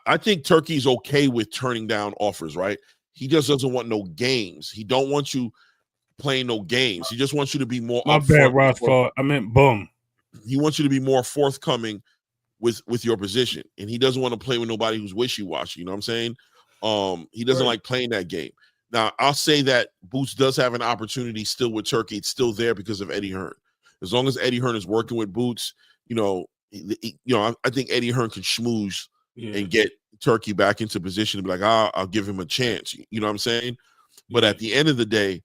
I think Turkey's okay with turning down offers, right? He just doesn't want no games. He don't want you playing no games. He just wants you to be more. My bad, Roscoe. I meant boom. He wants you to be more forthcoming with your position, and he doesn't want to play with nobody who's wishy-washy. You know what I'm saying? He doesn't like playing that game. Now, I'll say that Boots does have an opportunity still with Turkey. It's still there because of Eddie Hearn. As long as Eddie Hearn is working with Boots, I think Eddie Hearn can schmooze and get Turkey back into position to be like, I'll give him a chance. You know what I'm saying? But at the end of the day,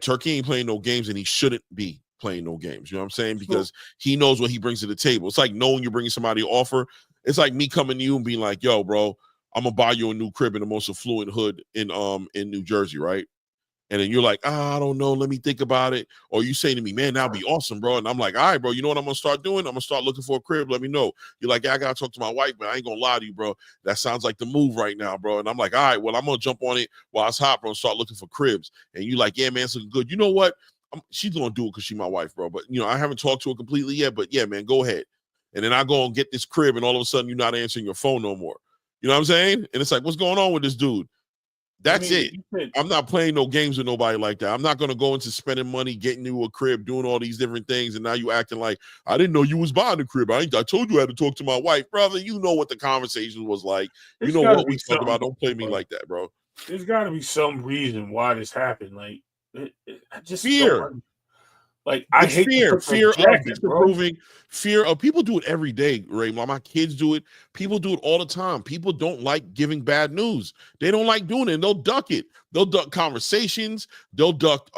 Turkey ain't playing no games, and he shouldn't be playing no games. You know what I'm saying? Because he knows what he brings to the table. It's like knowing you're bringing somebody an offer. It's like me coming to you and being like, yo, bro, I'm gonna buy you a new crib in the most affluent hood in New Jersey, right? And then you're like, I don't know, let me think about it. Or you say to me, man, that'd be awesome, bro. And I'm like, all right, bro, you know what I'm gonna start doing? I'm gonna start looking for a crib. Let me know. You're like, yeah, I gotta talk to my wife, but I ain't gonna lie to you, bro. That sounds like the move right now, bro. And I'm like, all right, well, I'm gonna jump on it while it's hot, bro, and start looking for cribs. And you like, yeah, man, it's looking good. You know what? She's gonna do it because she's my wife, bro. But I haven't talked to her completely yet. But yeah, man, go ahead. And then I go and get this crib, and all of a sudden you're not answering your phone no more. You know what I'm saying? And it's like, what's going on with this dude? That's it. I'm not playing no games with nobody like that. I'm not going to go into spending money, getting you a crib, doing all these different things, and now you acting like, I didn't know you was buying a crib. I told you I had to talk to my wife. Brother, you know what the conversation was like. You know what we talked about. Don't play me like that, bro. There's got to be some reason why this happened. Like, I just fear. Like, I hate fear of disapproving. Fear of people do it every day, Ray. My kids do it. People do it all the time. People don't like giving bad news. They don't like doing it. And they'll duck it. They'll duck conversations. They'll duck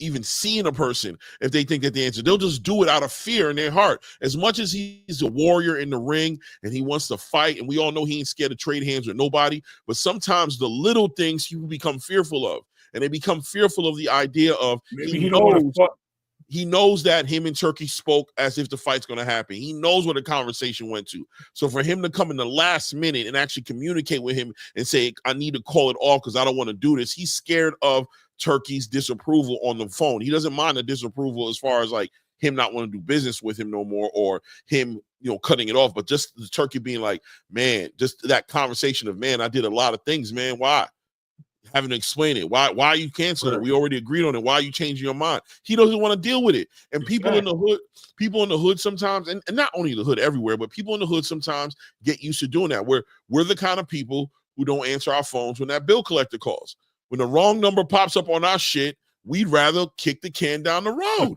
even seeing a person if they think that the answer. They'll just do it out of fear in their heart. As much as he's a warrior in the ring and he wants to fight, and we all know he ain't scared to trade hands with nobody, but sometimes the little things people become fearful of. And they become fearful of the idea of he knows that him and Turkey spoke as if the fight's going to happen. He knows where the conversation went to. So for him to come in the last minute and actually communicate with him and say, I need to call it off because I don't want to do this, he's scared of Turkey's disapproval on the phone. He doesn't mind the disapproval as far as like him not wanting to do business with him no more, or him, cutting it off. But just the Turkey being like, man, just that conversation of, man, I did a lot of things, man. Why? Having to explain it. Why are you canceling it? We already agreed on it. Why are you changing your mind? He doesn't want to deal with it. And people in the hood sometimes, and not only the hood everywhere, but people in the hood sometimes get used to doing that. We're the kind of people who don't answer our phones when that bill collector calls. When the wrong number pops up on our shit, we'd rather kick the can down the road.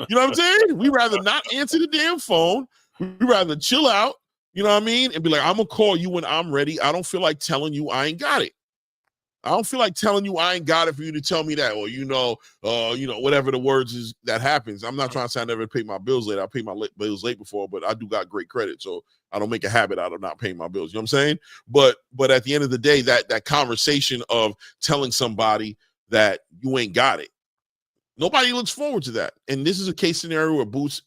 You know what I'm saying? We'd rather not answer the damn phone. We'd rather chill out, you know what I mean? And be like, I'm going to call you when I'm ready. I don't feel like telling you I ain't got it. I don't feel like telling you I ain't got it for you to tell me that, or whatever the words is that happens. I'm not trying to say I never pay my bills late. I paid my bills late before, but I do got great credit, so I don't make a habit out of not paying my bills. You know what I'm saying? But at the end of the day, that conversation of telling somebody that you ain't got it, nobody looks forward to that. And this is a case scenario where Boots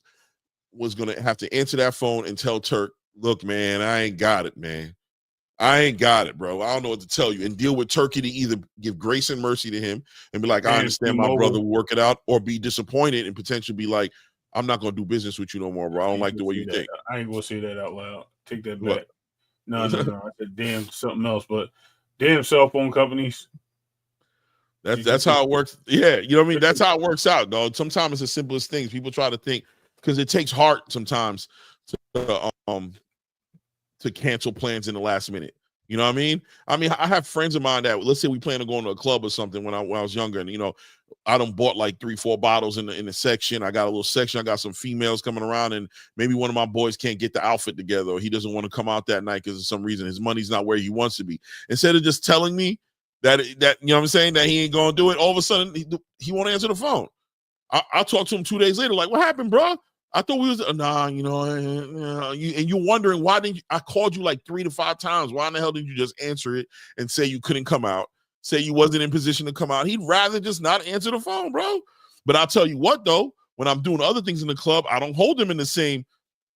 was gonna have to answer that phone and tell Turk, "Look, man, I ain't got it, man. I ain't got it, bro. I don't know what to tell you," and deal with Turkey to either give grace and mercy to him and be like, "I understand my brother will work it out," or be disappointed and potentially be like, "I'm not going to do business with you no more, bro. I don't like the way you think." I ain't going to say that out loud. Take that back. No. I said damn something else, but damn cell phone companies. That's how it works. Yeah, you know what I mean? That's how it works out, dog. Sometimes it's the simplest things. People try to think, because it takes heart sometimes to cancel plans in the last minute. You know what I mean? I have friends of mine that, let's say we plan to go into a club or something when I was younger, and I done bought like 3-4 bottles in the section. I got a little section. I got some females coming around, and maybe one of my boys can't get the outfit together, or he doesn't want to come out that night because of some reason his money's not where he wants to be. Instead of just telling me that you know what I'm saying, that he ain't gonna do it, all of a sudden he won't answer the phone. I'll talk to him 2 days later, like, "What happened, bro? I thought we was and you're wondering, why didn't you, I called you like 3 to 5 times. Why in the hell didn't you just answer it and say you couldn't come out, say you wasn't in position to come out?" He'd rather just not answer the phone, bro. But I'll tell you what, though, when I'm doing other things in the club, I don't hold them in the same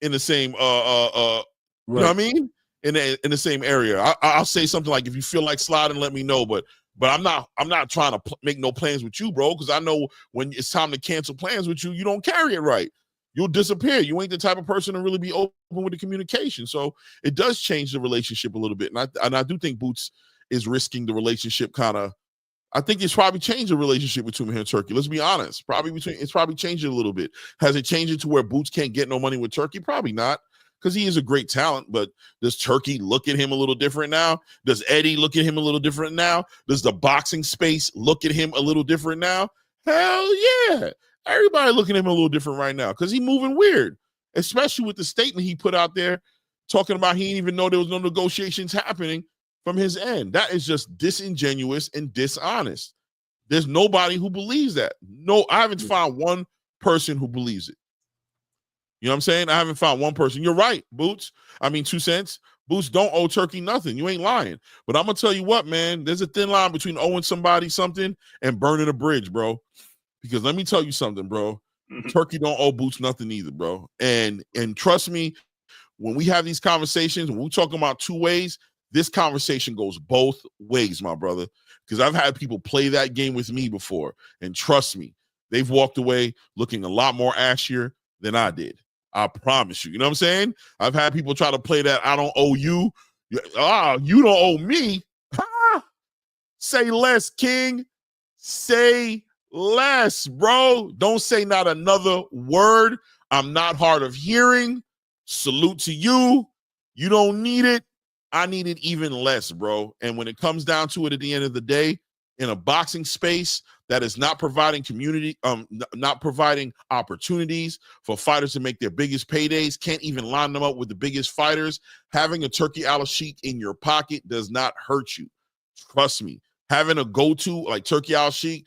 right. You know what I mean? In the same area. I'll say something like, "If you feel like sliding, let me know." But I'm not trying to make no plans with you, bro, because I know when it's time to cancel plans with you, you don't carry it right. You'll disappear. You ain't the type of person to really be open with the communication. So it does change the relationship a little bit. And I do think Boots is risking the relationship kind of. I think it's probably changed the relationship between him and Turkey. Let's be honest. It's probably changed it a little bit. Has it changed it to where Boots can't get no money with Turkey? Probably not, because he is a great talent. But does Turkey look at him a little different now? Does Eddie look at him a little different now? Does the boxing space look at him a little different now? Hell yeah. Everybody looking at him a little different right now because he's moving weird, especially with the statement he put out there talking about he didn't even know there was no negotiations happening from his end. That is just disingenuous and dishonest. There's nobody who believes that. No, I haven't found one person who believes it. You know what I'm saying? I haven't found one person. You're right, Boots. 2 cents. Boots don't owe Turkey nothing. You ain't lying. But I'm going to tell you what, man, there's a thin line between owing somebody something and burning a bridge, bro. Because let me tell you something, bro. Turkey don't owe Boots nothing either, bro. And trust me, when we have these conversations, when we're talking about two ways, this conversation goes both ways, my brother. Because I've had people play that game with me before. And trust me, they've walked away looking a lot more ashier than I did. I promise you. You know what I'm saying? I've had people try to play that "I don't owe you." You don't owe me. Ha! Say less, King. Say less, bro. Don't say not another word. I'm not hard of hearing. Salute to you. You don't need it. I need it even less, bro. And when it comes down to it at the end of the day, in a boxing space that is not providing not providing opportunities for fighters to make their biggest paydays, can't even line them up with the biggest fighters, having a Turkey Al-Sheikh in your pocket does not hurt you. Trust me. Having a go-to like Turkey Al-Sheikh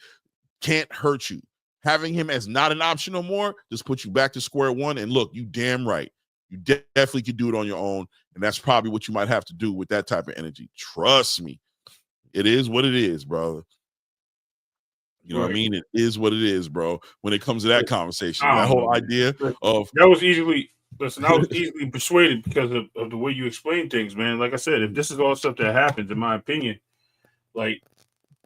can't hurt you. Having him as not an option no more just puts you back to square one. And look, you damn right. You definitely could do it on your own. And that's probably what you might have to do with that type of energy. Trust me. It is what it is, brother. You know what I mean? It is what it is, bro. When it comes to that conversation, that whole idea of I was easily persuaded because of the way you explain things, man. Like I said, if this is all stuff that happens, in my opinion, like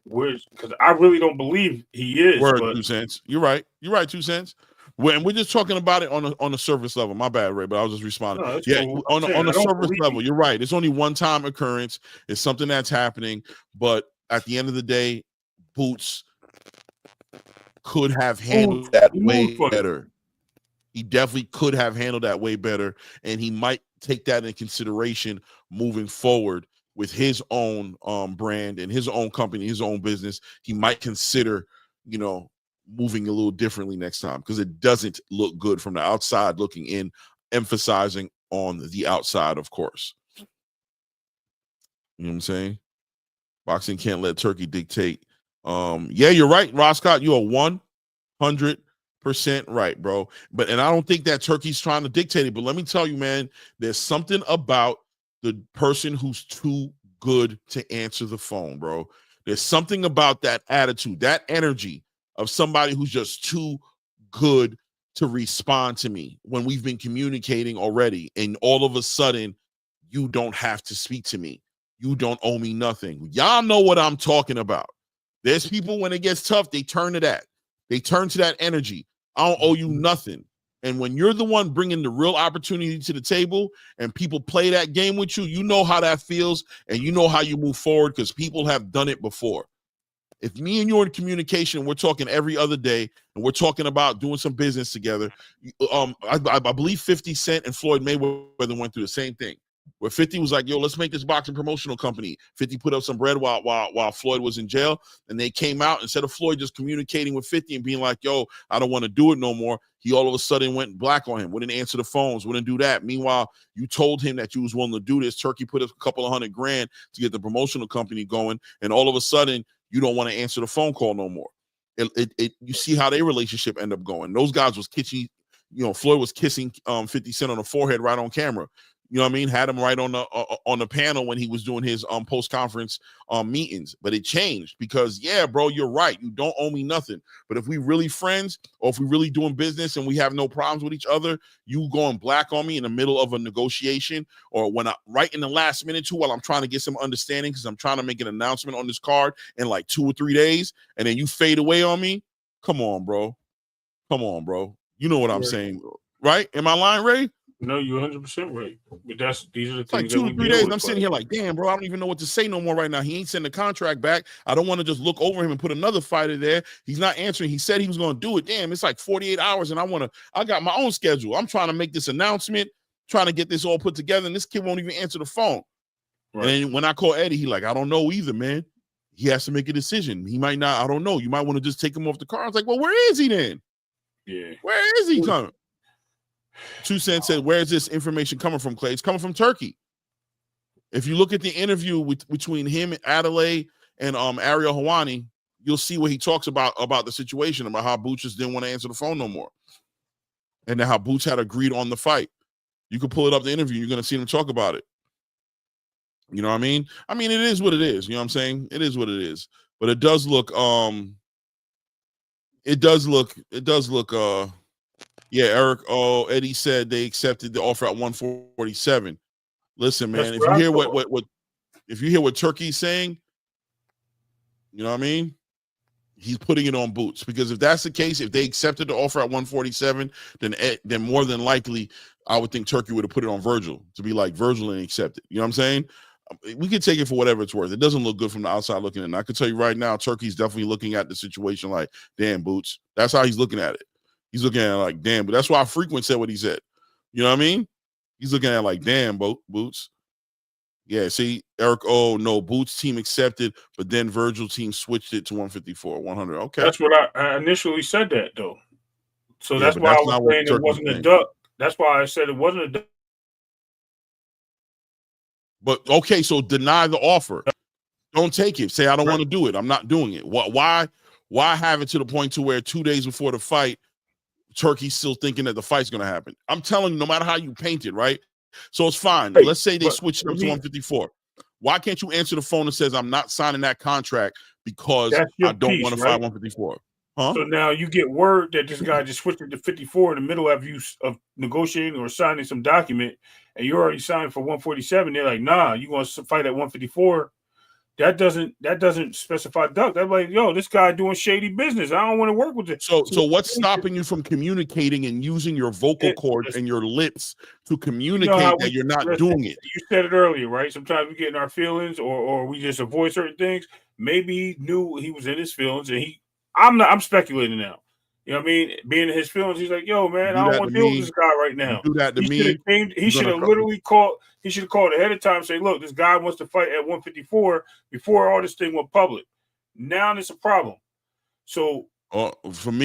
because I really don't believe he is. Word, 2 cents. You're right. You're right, 2 cents. And we're just talking about it on the surface level. My bad, Ray, but I was just responding. No, yeah, cool. on the surface level, you're right. It's only one-time occurrence. It's something that's happening. But at the end of the day, Boots could have handled that way better. He definitely could have handled that way better, and he might take that into consideration moving forward with his own brand and his own company, his own business, he might consider, moving a little differently next time, because it doesn't look good from the outside looking in, emphasizing on the outside, of course. You know what I'm saying? Boxing can't let Turkey dictate. Yeah, you're right, Roscott. You are 100% right, bro. And I don't think that Turkey's trying to dictate it. But let me tell you, man, there's something about the person who's too good to answer the phone, bro. There's something about that attitude, that energy of somebody who's just too good to respond to me when we've been communicating already. And all of a sudden, you don't have to speak to me. You don't owe me nothing. Y'all know what I'm talking about. There's people, when it gets tough, they turn to that. They turn to that energy. I don't owe you nothing. And when you're the one bringing the real opportunity to the table and people play that game with you, you know how that feels and you know how you move forward, because people have done it before. If me and you're in communication, we're talking every other day and we're talking about doing some business together. I believe 50 Cent and Floyd Mayweather went through the same thing, where 50 was like, yo, let's make this boxing promotional company. 50 put up some bread while Floyd was in jail, and they came out. Instead of Floyd just communicating with 50 and being like, yo, I don't want to do it no more, he all of a sudden went black on him, wouldn't answer the phones, wouldn't do that. Meanwhile, you told him that you was willing to do this. Turkey put up a couple of $100,000 to get the promotional company going, and all of a sudden, you don't want to answer the phone call no more. You see how their relationship end up going. Those guys was kissing, Floyd was kissing 50 Cent on the forehead right on camera. You know what I mean? Had him right on the panel when he was doing his post-conference meetings. But it changed because, yeah, bro, you're right. You don't owe me nothing. But if we really friends, or if we really doing business and we have no problems with each other, you going black on me in the middle of a negotiation, or when right in the last minute too, while I'm trying to get some understanding because I'm trying to make an announcement on this card in like 2 or 3 days, and then you fade away on me. Come on, bro. Come on, bro. You know what I'm saying, right? Am I lying, Ray? No, you're 100% right. But these are the things. Like 2 or 3 days, and I'm sitting here like, damn, bro, I don't even know what to say no more right now. He ain't sending the contract back. I don't want to just look over him and put another fighter there. He's not answering. He said he was going to do it. Damn, it's like 48 hours, and I got my own schedule. I'm trying to make this announcement, trying to get this all put together, and this kid won't even answer the phone. Right. And then when I call Eddie, he like, I don't know either, man. He has to make a decision. He might not. I don't know. You might want to just take him off the car. I was like, well, where is he then? Yeah. Where is he coming? 2 Cents said, where is this information coming from, Clay? It's coming from Turkey. If you look at the interview between him, Adelaide, and Ariel Helwani, you'll see what he talks about the situation, about how Boots just didn't want to answer the phone no more. And then how Boots had agreed on the fight. You can pull it up, the interview. You're going to see him talk about it. You know what I mean? I mean, it is what it is. You know what I'm saying? It is what it is. But it does look, yeah, Eric. Oh, Eddie said they accepted the offer at 147. Listen, man, if you hear what Turkey's saying, you know what I mean? He's putting it on Boots, because if that's the case, if they accepted the offer at 147, then more than likely, I would think Turkey would have put it on Virgil to be like, Virgil and accept it. You know what I'm saying? We could take it for whatever it's worth. It doesn't look good from the outside looking in. I can tell you right now, Turkey's definitely looking at the situation like, damn, Boots. That's how he's looking at it. He's looking at it like, damn, but that's why Frequent said what he said. You know what I mean? He's looking at it like, damn, Boots. Yeah, see, Eric, oh, no, Boots team accepted, but then Virgil team switched it to 154, 100. Okay. That's what I initially said that, though. So yeah, that's why I was saying it wasn't a duck. That's why I said it wasn't a duck. But, okay, so deny the offer. Don't take it. Say, I don't want to do it. I'm not doing it. Why have it to the point to where 2 days before the fight, Turkey's still thinking that the fight's going to happen? I'm telling you, no matter how you paint it, right? So it's fine. Hey, let's say they switch it up to 154. Why can't you answer the phone and says, I'm not signing that contract because I don't want to fight 154? Huh? So now you get word that this guy just switched it to 54 in the middle of you of negotiating or signing some document, and you're already signed for 147. They're like, nah, you want to fight at 154. That doesn't specify duck. That's like, yo, this guy doing shady business. I don't want to work with it. So what's stopping you from communicating and using your vocal cords and your lips to communicate that you're not doing it? You said it earlier, right? Sometimes we get in our feelings or we just avoid certain things. Maybe he knew he was in his feelings, and I'm speculating now. You know what I mean? Being in his feelings, he's like, "Yo, man, I do don't that want to to deal with me. this guy right now." Do that to He me. should have literally called. He should have called ahead of time and say, "Look, this guy wants to fight at 154 before all this thing went public." Now it's a problem. So, from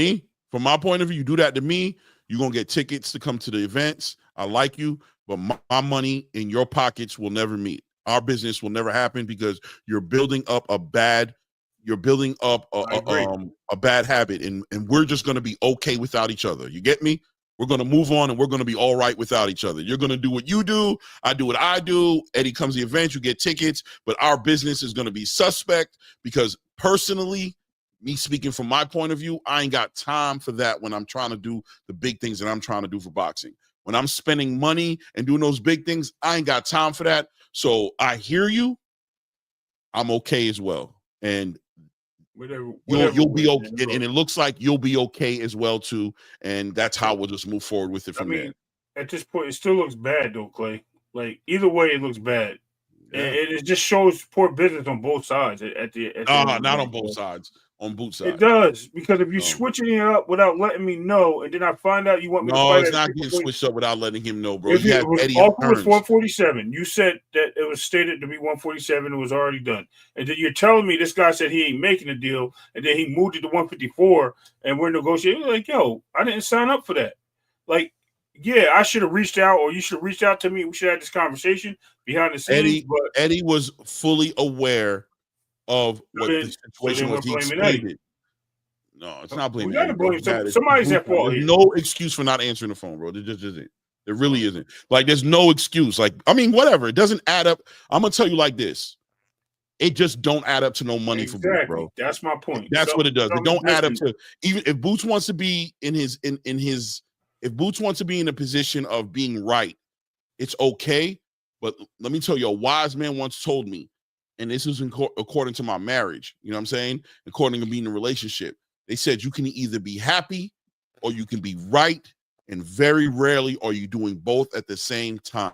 my point of view, you do that to me, you're gonna get tickets to come to the events. I like you, but my money in your pockets will never meet. Our business will never happen because you're building up a bad habit, and we're just gonna be okay without each other. You get me? We're gonna move on, and we're gonna be all right without each other. You're gonna do what you do, I do what I do. Eddie comes to the event, you get tickets, but our business is gonna be suspect because personally, me speaking from my point of view, I ain't got time for that when I'm trying to do the big things that I'm trying to do for boxing. When I'm spending money and doing those big things, I ain't got time for that. So I hear you. I'm okay as well. And you'll be okay. And it looks like you'll be okay as well too. And that's how we'll just move forward with it from there. At this point, it still looks bad though, Clay. Like either way, it looks bad. Yeah. And it just shows poor business on both sides. Not on both sides. On Boots' side. It does, because if you're switching it up without letting me know, and then I find out you want me to fight. No, it's not getting switched up without letting him know, bro. If it was offer was 147, you said that it was stated to be 147. It was already done, and then you're telling me this guy said he ain't making a deal, and then he moved it to 154, and we're negotiating. Like, yo, I didn't sign up for that. Like, yeah, I should have reached out, or you should have reached out to me. We should have this conversation behind the scenes. Eddie was fully aware of what the situation was. He explained it. No, it's not blaming Eddie. Somebody's at fault. There's no excuse for not answering the phone, bro. There just isn't. There really isn't. Like, there's no excuse. Like, I mean, whatever. It doesn't add up. I'm gonna tell you like this. It just don't add up to no money for Boots, bro. That's my point. That's what it does. It don't add up to, even if Boots wants to be if Boots wants to be in a position of being right, it's okay. But let me tell you, a wise man once told me, and this is according to my marriage, you know what I'm saying? According to being in a relationship, they said you can either be happy or you can be right, and very rarely are you doing both at the same time.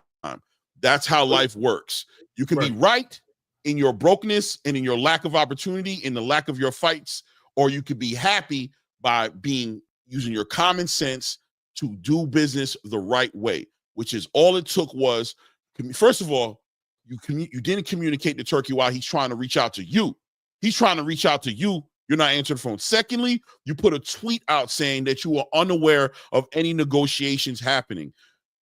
That's how life works. You can be right in your brokenness and in your lack of opportunity, in the lack of your fights, or you could be happy by using your common sense to do business the right way, which is all it took was, first of all, you didn't communicate to Turkey while he's trying to reach out to you. He's trying to reach out to you. You're not answering the phone. Secondly, you put a tweet out saying that you are unaware of any negotiations happening.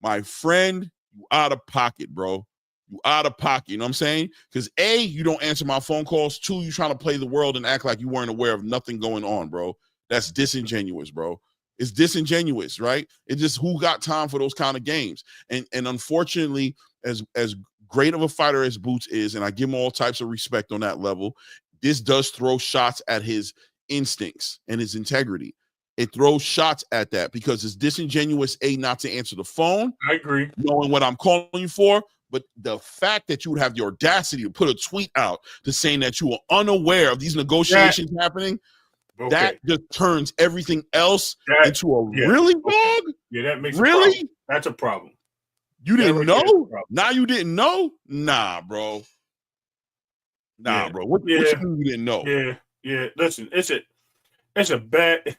My friend, you out of pocket, bro. You out of pocket. You know what I'm saying? Because A, you don't answer my phone calls. 2, you trying to play the world and act like you weren't aware of nothing going on, bro. That's disingenuous, bro. It's disingenuous, right? It's just, who got time for those kind of games? And unfortunately, as great of a fighter as Boots is, and I give him all types of respect on that level, this does throw shots at his instincts and his integrity. It throws shots at that because it's disingenuous, A, not to answer the phone. I agree. Knowing what I'm calling you for, but the fact that you would have the audacity to put a tweet out to saying that you were unaware of these negotiations happening, that just turns everything else into a really dog. Yeah, that makes really. That's a problem. You didn't know? Now you didn't know? Nah, bro. Nah, bro. What you mean you didn't know? Yeah. Listen, it's a bad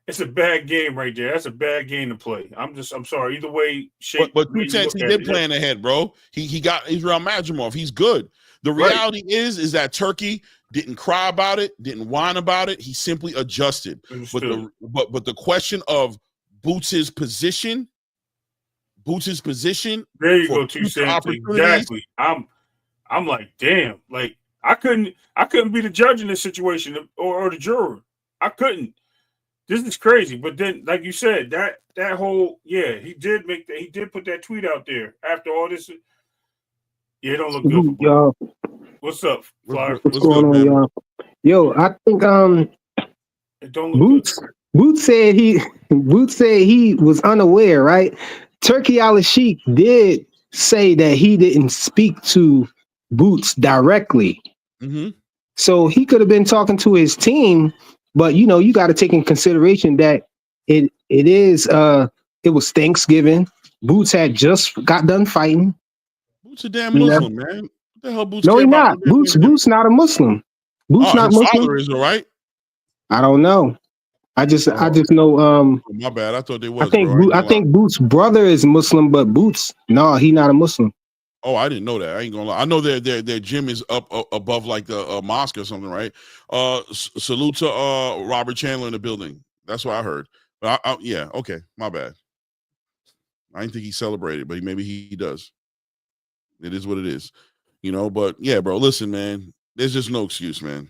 it's a bad game right there. That's a bad game to play. I'm sorry. Either way, but 2 cents, he did plan ahead, bro. He got Israel Madrimov. He's good. The reality is that Turkey didn't cry about it, didn't whine about it. He simply adjusted. But the question of Boots' position. There you go, 2 cents. Exactly. I'm like, damn. Like, I couldn't be the judge in this situation or the juror. I couldn't. This is crazy. But then, like you said, that whole he did put that tweet out there after all this. Yeah, it don't look good for y'all. What's up, Flyer? What's going on, y'all? Yo, I think it don't look good. Boots said he was unaware, right? Turkey Al-Sheikh did say that he didn't speak to Boots directly. Mm-hmm. So he could have been talking to his team, but you got to take in consideration that it was Thanksgiving. Boots had just got done fighting. Boots a damn Muslim, man. What the hell Boots? No, he's not. Boots not a Muslim. Boots not his Muslim. father is, all right. I don't know. I just know. My bad. I thought they was. Bro. I think Boots' brother is Muslim, but Boots, no, he not a Muslim. Oh, I didn't know that. I ain't gonna lie. I know their gym is up above like the mosque or something, right? Salute to Robert Chandler in the building. That's what I heard. But yeah, okay, my bad. I didn't think he celebrated, but maybe he does. It is what it is, you know. But yeah, bro, listen, man. There's just no excuse, man.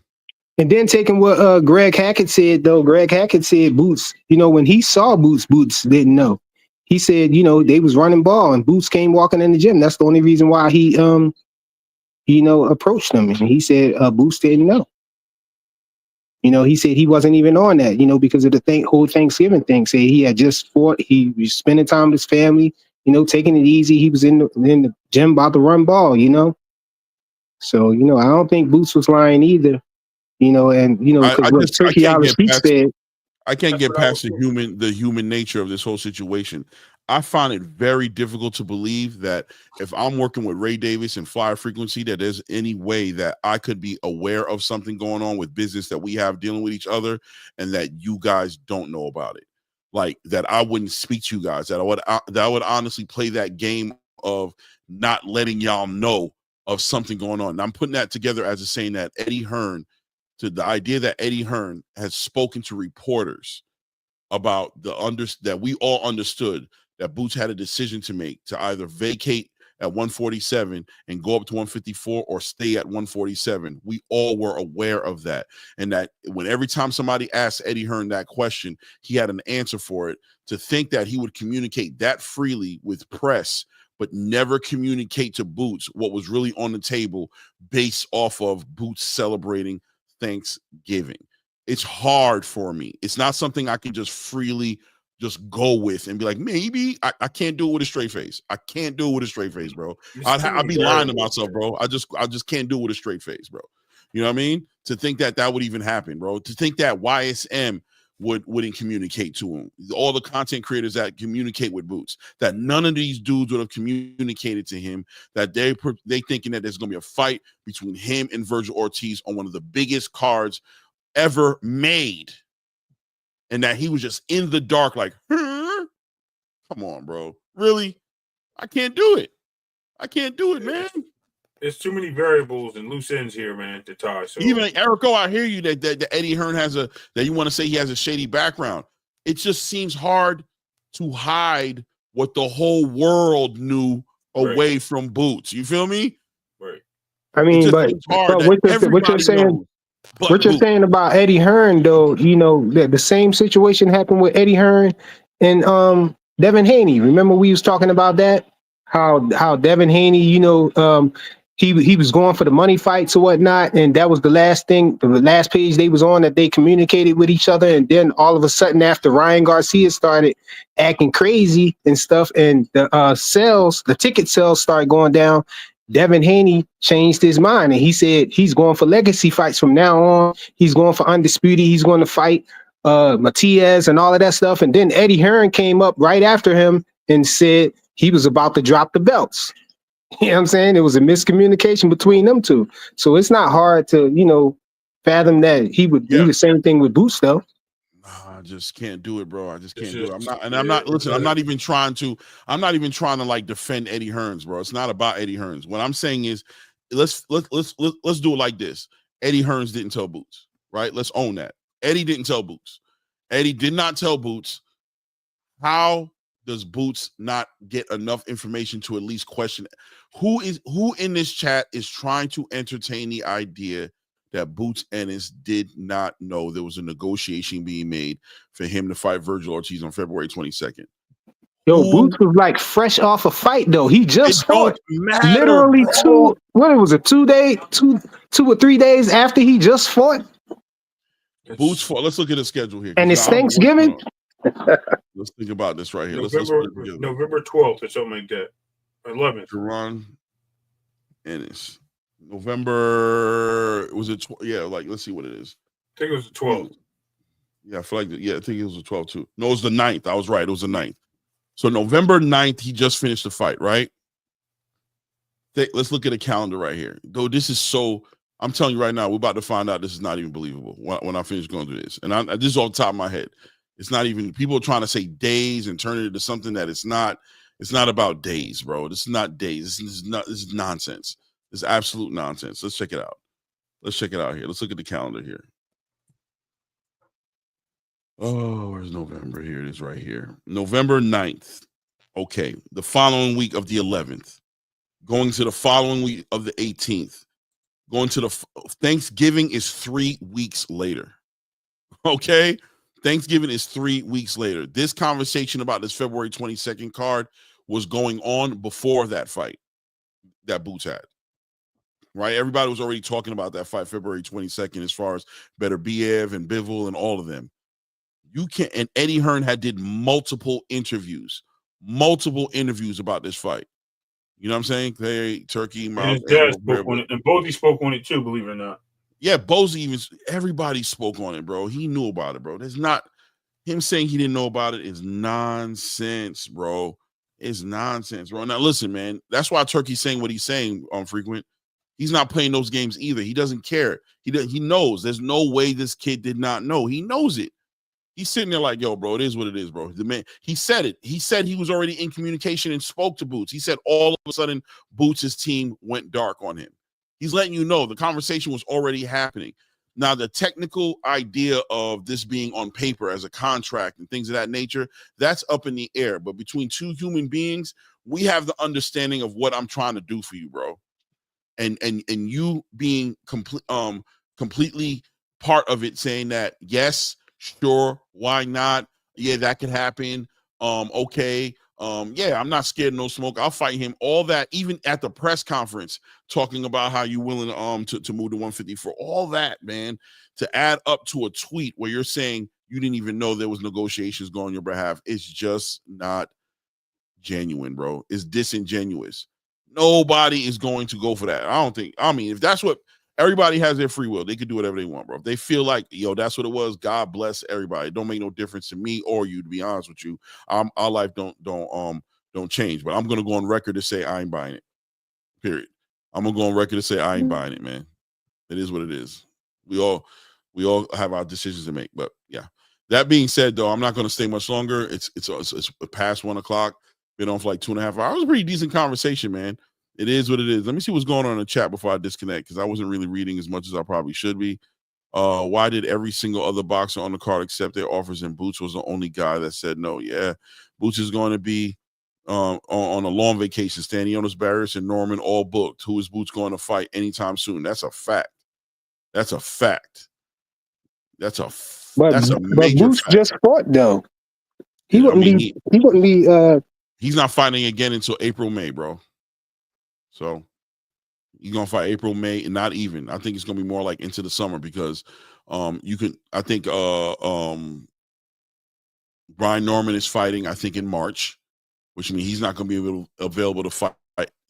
And then taking what Greg Hackett said, though, Greg Hackett said Boots, you know, when he saw Boots didn't know. He said, you know, they was running ball and Boots came walking in the gym. That's the only reason why he, you know, approached him. And he said Boots didn't know. You know, he said he wasn't even on that, you know, because of the whole Thanksgiving thing. Say he had just fought. He was spending time with his family, you know, taking it easy. He was in the gym about to run ball, you know. So, you know, I don't think Boots was lying either. You know, and you know, because what Turkey said, I can't get past the human nature of this whole situation. I find it very difficult to believe that if I'm working with Ray Davis and Flyer Frequency, that there's any way that I could be aware of something going on with business that we have dealing with each other, and that you guys don't know about it. Like that, I wouldn't speak to you guys. That I would honestly play that game of not letting y'all know of something going on. And I'm putting that together as a saying that Eddie Hearn. To the idea that Eddie Hearn has spoken to reporters about that we all understood that Boots had a decision to make to either vacate at 147 and go up to 154 or stay at 147. We all were aware of that. And that when every time somebody asked Eddie Hearn that question, he had an answer for it. To think that he would communicate that freely with press, but never communicate to Boots what was really on the table based off of Boots celebrating Thanksgiving. It's hard for me. It's not something I can just freely just go with and be like, maybe I can't do it with a straight face. I can't do it with a straight face, bro. I'd be lying to myself, bro. I just can't do it with a straight face, bro. You know what I mean? To think that would even happen, bro. To think that YSM wouldn't communicate to him. All the content creators that communicate with Boots, that none of these dudes would have communicated to him, that they thinking that there's going to be a fight between him and Virgil Ortiz on one of the biggest cards ever made. And that he was just in the dark like, come on, bro. Really? I can't do it. I can't do it, man. There's too many variables and loose ends here, man, to tie. So even like, Erico, I hear you that Eddie Hearn that you want to say he has a shady background. It just seems hard to hide what the whole world knew away from Boots. You feel me? Right. I mean, but what you're saying, what you're saying about Eddie Hearn, though, you know, that the same situation happened with Eddie Hearn and Devin Haney. Remember we was talking about that? How Devin Haney, you know, he was going for the money fights or whatnot, and that was the last page they was on that they communicated with each other. And then all of a sudden, after Ryan Garcia started acting crazy and stuff, and the ticket sales started going down, Devin Haney changed his mind and he said he's going for legacy fights from now on. He's going for undisputed. He's going to fight Matias and all of that stuff. And then Eddie Hearn came up right after him and said he was about to drop the belts. You know what I'm saying? It was a miscommunication between them two. So it's not hard to, you know, fathom that he would do the same thing with Boots, though. I just can't do it, bro. I just can't do it. I'm not even trying to like defend Eddie Hearns, bro. It's not about Eddie Hearns. What I'm saying is let's do it like this. Eddie Hearns didn't tell Boots, right? Let's own that. Eddie didn't tell Boots. Eddie did not tell Boots. How does Boots not get enough information to at least question it? Who in this chat is trying to entertain the idea that Boots Ennis did not know there was a negotiation being made for him to fight Virgil Ortiz on February 22nd? Yo, Boots was like fresh off a fight though. He just fought literally 2 or 3 days after he just fought. Boots fought. Let's look at the schedule here. And it's Thanksgiving. Let's think about this right here. November 12th or something like that. 11th. Jerron Ennis. November, was it? Like, let's see what it is. I think it was the 12th. Yeah, I feel like I think it was the 12th too. No, it was the 9th. I was right. It was the 9th. So November 9th, he just finished the fight, right? Let's look at a calendar right here. Though this is so, I'm telling you right now, we're about to find out this is not even believable when I finish going through this. And this is off the top of my head. It's not even, people are trying to say days and turn it into something that it's not. It's not about days, bro. This is not days. This is nonsense. This is absolute nonsense. Let's check it out. Let's check it out here. Let's look at the calendar here. Oh, where's November? Here it is right here. November 9th. Okay. The following week of the 11th. Going to the following week of the 18th. Going to the Thanksgiving is 3 weeks later. Okay. Thanksgiving is 3 weeks later. This conversation about this February 22nd card was going on before that fight that Boots had. Right? Everybody was already talking about that fight February 22nd as far as Beterbiev and Bivol and all of them. You can, and Eddie Hearn did multiple interviews about this fight. You know what I'm saying? Hey, Turkey, and his dad spoke on it, and Bozy spoke on it too, believe it or not. Yeah, Bozy everybody spoke on it, bro. He knew about it, bro. There's not him saying he didn't know about it is nonsense, bro. It's nonsense, bro. Now listen, man, that's why Turkey's saying what he's saying on Frequent. He's not playing those games either. He doesn't care. He knows. There's no way this kid did not know. He knows it. He's sitting there like, yo, bro, it is what it is, bro. The man, he said it. He said he was already in communication and spoke to Boots. He said all of a sudden Boots' team went dark on him. He's letting you know the conversation was already happening. Now, the technical idea of this being on paper as a contract and things of that nature, that's up in the air. But between two human beings, we have the understanding of what I'm trying to do for you, bro. And you being completely part of it, saying that, yes, sure, why not? Yeah, that could happen. Okay. Yeah, I'm not scared of no smoke. I'll fight him. All that, even at the press conference, talking about how you're willing to move to 150 for all that, man, to add up to a tweet where you're saying you didn't even know there was negotiations going on your behalf. It's just not genuine, bro. It's disingenuous. Nobody is going to go for that. I mean, if that's what everybody has their free will, they can do whatever they want, bro. If they feel like, yo, that's what it was, God bless everybody. It don't make no difference to me or you, to be honest with you. Our life don't change. But I'm gonna go on record to say I ain't buying it. Period. I'm gonna go on record to say I ain't buying it, man. It is what it is. We all have our decisions to make. But yeah. That being said, though, I'm not gonna stay much longer. It's past 1 o'clock. Been on for like 2.5 hours. It was a pretty decent conversation, man. It is what it is. Let me see what's going on in the chat before I disconnect, because I wasn't really reading as much as I probably should be. Why did every single other boxer on the card accept their offers and Boots was the only guy that said no? Yeah, Boots is going to be on a long vacation. Stanionis, Barrios, and Norman all booked. Who is Boots going to fight anytime soon? That's a fact. That's a fact. That's a major Boots fact. just fought though. He wouldn't be. He's not fighting again until April, May, bro. So you're gonna fight April, May, and not even. I think it's gonna be more like into the summer, because you can. I think Brian Norman is fighting, I think, in March, which means he's not gonna be available to fight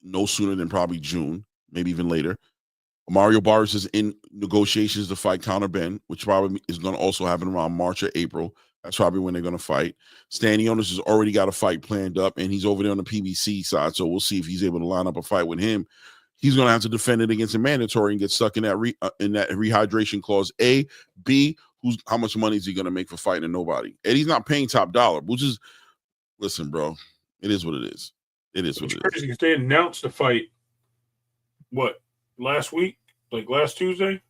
no sooner than probably June, maybe even later. Mario Barrios is in negotiations to fight Conor Benn, which probably is going to also happen around March or April. That's probably when they're going to fight. Stanionis has already got a fight planned up, and he's over there on the PBC side, so we'll see if he's able to line up a fight with him. He's going to have to defend it against a mandatory and get stuck in that rehydration clause. A, B, how much money is he going to make for fighting and nobody? And he's not paying top dollar, which is, listen, bro, it is what it is. It is what it is. Crazy because they announced the fight, last week? Like last Tuesday?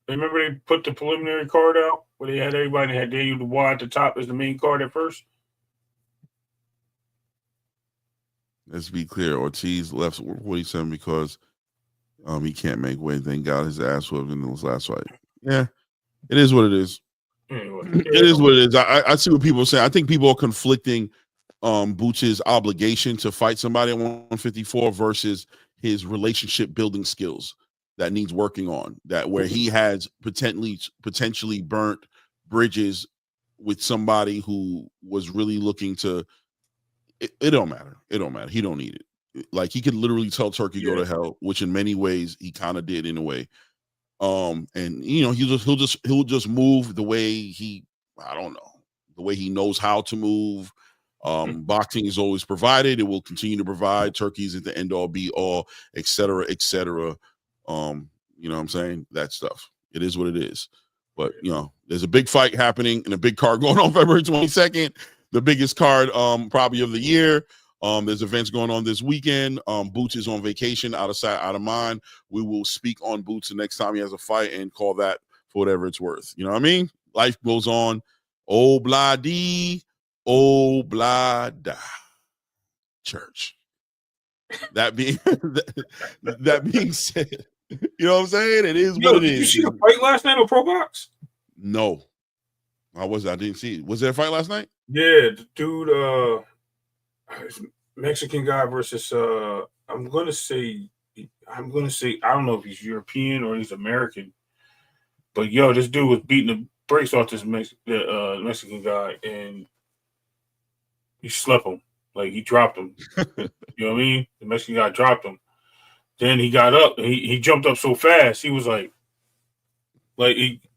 Remember they put the preliminary card out where they had everybody, and they had Daniel Dubois at the top as the main card at first? Let's be clear. Ortiz left 47 because he can't make weight. Thank God his ass whooped in his last fight. Yeah, it is what it is. Anyway, it is what it is. I see what people are saying. I think people are conflicting Boots' obligation to fight somebody at 154 versus his relationship building skills that needs working on, that where he has potentially burnt bridges with somebody who was really looking to, it don't matter. It don't matter. He don't need it. Like, he could literally tell Turkey go to hell, which in many ways he kind of did in a way. And you know, he'll just move the way he, I don't know, the way he knows how to move. Boxing is always provided. It will continue to provide. Turkey's at the end all be all, et cetera, et cetera. You know what I'm saying? That stuff. It is what it is. But, you know, there's a big fight happening and a big card going on February 22nd. The biggest card probably of the year. There's events going on this weekend. Boots is on vacation, out of sight, out of mind. We will speak on Boots the next time he has a fight and call that for whatever it's worth. You know what I mean? Life goes on. Oh, blah, dee. Oh, blah, da. Church. That being said, you know what I'm saying? It is what it is. Did you see the fight last night on Pro Box? No. I didn't see it. Was there a fight last night? Yeah, the dude, Mexican guy versus I'm gonna say I don't know if he's European or he's American, but this dude was beating the brakes off this Mexican guy and he slept him. Like he dropped him. You know what I mean? The Mexican guy dropped him. Then he got up and he jumped up so fast, he was and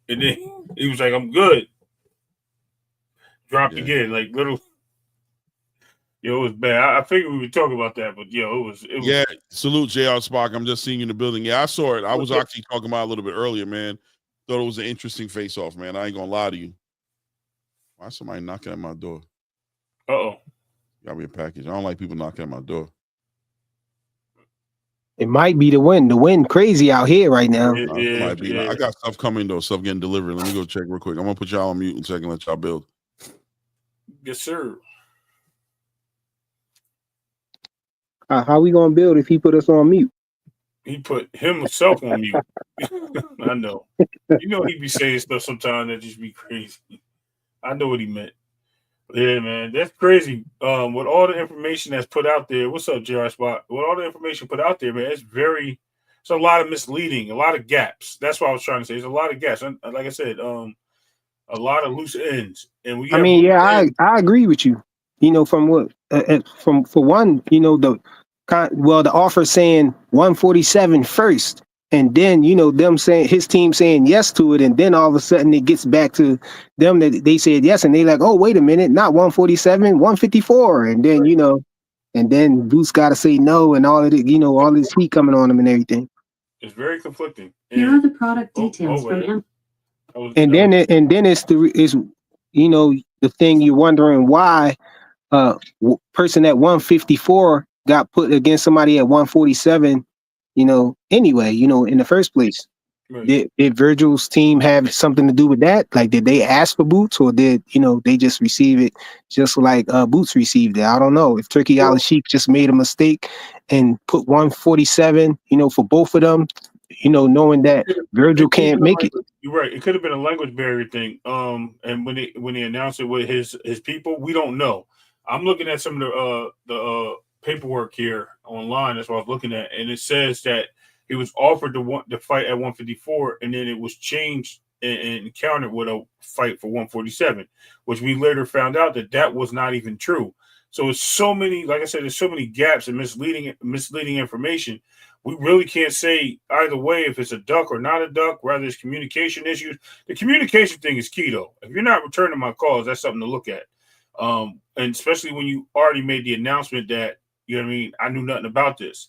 then he was like, I'm good. Dropped again, like little. It was bad. I figured we would talk about that, but it was. Yeah, salute JR Spark. I'm just seeing you in the building. Yeah, I saw it. I was actually talking about it a little bit earlier, man. Thought it was an interesting face-off, man. I ain't gonna lie to you. Why is somebody knocking at my door? Uh-oh. Got me a package. I don't like people knocking at my door. It might be the wind. The wind crazy out here right now. It might be. I got stuff coming though. Stuff getting delivered. Let me go check real quick. I'm gonna put y'all on mute in a second. Let y'all build. Yes, sir. How we gonna build if he put us on mute? He put himself on mute. I know. You know he'd be saying stuff sometimes that just be crazy. I know what he meant. Yeah, man, that's crazy. With all the information that's put out there, what's up, JR Spot? With all the information put out there, man, it's a lot of misleading, a lot of gaps. That's what I was trying to say. There's a lot of gaps. And like I said, a lot of loose ends. And I agree with you. You know, for one, you know, the offer saying 147 first, and then them saying his team saying yes to it, and then all of a sudden it gets back to them that they said yes, and they like, oh wait a minute, not 147, 154, and then and then Boots got to say no, and all of it, all this heat coming on him and everything. It's very conflicting. Here are the product details from him. And then it's the thing you're wondering why person at 154 got put against somebody at 147, anyway, in the first place. Right. Did Virgil's team have something to do with that? Like, did they ask for Boots, or did, they just receive it just like Boots received it? I don't know. If Turkey Al-Sheikh just made a mistake and put 147, for both of them, knowing that Virgil can't make it. You're right. It could have been a language barrier thing. And when they announced it with his people, we don't know. I'm looking at some of the paperwork here online. That's what I was looking at, and it says that he was offered to fight at 154, and then it was changed and countered with a fight for 147, which we later found out that was not even true. So it's so many, like I said, there's so many gaps and misleading information. We really can't say either way if it's a duck or not a duck. Rather, it's communication issues. The communication thing is key, though. If you're not returning my calls, that's something to look at. And especially when you already made the announcement that, I knew nothing about this.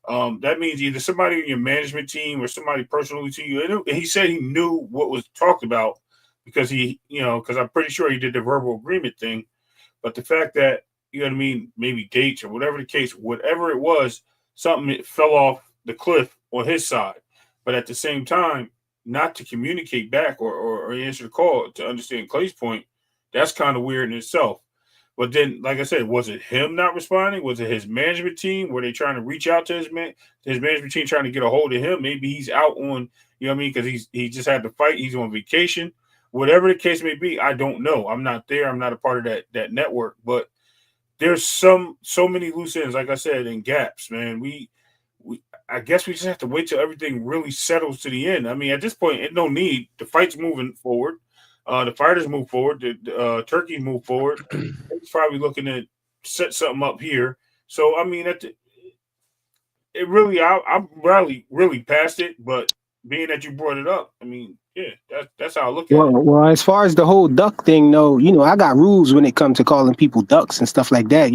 That means either somebody in your management team or somebody personally to you. And he said he knew what was talked about because because I'm pretty sure he did the verbal agreement thing. But the fact that, maybe dates or whatever the case, whatever it was, something fell off the cliff on his side. But at the same time, not to communicate back or answer the call to understand Clay's point, that's kind of weird in itself. But then, like I said, was it him not responding? Was it his management team? Were they trying to reach out to his management team, trying to get a hold of him? Maybe he's out on, because he just had to fight. He's on vacation. Whatever the case may be, I don't know. I'm not there. I'm not a part of that network. But there's so many loose ends, like I said, and gaps, man. I guess we just have to wait till everything really settles to the end. I mean, at this point, it's no need. The fight's moving forward. The fighters move forward. The Turkey move forward. He's probably looking to set something up here. So, I mean, I'm really past it. But being that you brought it up, I mean, yeah, that's how I look at it. Well, as far as the whole duck thing, though, I got rules when it comes to calling people ducks and stuff like that.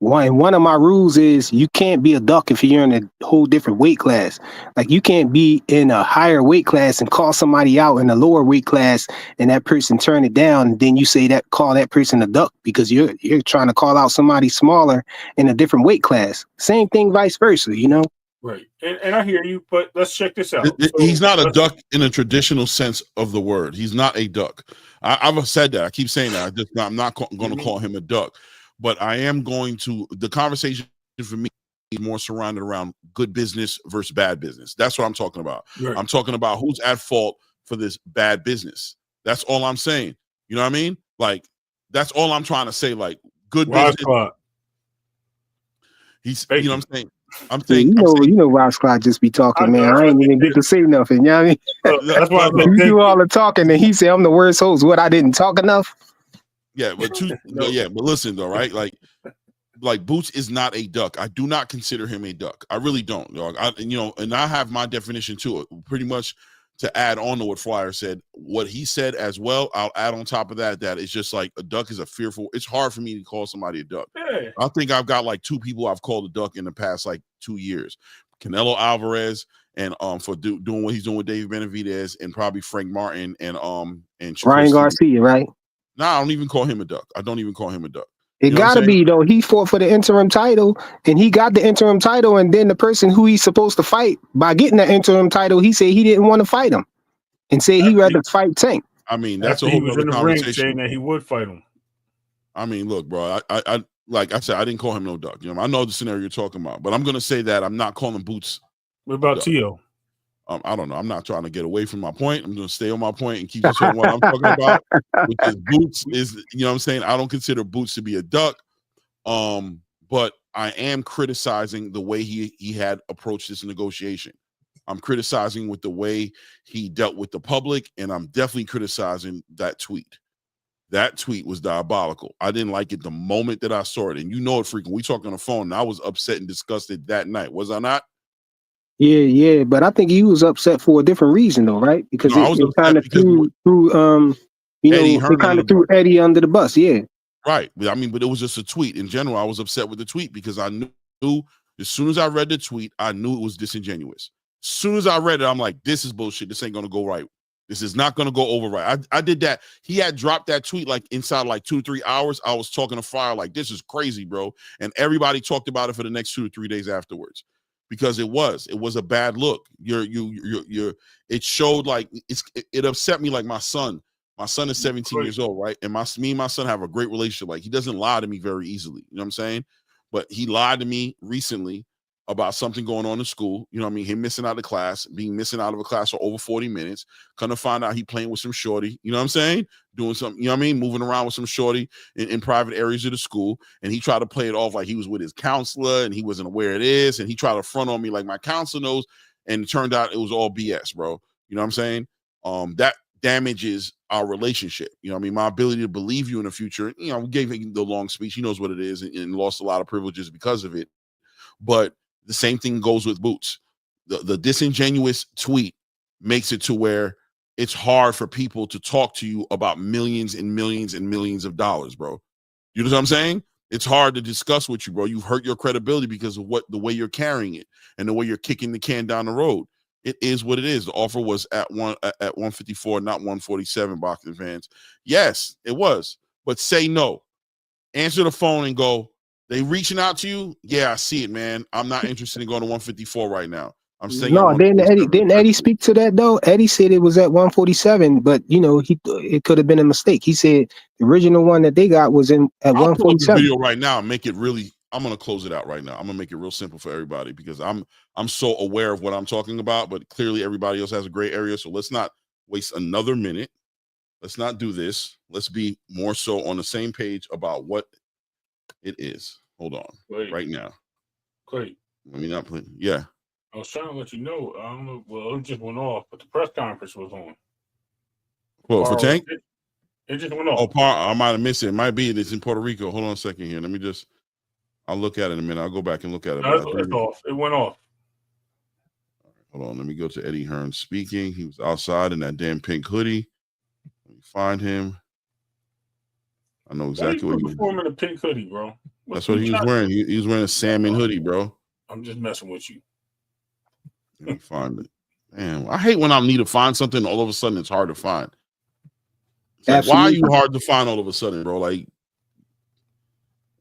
One of my rules is you can't be a duck if you're in a whole different weight class. Like you can't be in a higher weight class and call somebody out in a lower weight class and that person turn it down. And then you say that call that person a duck because you're trying to call out somebody smaller in a different weight class. Same thing, vice versa, you know? Right. And I hear you, but let's check this out. He's not a duck in a traditional sense of the word. He's not a duck. I've said that. I keep saying that. I'm not going to call him a duck. But I am going to, the conversation for me is more surrounded around good business versus bad business. That's what I'm talking about. Right. I'm talking about who's at fault for this bad business. That's all I'm saying. You know what I mean? Like, that's all I'm trying to say. Like, good business. He's, you know what I'm saying? I'm saying, you know, Ross Clyde just be talking, man. I ain't even get to say nothing. You know what I mean? That's why you do all the talking, and he said I'm the worst host. What, I didn't talk enough? Yeah, but but listen though, right? Like Boots is not a duck. I do not consider him a duck. I really don't, dog. And I have my definition to it. Pretty much to add on to what Flyer said, what he said as well. I'll add on top of that it's just like a duck is a fearful. It's hard for me to call somebody a duck. Yeah. I think I've got like 2 people I've called a duck in the past like 2 years. Canelo Alvarez and for doing what he's doing with David Benavidez, and probably Frank Martin and Ryan Garcia, right? Nah, I don't even call him a duck. I don't even call him a duck. It gotta be though. He fought for the interim title, and he got the interim title, and then the person who he's supposed to fight by getting the interim title, he said he didn't want to fight him, and said he'd rather fight Tank. I mean, that's a whole other conversation. Saying that he would fight him. I mean, look, bro. I like I said, I didn't call him no duck. You know, I know the scenario you're talking about, but I'm gonna say that I'm not calling Boots. What about Tio? I don't know. I'm not trying to get away from my point. I'm going to stay on my point and keep this on what I'm talking about, which is Boots is, you know what I'm saying? I don't consider Boots to be a duck, but I am criticizing the way he had approached this negotiation. I'm criticizing with the way he dealt with the public, and I'm definitely criticizing that tweet. That tweet was diabolical. I didn't like it the moment that I saw it. And you know it, freaking. We talked on the phone, and I was upset and disgusted that night. Was I not? Yeah, but I think he was upset for a different reason, though, right? Because it kind of threw it kind of threw Eddie under the bus. Yeah, right. I mean, but it was just a tweet. In general, I was upset with the tweet because I knew as soon as I read the tweet, I knew it was disingenuous. As soon as I read it, I'm like, this is bullshit. This ain't gonna go right. This is not gonna go over right. I did that. He had dropped that tweet like inside like 2 to 3 hours. I was talking to Fire like, this is crazy, bro. And everybody talked about it for the next 2 to 3 days afterwards. Because it was a bad look. It showed like it upset me. Like my son is 17 years old, right? And me and my son have a great relationship. Like he doesn't lie to me very easily. You know what I'm saying? But he lied to me recently about something going on in school. You know what I mean? Him missing out of class, missing out of a class for over 40 minutes. Kind of find out he playing with some shorty. You know what I'm saying? Doing something, you know what I mean? Moving around with some shorty in private areas of the school. And he tried to play it off like he was with his counselor and he wasn't aware of this. And he tried to front on me like my counselor knows. And it turned out it was all BS, bro. You know what I'm saying? That damages our relationship. You know what I mean? My ability to believe you in the future. You know, we gave him the long speech. He knows what it is and lost a lot of privileges because of it. But the same thing goes with Boots. The disingenuous tweet makes it to where it's hard for people to talk to you about millions and millions and millions of dollars, bro. You know what I'm saying? It's hard to discuss with you, bro. You've hurt your credibility because of the way you're carrying it and the way you're kicking the can down the road. It is what it is. The offer was at 154, not 147, boxing fans. Yes, it was. But say no. Answer the phone and go, they reaching out to you? Yeah, I see it, man. I'm not interested in going to 154 right now. I'm saying no. Didn't Eddie speak to that though? Eddie said it was at 147, but it could have been a mistake. He said the original one that they got was at 147. I'll pull up the video right now and make it really. I'm gonna close it out right now. I'm gonna make it real simple for everybody because I'm so aware of what I'm talking about, but clearly everybody else has a gray area. So let's not waste another minute. Let's not do this. Let's be more so on the same page about what it is. Hold on. Right now. Great. Let me not play. Yeah. I was trying to let you know. I don't know. Well, it just went off, but the press conference was on. Well, for Tank? It just went off. Oh, I might have missed it. It might be it's in Puerto Rico. Hold on a second here. I'll look at it in a minute. I'll go back and look at it. No, it's off. It went off. Hold on. Let me go to Eddie Hearn speaking. He was outside in that damn pink hoodie. Let me find him. I know exactly what he performing in a pink hoodie, bro. That's what he was wearing. He was wearing a salmon hoodie, bro. I'm just messing with you. Let me find it. Man, I hate when I need to find something. All of a sudden, it's hard to find. It's like, why are you hard to find all of a sudden, bro? Like,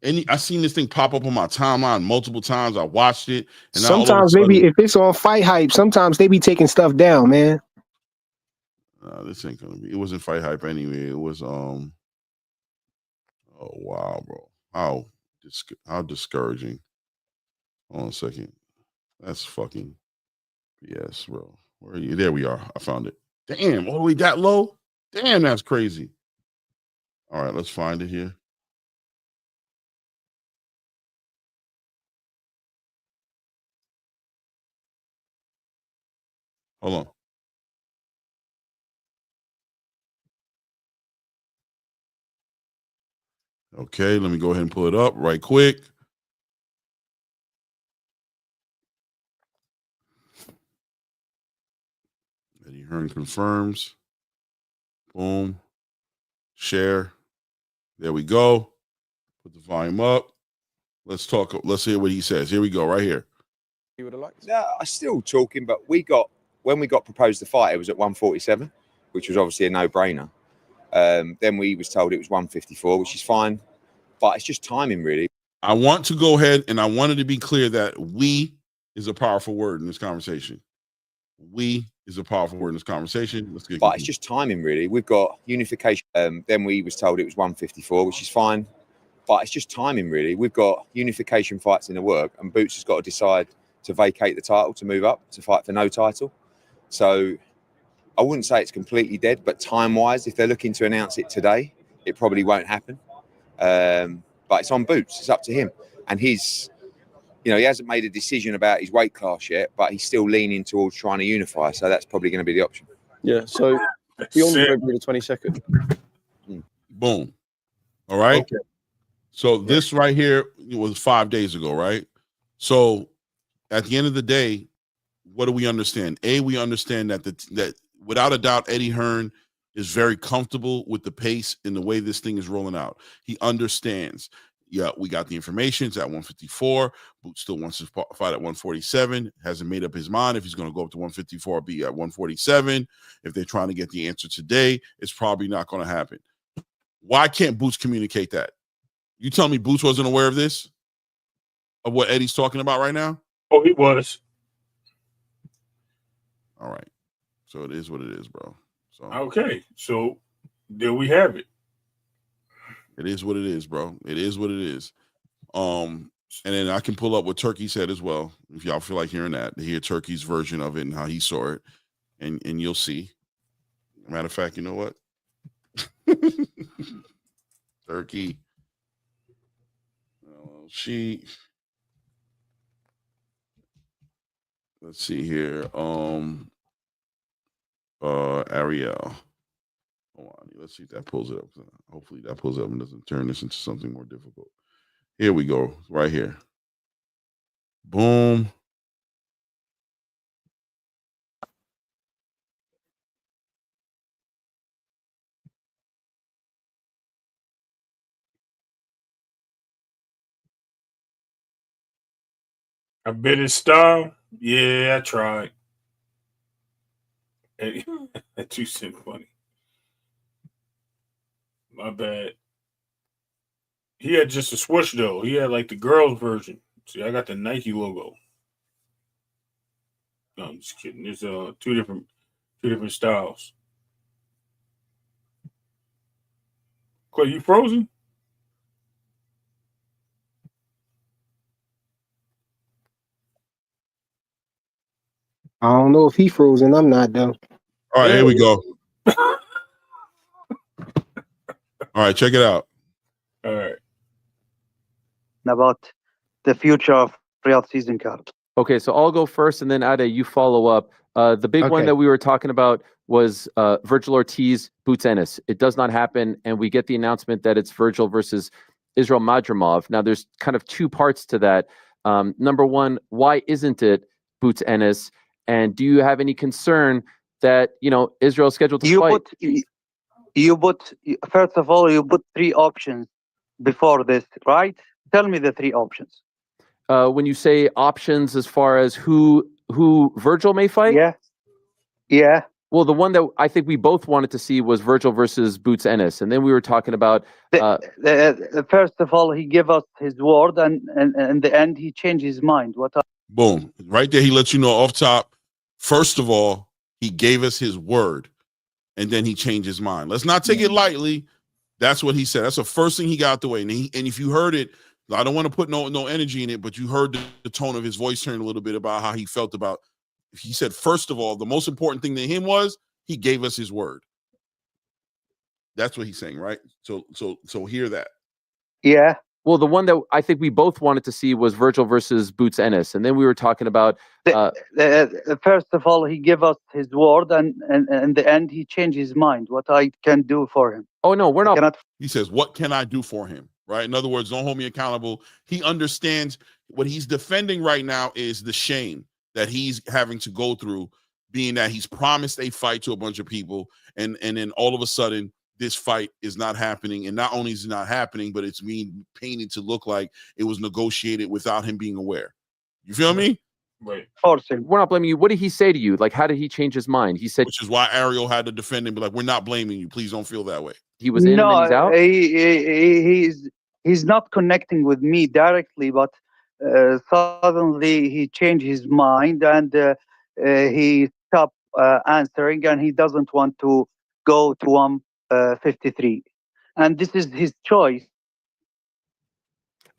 I seen this thing pop up on my timeline multiple times. I watched it, and sometimes maybe if it's on Fight Hype, sometimes they be taking stuff down, man. This ain't gonna be. It wasn't Fight Hype anyway. It was Oh wow, bro! How discouraging. Hold on a second. That's fucking BS, bro. Where are you? There we are. I found it. Damn, all the way that low? Damn, that's crazy. All right, let's find it here. Hold on. Okay, let me go ahead and pull it up right quick. Eddie Hearn confirms. Boom. Share. There we go. Put the volume up. Let's talk. Let's hear what he says. Here we go, right here. You would have liked? No, I'm still talking, but when we got proposed the fight, it was at 147, which was obviously a no-brainer. Then we was told it was 154, which is fine, but it's just timing, really. I want to go ahead, and I wanted to be clear that "we" is a powerful word in this conversation. "We" is a powerful word in this conversation. Let's get. But it's just timing, really. We've got unification. Then we was told it was 154, which is fine, but it's just timing, really. We've got unification fights in the work, and Boots has got to decide to vacate the title, to move up, to fight for no title. So I wouldn't say it's completely dead, but time-wise, if they're looking to announce it today, it probably won't happen. But it's on Boots. It's up to him. And he hasn't made a decision about his weight class yet, but he's still leaning towards trying to unify. So that's probably going to be the option. Yeah. So beyond February the 22nd. Boom. All right. Okay. So this right here was 5 days ago, right? So at the end of the day, what do we understand? We understand that without a doubt, Eddie Hearn is very comfortable with the pace and the way this thing is rolling out. He understands. Yeah, we got the information. It's at 154. Boots still wants to fight at 147. Hasn't made up his mind if he's going to go up to 154 or be at 147. If they're trying to get the answer today, it's probably not going to happen. Why can't Boots communicate that? You tell me Boots wasn't aware of this? Of what Eddie's talking about right now? Oh, he was. All right. So it is what it is, bro. So okay. So there we have it. It is what it is, bro. It is what it is. And then I can pull up what Turkey said as well. If y'all feel like hearing that, to hear Turkey's version of it and how he saw it. And you'll see. Matter of fact, you know what? Turkey. Let's see here. Ariel. Hold on. Let's see if that pulls it up. Hopefully that pulls up and doesn't turn this into something more difficult. Here we go. Right here. Boom. I bet his style. Yeah, I tried. That too funny. My bad. He had just a swoosh though. He had like the girls version. See, I got the Nike logo. No, I'm just kidding. There's two different styles. Clay, you frozen? I don't know if he frozen. I'm not though. All right, here we go. All right, check it out. All right. About the future of Riyadh season card. Okay, so I'll go first, and then Ade, you follow up. The big one that we were talking about was Virgil Ortiz, Boots Ennis. It does not happen, and we get the announcement that it's Virgil versus Israel Madrimov. Now, there's kind of two parts to that. Number one, why isn't it Boots Ennis? And do you have any concern that Israel's scheduled to fight? you put, first of all, you put 3 options before this, right? Tell me the 3 options. When you say options as far as who Virgil may fight? Yeah. Well, the one that I think we both wanted to see was Virgil versus Boots Ennis, and then we were talking about. First of all, he gave us his word, and in the end, he changed his mind. Boom! Right there, he lets you know off top. First of all, he gave us his word, and then he changed his mind. Let's not take it lightly. That's what he said. That's the first thing he got out the way. And if you heard it, I don't want to put no energy in it, but you heard the tone of his voice turn a little bit about how he felt about. He said, first of all, the most important thing to him was he gave us his word. That's what he's saying, right? So hear that. Yeah. Well, the one that I think we both wanted to see was Virgil versus Boots Ennis, and then we were talking about. First of all, he gave us his word, and in the end, he changed his mind. What I can do for him? Oh no, we're not. He says, "What can I do for him?" Right? In other words, don't hold me accountable. He understands what he's defending right now is the shame that he's having to go through, being that he's promised a fight to a bunch of people, and then all of a sudden this fight is not happening. And not only is it not happening, but it's being painted to look like it was negotiated without him being aware. You feel me? Right. We're not blaming you. What did he say to you? Like, how did he change his mind? He said, which is why Ariel had to defend him, but like, we're not blaming you. Please don't feel that way. He was in and he's out? He's not connecting with me directly, but suddenly he changed his mind, and he stopped answering, and he doesn't want to go to 153, and this is his choice.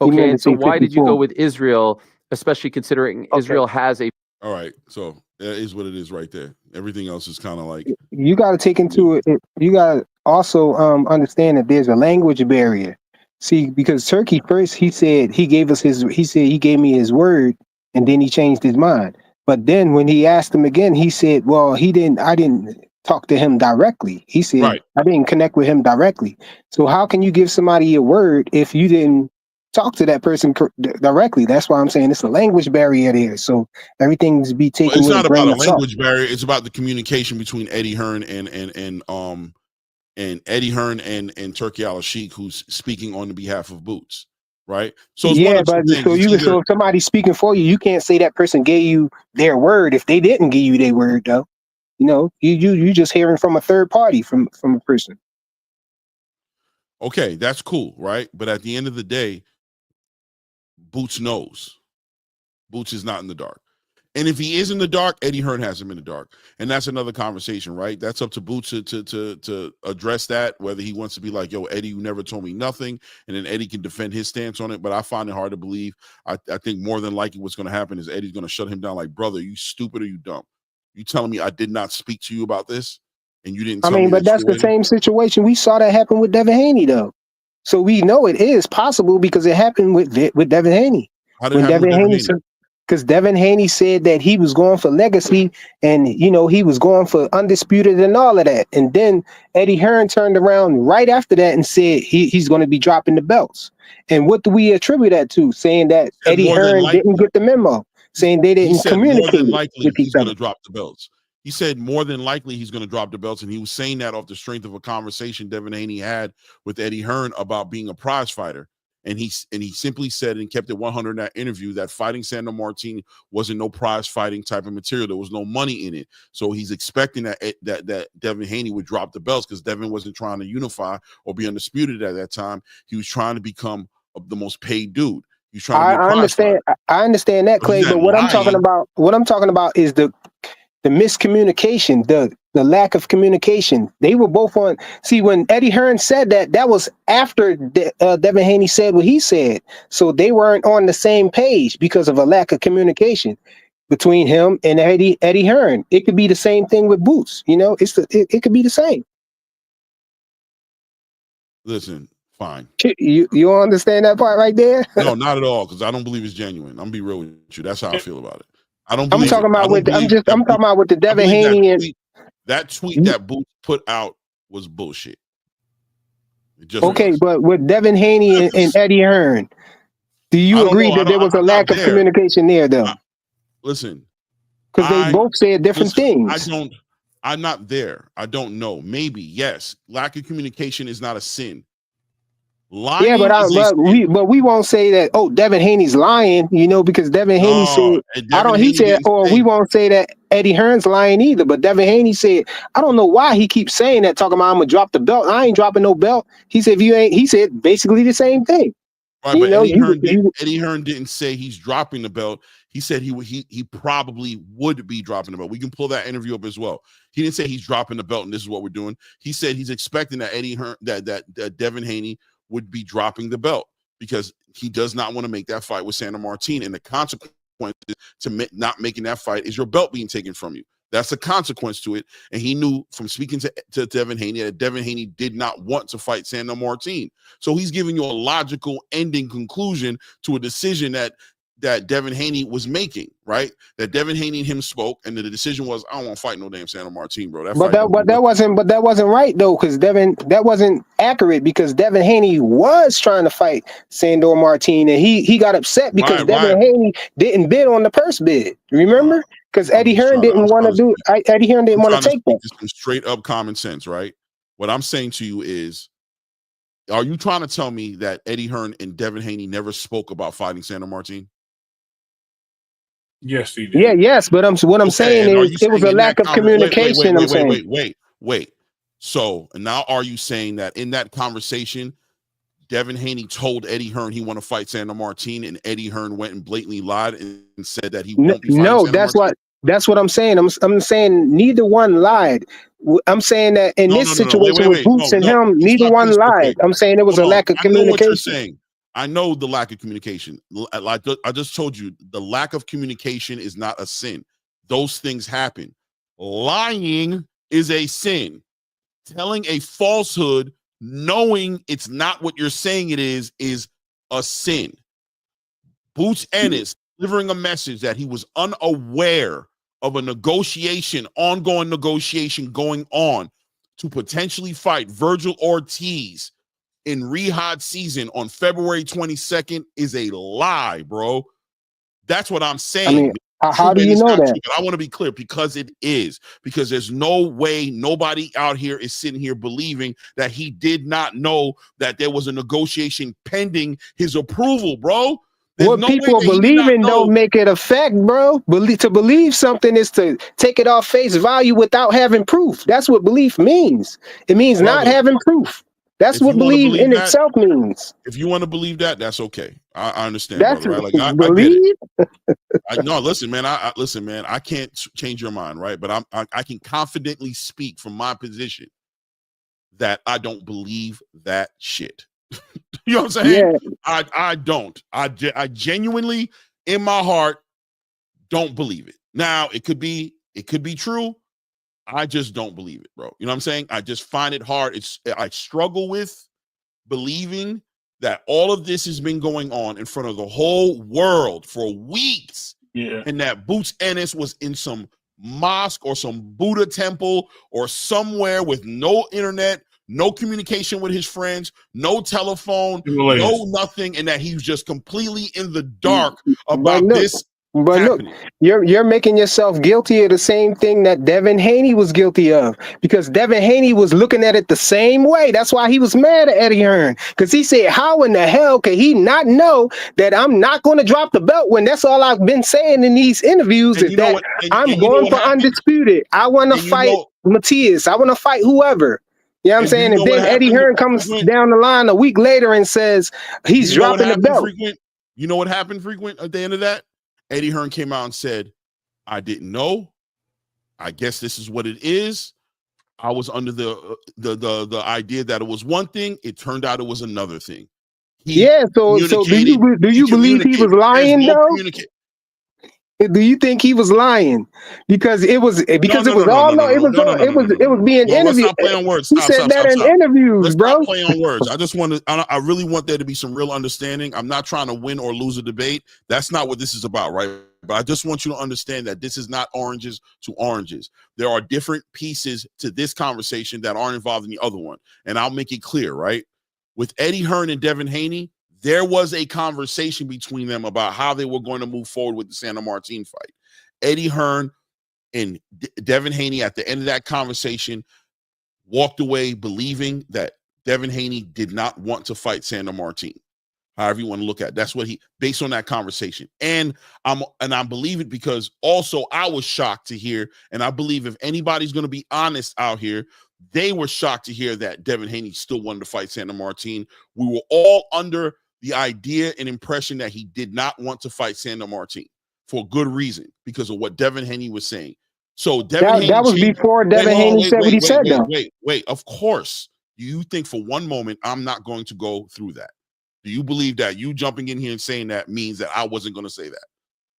Okay, and so why did you go with Israel, especially considering Israel has a. All right, so that is what it is right there. Everything else is kind of like. You got to take into it. You got to also understand that there's a language barrier. See, because Turkey first, he said he gave me his word, and then he changed his mind. But then when he asked him again, he said, well, I didn't talk to him directly. He said, right. I didn't connect with him directly. So how can you give somebody a word if you didn't talk to that person directly? That's why I'm saying it's a language barrier there. So everything's be taken. Well, it's not about a language barrier. It's about the communication between Eddie Hearn and Eddie Hearn and Turki Al-Sheikh, who's speaking on the behalf of Boots, right? So it's so if somebody's speaking for you, you can't say that person gave you their word if they didn't give you their word, though. You know, you just hearing from a third party from a person. Okay, that's cool, right? But at the end of the day, Boots knows. Boots is not in the dark. And if he is in the dark, Eddie Hearn has him in the dark. And that's another conversation, right? That's up to Boots to address that, whether he wants to be like, yo, Eddie, you never told me nothing. And then Eddie can defend his stance on it. But I find it hard to believe. I think more than likely what's going to happen is Eddie's going to shut him down like, brother, you stupid or you dumb? You telling me I did not speak to you about this? And you didn't tell me but that's the same situation. We saw that happen with Devin Haney, though. So we know it is possible because it happened with Devin Haney. How did it happen with Devin Haney? Because Devin Haney said that he was going for legacy, and he was going for undisputed and all of that. And then Eddie Hearn turned around right after that and said he's going to be dropping the belts. And what do we attribute that to? Saying that Eddie Hearn didn't get the memo, saying they didn't communicate with each he's going to drop the belts. He said more than likely he's going to drop the belts, and he was saying that off the strength of a conversation Devin Haney had with Eddie Hearn about being a prize fighter. And he simply said and kept it 100 in that interview that fighting Sandor Martin wasn't no prize fighting type of material. There was no money in it. So he's expecting that Devin Haney would drop the belts because Devin wasn't trying to unify or be undisputed at that time. He was trying to become the most paid dude. He's trying to be a prize fighter. I understand that, Clay. But what I'm talking about is the miscommunication, the lack of communication. They were both on. See, when Eddie Hearn said that was after Devin Haney said what he said. So they weren't on the same page because of a lack of communication between him and Eddie Hearn. It could be the same thing with Boots. It could be the same. Listen, fine. You understand that part right there? No, not at all, because I don't believe it's genuine. I'm gonna be real with you. That's how I feel about it. I'm talking about with the Devin Haney and that tweet that Boots put out was bullshit. But with Devin Haney and Eddie Hearn, do you agree that there was a lack of communication there, though? Listen, because they both said different things. I'm not there. I don't know. Maybe, yes. Lack of communication is not a sin. Lying yeah, but we won't say that. Oh, Devin Haney's lying, because Devin Haney said He said, we won't say that Eddie Hearn's lying either. But Devin Haney said, I don't know why he keeps saying that, talking about I'm gonna drop the belt. I ain't dropping no belt. He said, if you ain't, he said basically the same thing. Right, but Eddie Hearn didn't say he's dropping the belt. He said he probably would be dropping the belt. We can pull that interview up as well. He didn't say he's dropping the belt and this is what we're doing. He said he's expecting that Eddie Hearn, that Devin Haney would be dropping the belt because he does not want to make that fight with Sandor Martin, and the consequence to not making that fight is your belt being taken from you. That's the consequence to it. And he knew from speaking to Devin Haney that Devin Haney did not want to fight Sandor Martin. So he's giving you a logical ending conclusion to a decision that Devin Haney was making, right? That Devin Haney and him spoke, and the decision was, I don't want to fight no damn Sandor Martin, bro. That wasn't right though, because that wasn't accurate, because Devin Haney was trying to fight Sandor Martin, and he got upset because Devin Haney didn't bid on the purse bid. Remember? Because Eddie Hearn didn't want to do. Eddie Hearn didn't want to take that. Some straight up common sense, right? What I'm saying to you is, are you trying to tell me that Eddie Hearn and Devin Haney never spoke about fighting Sandor Martin? Yes, he did. Yeah, yes, but what I'm saying is it was a lack of communication. Wait. So now are you saying that in that conversation, Devin Haney told Eddie Hearn he want to fight Sandor Martin, and Eddie Hearn went and blatantly lied and said that he won't be fighting Sandor Martin? That's what I'm saying. I'm saying neither one lied. I'm saying that in this situation with Boots and him, neither one lied. I'm saying it was a lack of communication. I know what you're saying. I know the lack of communication. Like I just told you, the lack of communication is not a sin. Those things happen. Lying is a sin. Telling a falsehood, knowing it's not what you're saying it is a sin. Boots Ennis delivering a message that he was unaware of an ongoing negotiation going on to potentially fight Virgil Ortiz in Riyadh season on February 22nd is a lie, bro. That's what I'm saying. I mean, how do you know that? True, I want to be clear, because it is. Because there's no way nobody out here is sitting here believing that he did not know that there was a negotiation pending his approval, bro. There's what people believe in don't make it a fact, bro. To believe something is to take it off face value without having proof. That's what belief means. It means not having proof. That's what believe in itself means. If you want to believe that, that's okay. I understand. That's brother, right? Like believe. I get it. No, listen, man. Listen, man. I can't change your mind, right? But I can confidently speak from my position that I don't believe that shit. You know what I'm saying? Yeah. I don't. I genuinely, in my heart, don't believe it. Now it could be true. I just don't believe it, bro. You know what I'm saying? I just find it hard. I struggle with believing that all of this has been going on in front of the whole world for weeks. Yeah. And that Boots Ennis was in some mosque or some Buddha temple or somewhere with no internet, no communication with his friends, no telephone, no nothing, and that he was just completely in the dark about this. But look, you're making yourself guilty of the same thing that Devin Haney was guilty of, because Devin Haney was looking at it the same way. That's why he was mad at Eddie Hearn, because he said, how in the hell could he not know that I'm not going to drop the belt when that's all I've been saying in these interviews, is that I'm going for undisputed. I want to fight Matias. I want to fight whoever. You know what I'm saying? And then Eddie Hearn comes down the line a week later and says he's dropping the belt. You know what happened, Frequent, at the end of that? Eddie Hearn came out and said, I didn't know. I guess this is what it is. I was under the idea that it was one thing. It turned out it was another thing. So do you believe he was lying though? Do you think he was lying? Because it was being interviewed. Let's not play on words. He said that in interviews, bro. Let's not play on words. I really want there to be some real understanding. I'm not trying to win or lose a debate. That's not what this is about, right? But I just want you to understand that this is not oranges to oranges. There are different pieces to this conversation that aren't involved in the other one. And I'll make it clear, right? With Eddie Hearn and Devin Haney, there was a conversation between them about how they were going to move forward with the Sandor Martin fight. Eddie Hearn And Devin Haney, at the end of that conversation, walked away believing that Devin Haney did not want to fight Sandor Martin. However you want to look at it. That's what he, based on that conversation. And I believe it because also I was shocked to hear, and I believe if anybody's going to be honest out here, they were shocked to hear that Devin Haney still wanted to fight Sandor Martin. We were all under the idea and impression that he did not want to fight Sandor Martin for good reason because of what Devin Haney was saying. So that was before Devin Haney said what he said, though. Wait. Of course, you think for one moment I'm not going to go through that. Do you believe that you jumping in here and saying that means that I wasn't going to say that?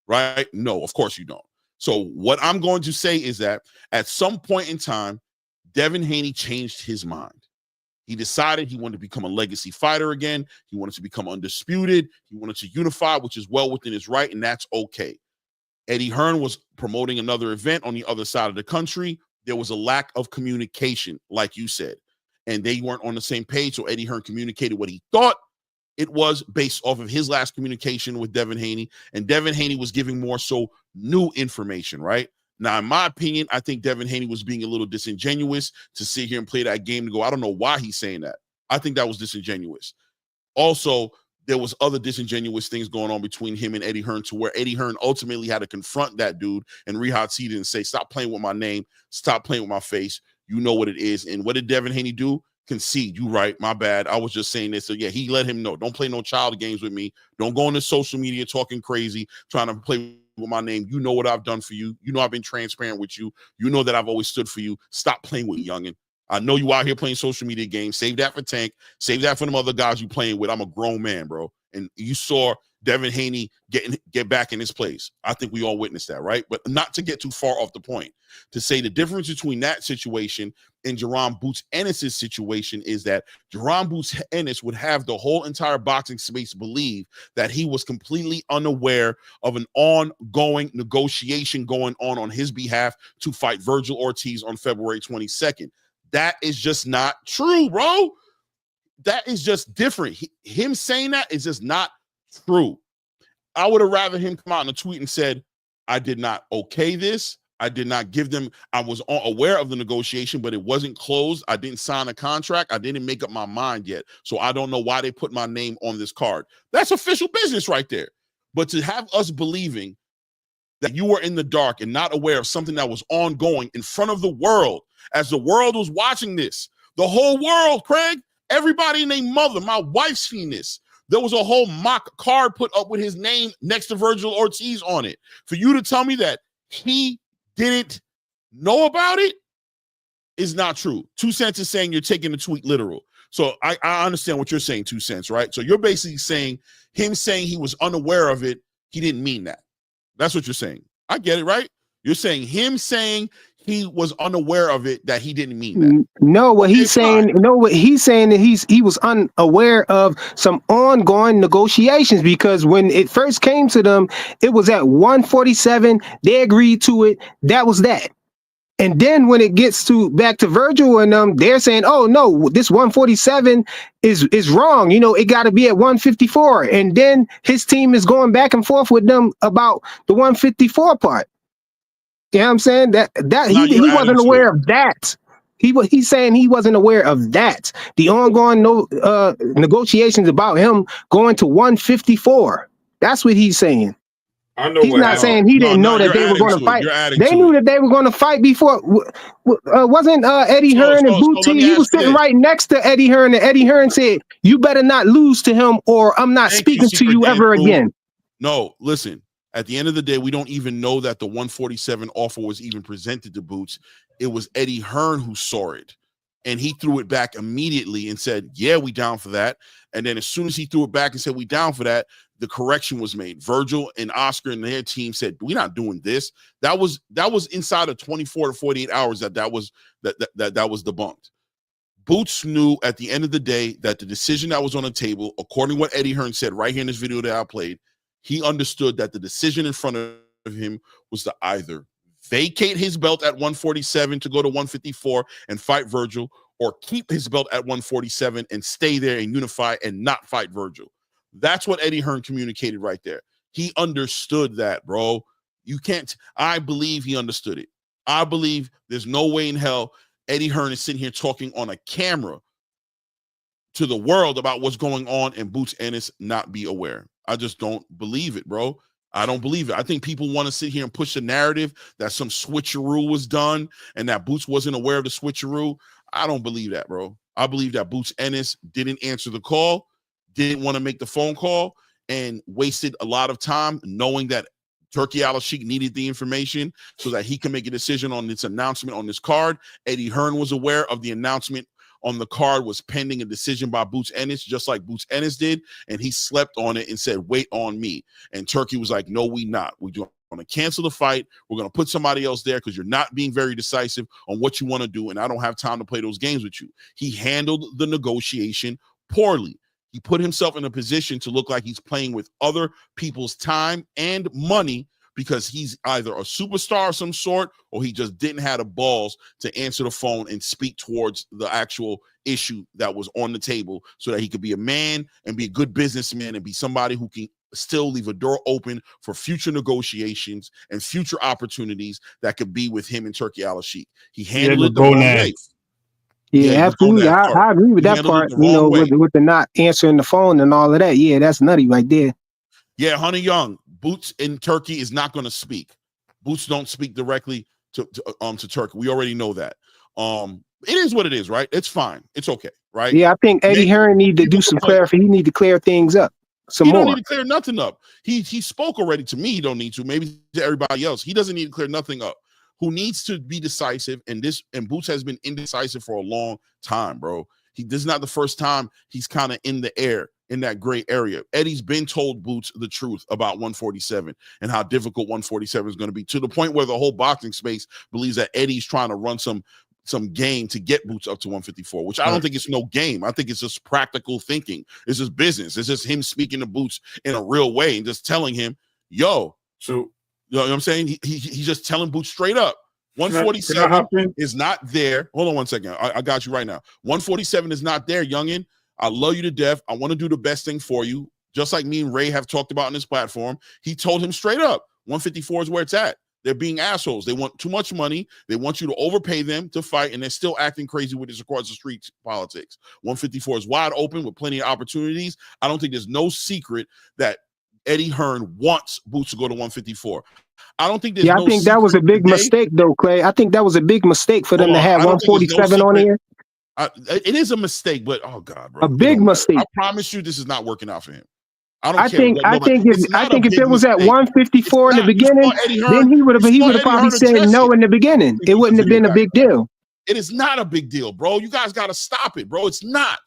Right? No, of course you don't. So what I'm going to say is that at some point in time, Devin Haney changed his mind. He decided he wanted to become a legacy fighter again. He wanted to become undisputed. He wanted to unify, which is well within his right, and that's okay. Eddie Hearn was promoting another event on the other side of the country. There was a lack of communication, like you said, and they weren't on the same page, so Eddie Hearn communicated what he thought it was based off of his last communication with Devin Haney, and Devin Haney was giving more so new information, right? Now, in my opinion, I think Devin Haney was being a little disingenuous to sit here and play that game to go, I don't know why he's saying that. I think that was disingenuous. Also, there was other disingenuous things going on between him and Eddie Hearn to where Eddie Hearn ultimately had to confront that dude and Riyadh Seated and say, stop playing with my name, stop playing with my face. You know what it is. And what did Devin Haney do? Concede. You right, my bad. I was just saying this. So yeah, he let him know, don't play no child games with me. Don't go on the social media talking crazy, trying to play with my name. You know what I've done for you. You know I've been transparent with you. You know that I've always stood for you. Stop playing with youngin. I know you out here playing social media games. Save that for Tank. Save that for them other guys you playing with. I'm a grown man, bro. And you saw Devin Haney get back in his place. I think we all witnessed that, right? But not to get too far off the point, to say the difference between that situation and Jerron Boots Ennis' situation is that Jerron Boots Ennis would have the whole entire boxing space believe that he was completely unaware of an ongoing negotiation going on his behalf to fight Virgil Ortiz on February 22nd. That is just not true, bro. That is just different. Him saying that is just not true. I would have rather him come out in a tweet and said, I did not okay this. I did not give them, I was aware of the negotiation, but it wasn't closed. I didn't sign a contract. I didn't make up my mind yet. So I don't know why they put my name on this card. That's official business right there. But to have us believing that you were in the dark and not aware of something that was ongoing in front of the world, as the world was watching this, the whole world, Craig, everybody and their mother, my wife's seen this. There was a whole mock card put up with his name next to Virgil Ortiz on it. For you to tell me that he didn't know about it is not true. 2 Cents is saying you're taking the tweet literal. So I understand what you're saying, 2 Cents, right? So you're basically saying him saying he was unaware of it, he didn't mean that. That's what you're saying. I get it, right? You're saying him saying he was unaware of it, that he didn't mean that. No, what he's saying, that he was unaware of some ongoing negotiations, because when it first came to them, it was at 147. They agreed to it. That was that. And then when it gets to back to Virgil and they're saying, oh no, this 147 is wrong. You know, it got to be at 154. And then his team is going back and forth with them about the 154 part. You know what I'm saying? He wasn't aware of that. He's saying he wasn't aware of that. The ongoing negotiations about him going to 154. That's what he's saying. I know. He's not saying he didn't know that they were going to fight. They knew that they were going to fight before. Wasn't Eddie Hearn and Boots? He was sitting right next to Eddie Hearn, and Eddie Hearn said, "You better not lose to him, or I'm not speaking to you ever again." No, listen. At the end of the day, we don't even know that the 147 offer was even presented to Boots. It was Eddie Hearn who saw it, and he threw it back immediately and said, yeah, we down for that. And then as soon as he threw it back and said, we down for that, the correction was made. Virgil and Oscar and their team said, we're not doing this. That was inside of 24 to 48 hours that was debunked. Boots knew at the end of the day that the decision that was on the table, according to what Eddie Hearn said right here in this video that I played, he understood that the decision in front of him was to either vacate his belt at 147 to go to 154 and fight Virgil, or keep his belt at 147 and stay there and unify and not fight Virgil. That's what Eddie Hearn communicated right there. He understood that, bro. You can't, I believe he understood it. I believe there's no way in hell Eddie Hearn is sitting here talking on a camera to the world about what's going on and Boots Ennis not be aware. I just don't believe it, bro. I don't believe it. I think people want to sit here and push the narrative that some switcheroo was done and that Boots wasn't aware of the switcheroo. I don't believe that, bro. I believe that Boots Ennis didn't answer the call, didn't want to make the phone call, and wasted a lot of time knowing that Turki Al-Sheikh needed the information so that he can make a decision on this announcement on this card. Eddie Hearn was aware of the announcement on the card was pending a decision by Boots Ennis, just like Boots Ennis did, and he slept on it and said, wait on me. And Turki was like, no, we not. We're going to cancel the fight. We're going to put somebody else there because you're not being very decisive on what you want to do, and I don't have time to play those games with you. He handled the negotiation poorly. He put himself in a position to look like he's playing with other people's time and money because he's either a superstar of some sort or he just didn't have the balls to answer the phone and speak towards the actual issue that was on the table so that he could be a man and be a good businessman and be somebody who can still leave a door open for future negotiations and future opportunities that could be with him and Turki Al-Sheikh. He handled it the wrong way. Yeah, absolutely. I agree with that part, with the not answering the phone and all of that. Yeah, that's nutty right there. Yeah, Honey Young, Boots in Turkey is not going to speak. Boots don't speak directly to Turkey. We already know that. It is what it is, right? It's fine. It's okay, right? Yeah, I think Eddie Hearn need to do some clarification. He need to clear things up some more. He don't need to clear nothing up. He spoke already to me. He don't need to. Maybe to everybody else. He doesn't need to clear nothing up. Who needs to be decisive, and Boots has been indecisive for a long time, bro. This is not the first time he's kind of in the air in that gray area. Eddie's been told Boots the truth about 147 and how difficult 147 is going to be, to the point where the whole boxing space believes that Eddie's trying to run some game to get Boots up to 154, which I don't think it's no game. I think it's just practical thinking. It's just business. It's just him speaking to Boots in a real way and just telling him, yo, so you know what I'm saying? He's just telling Boots straight up. 147 is not there. Hold on one second. I got you right now. 147 is not there, youngin. I love you to death. I want to do the best thing for you. Just like me and Ray have talked about on this platform. He told him straight up, 154 is where it's at. They're being assholes. They want too much money. They want you to overpay them to fight, and they're still acting crazy with this across the street politics. 154 is wide open with plenty of opportunities. I don't think there's no secret that Eddie Hearn wants Boots to go to 154. I don't think there's I think that was a big mistake, though, Clay. I think that was a big mistake for them to have 147 on here. It is a mistake, but oh god, bro, a big mistake. I promise you, this is not working out for him. I think if it was at 154 in the beginning, then he would have probably said no in the beginning. It wouldn't have been a big deal. It is not a big deal, bro. You guys got to stop it, bro. It's not.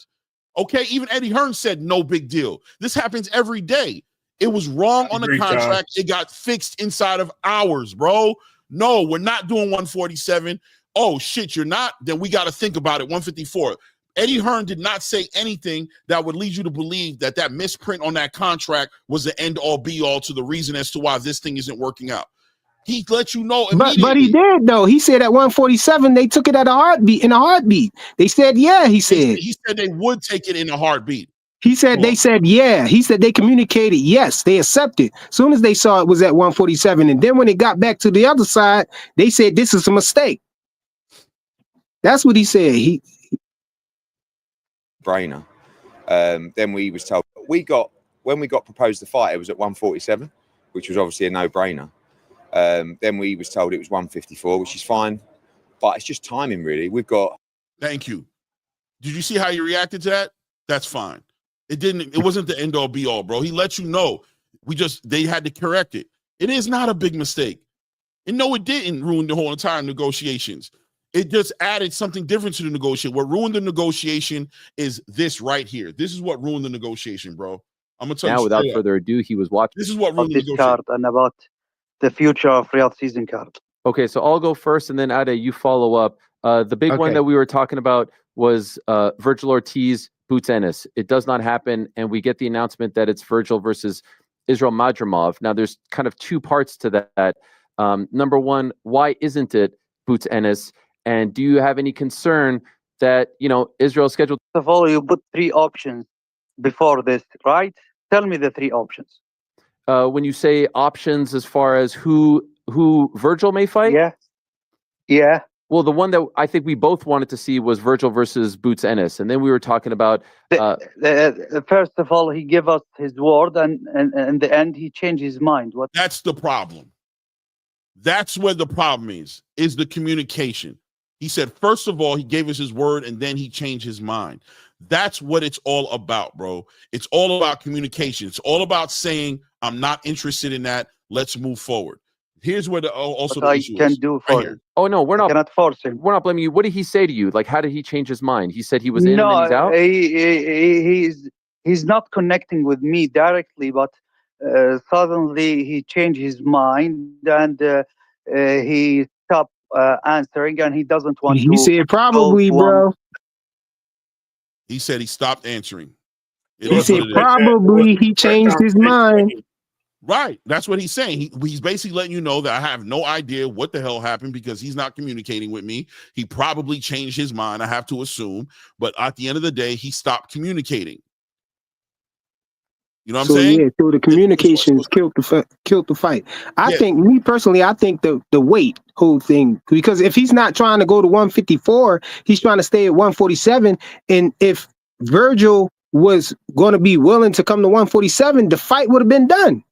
Okay, even Eddie Hearn said no big deal. This happens every day. It was wrong on the contract. It got fixed inside of hours, bro. No, we're not doing 147. Oh, shit, you're not? Then we got to think about it. 154. Eddie Hearn did not say anything that would lead you to believe that that misprint on that contract was the end-all, be-all to the reason as to why this thing isn't working out. He let you know immediately. But he did, though. He said at 147, they took it at in a heartbeat. They said, yeah, he said. He said they would take it in a heartbeat. He said they said, yeah. He said they communicated, yes, they accepted. As soon as they saw it was at 147. And then when it got back to the other side, they said, this is a mistake. That's what he said. Brainer. Then we was told when we got proposed the fight, it was at 147, which was obviously a no-brainer. Then we was told it was 154, which is fine. But it's just timing, really. We've got... Thank you. Did you see how you reacted to that? That's fine. It wasn't the end all be all, bro. He let you know. They had to correct it. It is not a big mistake. And no, it didn't ruin the whole entire negotiations. It just added something different to the negotiation. What ruined the negotiation is this right here. This is what ruined the negotiation, bro. I'm gonna tell you. Now, without further ado, he was watching. This is what ruined the negotiation. Card and about the future of Riyadh season card. Okay, so I'll go first, and then Ade, you follow up. The big one that we were talking about was Virgil Ortiz, Boots Ennis. It does not happen, and we get the announcement that it's Virgil versus Israel Madrimov. Now, there's kind of two parts to that. Number one, why isn't it Boots Ennis? And do you have any concern that, Israel's scheduled? First of all, you put three options before this, right? Tell me the three options. When you say options as far as who Virgil may fight? Yeah. Yeah. Well, the one that I think we both wanted to see was Virgil versus Boots Ennis, and then we were talking about. First of all, he gave us his word, and in the end, he changed his mind. What? That's the problem. That's where the problem is the communication. He said, first of all, he gave us his word, and then he changed his mind. That's what it's all about, bro. It's all about communication. It's all about saying, I'm not interested in that. Let's move forward. Here's where the issue can is. do Right for here. him. Oh no, we're not. Cannot force him. We're not blaming you. What did he say to you? Like, how did he change his mind? He said he was in and then he's out. He's not connecting with me directly, but suddenly he changed his mind and he stopped answering, and he doesn't want to. He said probably, bro. He said he stopped answering. He said probably he changed his mind. Right. That's what he's saying. He's basically letting you know that I have no idea what the hell happened because he's not communicating with me. He probably changed his mind, I have to assume. But at the end of the day, he stopped communicating. You know what I'm saying? Yeah, so the communications killed the fight. I think, me personally, I think the weight whole thing, because if he's not trying to go to 154, he's trying to stay at 147. And if Virgil was going to be willing to come to 147, the fight would have been done.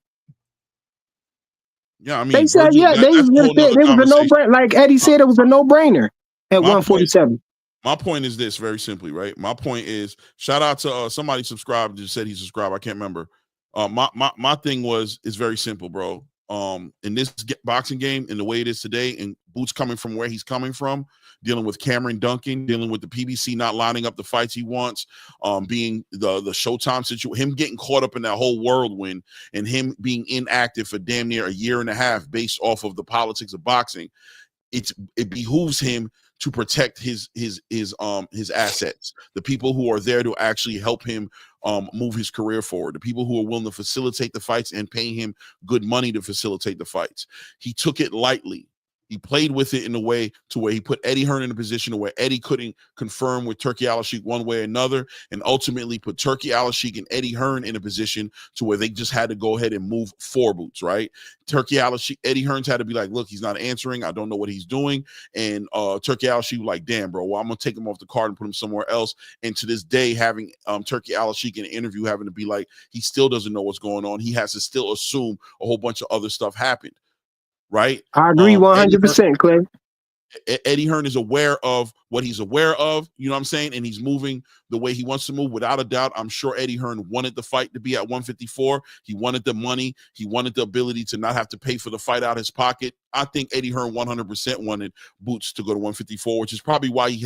Yeah, I mean, they said, Virgil, they was a no-brainer. Like Eddie said, it was a no-brainer at 147. My point is this, very simply, right? My point is, shout out to somebody subscribed, just said he subscribed. I can't remember. My thing is very simple, bro. In this boxing game, in the way it is today, and Boots coming from where he's coming from, dealing with Cameron Duncan, dealing with the PBC not lining up the fights he wants, being the Showtime situation, him getting caught up in that whole whirlwind, and him being inactive for damn near a year and a half based off of the politics of boxing. It behooves him to protect his assets, the people who are there to actually help him move his career forward, the people who are willing to facilitate the fights and paying him good money to facilitate the fights. He took it lightly. He played with it in a way to where he put Eddie Hearn in a position where Eddie couldn't confirm with Turki Al-Sheikh one way or another, and ultimately put Turki Al-Sheikh and Eddie Hearn in a position to where they just had to go ahead and move for Boots, right? Turki Al-Sheikh, Eddie Hearn's had to be like, look, he's not answering. I don't know what he's doing. And Turki Al-Sheikh was like, damn, bro, well, I'm going to take him off the card and put him somewhere else. And to this day, having Turki Al-Sheikh in an interview having to be like, he still doesn't know what's going on. He has to still assume a whole bunch of other stuff happened. Right? I agree 100%, Clay. Eddie Hearn is aware of what he's aware of, you know what I'm saying? And he's moving the way he wants to move. Without a doubt, I'm sure Eddie Hearn wanted the fight to be at 154. He wanted the money. He wanted the ability to not have to pay for the fight out of his pocket. I think Eddie Hearn 100% wanted Boots to go to 154, which is probably why he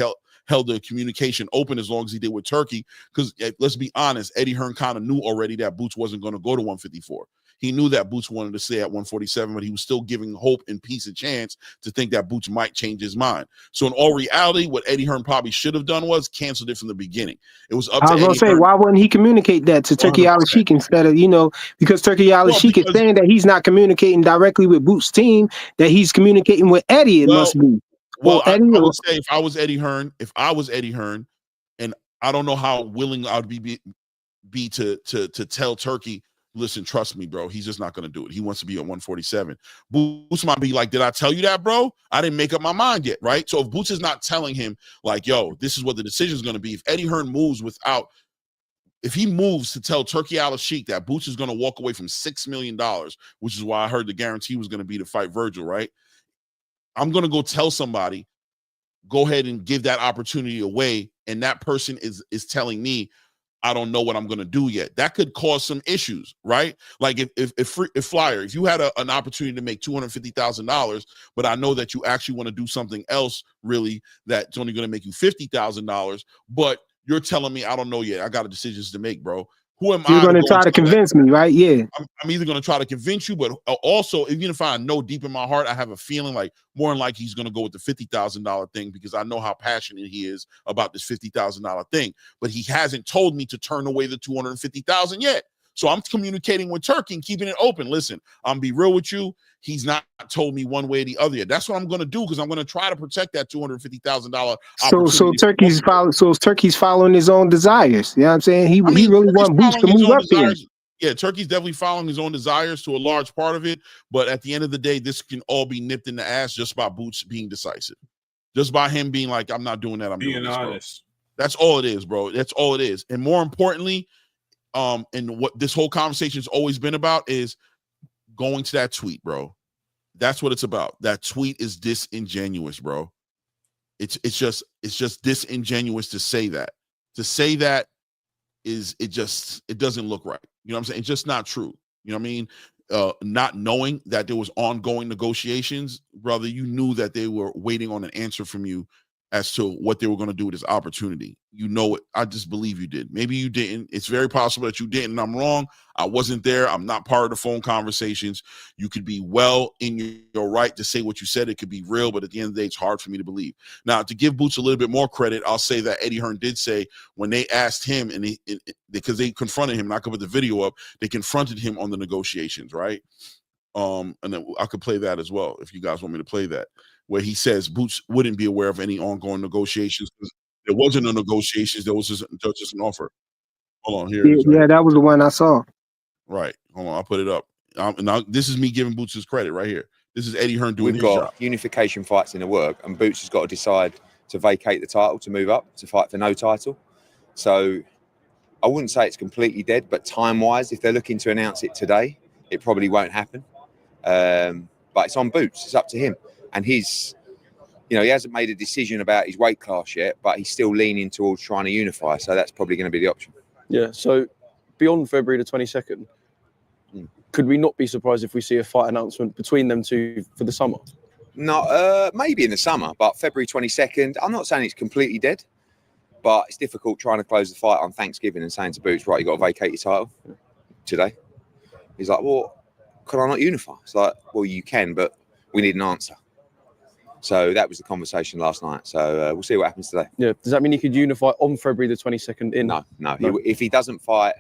held the communication open as long as he did with Turki. Because let's be honest, Eddie Hearn kind of knew already that Boots wasn't going to go to 154. He knew that Boots wanted to stay at 147, but he was still giving hope and peace a chance to think that Boots might change his mind. So in all reality, what Eddie Hearn probably should have done was canceled it from the beginning. It was up to Eddie Hearn. I was going to say, why wouldn't he communicate that to Turki Al-Sheikh instead of, because Turki Al-Sheikh is saying that he's not communicating directly with Boots' team, that he's communicating with Eddie, it must be. Well, I would say if I was Eddie Hearn, and I don't know how willing I would be to tell Turki, listen, trust me, bro. He's just not going to do it. He wants to be at 147. Boots might be like, did I tell you that, bro? I didn't make up my mind yet, right? So if Boots is not telling him, like, yo, this is what the decision is going to be. If Eddie Hearn moves if he moves to tell Turki Al-Sheikh that Boots is going to walk away from $6 million, which is why I heard the guarantee was going to be to fight Virgil, right? I'm going to go tell somebody, go ahead and give that opportunity away. And that person is telling me, I don't know what I'm going to do yet. That could cause some issues, right? Like if Flyer, if you had an opportunity to make $250,000, but I know that you actually want to do something else really that's only going to make you $50,000, but you're telling me, I don't know yet. I got decisions to make, bro. Who am I? You're going to try to convince me, right? Yeah. I'm either going to try to convince you, but also, even if I know deep in my heart, I have a feeling like more than likely he's going to go with the $50,000 thing because I know how passionate he is about this $50,000 thing. But he hasn't told me to turn away the $250,000 yet. So I'm communicating with Turki and keeping it open. Listen, I'm be real with you. He's not told me one way or the other yet. That's what I'm going to do because I'm going to try to protect that $250,000. So Turki's following his own desires. You know what I'm saying? He really wants Boots to move up there. Turkey's definitely following his own desires to a large part of it. But at the end of the day, this can all be nipped in the ass just by Boots being decisive. Just by him being like, I'm not doing that. I'm being doing honest. Bro. That's all it is, bro. That's all it is. And more importantly, and what this whole conversation has always been about is going to that tweet, bro. That's what it's about. That tweet is disingenuous, bro. It's just disingenuous to say that. To say that it doesn't look right. You know what I'm saying? It's just not true. You know what I mean? Not knowing that there was ongoing negotiations, brother, you knew that they were waiting on an answer from you as to what they were going to do with this opportunity. You know it. I just believe you did. Maybe you didn't. It's very possible that you didn't. I'm wrong. I wasn't there. I'm not part of the phone conversations. You could be well in your right to say what you said. It could be real, but at the end of the day, it's hard for me to believe. Now, to give Boots a little bit more credit, I'll say that Eddie Hearn did say when they asked him, and because they confronted him, and I could put the video up, they confronted him on the negotiations, right? And then I could play that as well if you guys want me to play that, where he says Boots wouldn't be aware of any ongoing negotiations. There wasn't no negotiations. There was just an offer. Hold on, here it is, right? Yeah, that was the one I saw. Right. Hold on, I'll put it up. Now this is me giving Boots his credit right here. This is Eddie Hearn doing his job. We've got unification fights in the work, and Boots has got to decide to vacate the title to move up to fight for no title. So I wouldn't say it's completely dead, but time-wise, if they're looking to announce it today, it probably won't happen. But it's on Boots. It's up to him. And he hasn't made a decision about his weight class yet, but he's still leaning towards trying to unify. So that's probably going to be the option. Yeah. So beyond February the 22nd, could we not be surprised if we see a fight announcement between them two for the summer? No, maybe in the summer, but February 22nd, I'm not saying it's completely dead, but it's difficult trying to close the fight on Thanksgiving and saying to Boots, right, you got to vacate your title today. He's like, well, can I not unify? It's like, well, you can, but we need an answer. So that was the conversation last night. So we'll see what happens today. Yeah. Does that mean he could unify on February the 22nd? No. If he doesn't fight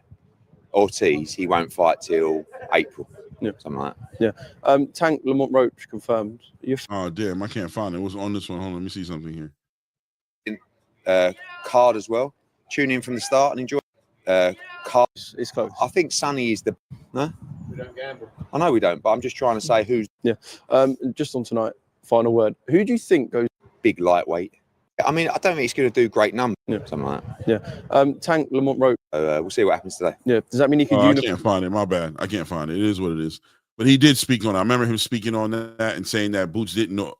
Ortiz, he won't fight till April. Yeah. Something like that. Yeah. Tank Lamont Roach confirmed. Oh, damn. I can't find it. It was on this one. Hold on. Let me see something here. Card as well. Tune in from the start and enjoy. Card. It's close. I think Sonny is the... No? We don't gamble. I know we don't, but I'm just trying to say who's... Yeah. Just on tonight, final word. Who do you think goes... Big lightweight. I mean, I don't think he's going to do great numbers. Yeah. Something like that. Yeah. Tank Lamont Roach. We'll see what happens today. Yeah. Does that mean he could I can't find it. My bad. I can't find it. It is what it is. But he did speak on it. I remember him speaking on that and saying that Boots didn't know,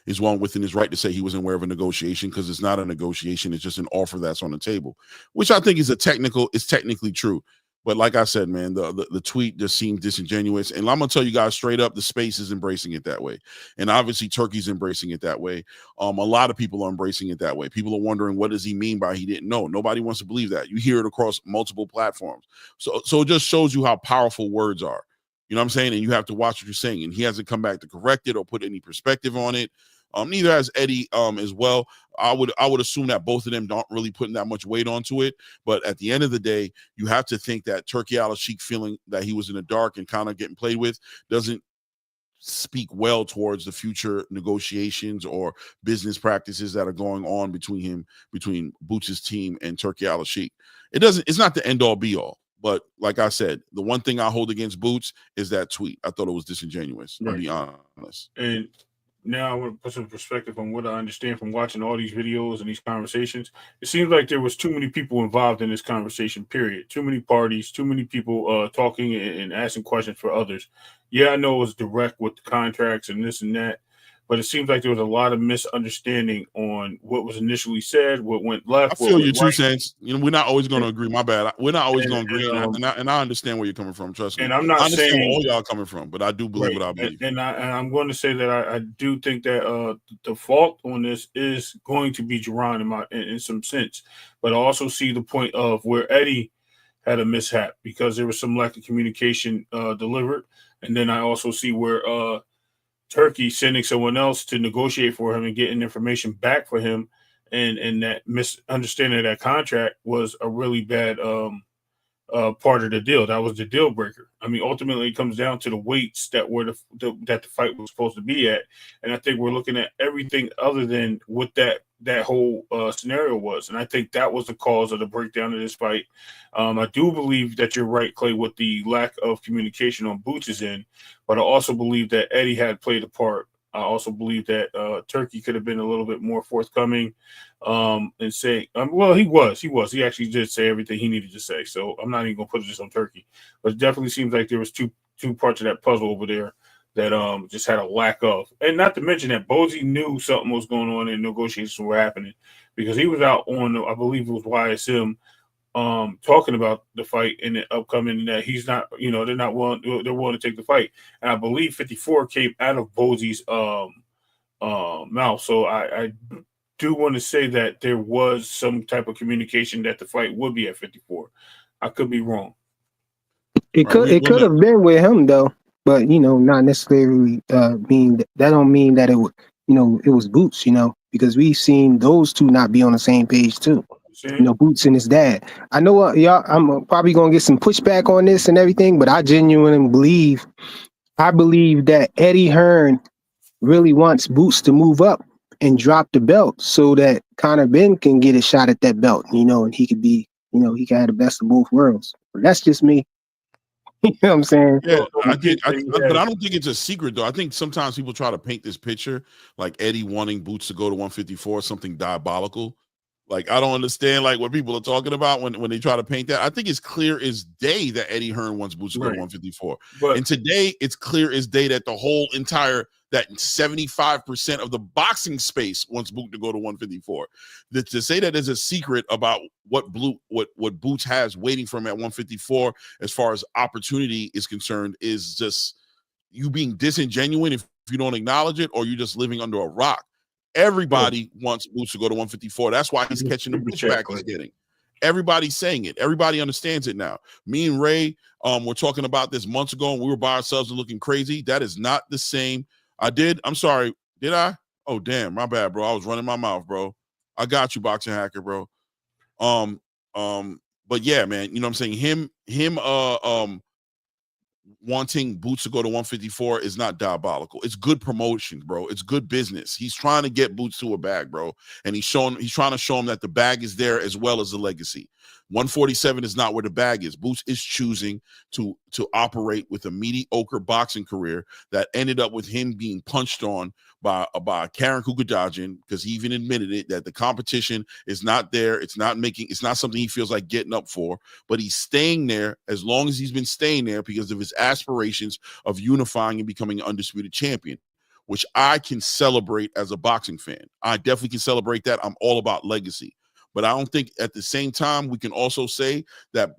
is one within his right to say he wasn't aware of a negotiation because it's not a negotiation. It's just an offer that's on the table, which I think is technically true. But like I said, man, the tweet just seemed disingenuous. And I'm going to tell you guys straight up, the space is embracing it that way. And obviously Turkey's embracing it that way. A lot of people are embracing it that way. People are wondering, what does he mean by he didn't know? Nobody wants to believe that. You hear it across multiple platforms. So it just shows you how powerful words are. You know what I'm saying? And you have to watch what you're saying. And he hasn't come back to correct it or put any perspective on it. Neither has Eddie as well. I would assume that both of them don't really put that much weight onto it. But at the end of the day, you have to think that Turkey Usyk feeling that he was in the dark and kind of getting played with doesn't speak well towards the future negotiations or business practices that are going on between Boots' team and Turkey Usyk. It's not the end all be all. But like I said, the one thing I hold against Boots is that tweet. I thought it was disingenuous, to be honest. And now I want to put some perspective on what I understand from watching all these videos and these conversations. It seems like there was too many people involved in this conversation, period. Too many parties, too many people talking and asking questions for others. Yeah, I know it was direct with the contracts and this and that, but it seems like there was a lot of misunderstanding on what was initially said, what went left. I feel your 2 cents. You know, we're not always going to agree. My bad. We're not always going to agree, and I understand where you're coming from. Trust me. And I'm not saying where all y'all coming from, but I do believe what I believe. And I'm going to say that I do think that the fault on this is going to be Jerron in some sense, but I also see the point of where Eddie had a mishap because there was some lack of communication delivered, and then I also see where Turkey sending someone else to negotiate for him and getting information back for him, and that misunderstanding of that contract was a really bad part of the deal. That was the deal breaker. I mean, ultimately, it comes down to the weights that the fight was supposed to be at, and I think we're looking at everything other than what that that whole scenario was. And I think that was the cause of the breakdown of this fight. I do believe that you're right, Clay, with the lack of communication on Boots' end, but I also believe that Eddie had played a part. I also believe that Turkey could have been a little bit more forthcoming and saying, well, he was. He actually did say everything he needed to say. So I'm not even going to put this on Turkey. But it definitely seems like there was two parts of that puzzle over there that just had a lack of. And not to mention that Bozy knew something was going on and negotiations were happening because he was out on, I believe it was YSM, talking about the fight and the upcoming, that he's not, they're willing to take the fight. And I believe 54 came out of Bozy's mouth. So I do want to say that there was some type of communication that the fight would be at 54. I could be wrong. It could have been with him though, but not necessarily mean that don't mean that it would, it was Boots, because we've seen those two not be on the same page too. Boots and his dad. I know y'all, I'm probably gonna get some pushback on this and everything, but I genuinely believe that Eddie Hearn really wants Boots to move up and drop the belt so that Conor Ben can get a shot at that belt, and he could be, he can have the best of both worlds. But that's just me. You know what I'm saying? Yeah, but I don't think it's a secret though. I think sometimes people try to paint this picture like Eddie wanting Boots to go to 154, something diabolical. Like, I don't understand like what people are talking about when they try to paint that. I think it's clear as day that Eddie Hearn wants Boots to go to 154. And today it's clear as day that that 75% of the boxing space wants Boots to go to 154. To say that there's a secret about what Boots has waiting for him at 154 as far as opportunity is concerned is just you being disingenuous if you don't acknowledge it, or you're just living under a rock. Everybody wants Boots to go to 154. That's why he's catching the pushback he's getting. Everybody's saying it. Everybody understands it now. Me and Ray were talking about this months ago, and we were by ourselves and looking crazy. That is not the same. I'm sorry. Did I? Oh, damn. My bad, bro. I was running my mouth, bro. I got you, boxing hacker, bro. But yeah, man, you know what I'm saying? Him wanting Boots to go to 154 is not diabolical. It's good promotion, bro. It's good business. He's trying to get Boots to a bag, bro. And he's trying to show him that the bag is there as well as the legacy. 147 is not where the bag is. Boots is choosing to operate with a mediocre boxing career that ended up with him being punched on by Karen Kukadjian, because he even admitted it, that the competition is not there. It's not something he feels like getting up for, but he's staying there as long as he's been staying there because of his aspirations of unifying and becoming an undisputed champion, which I can celebrate as a boxing fan. I definitely can celebrate that. I'm all about legacy. But I don't think at the same time we can also say that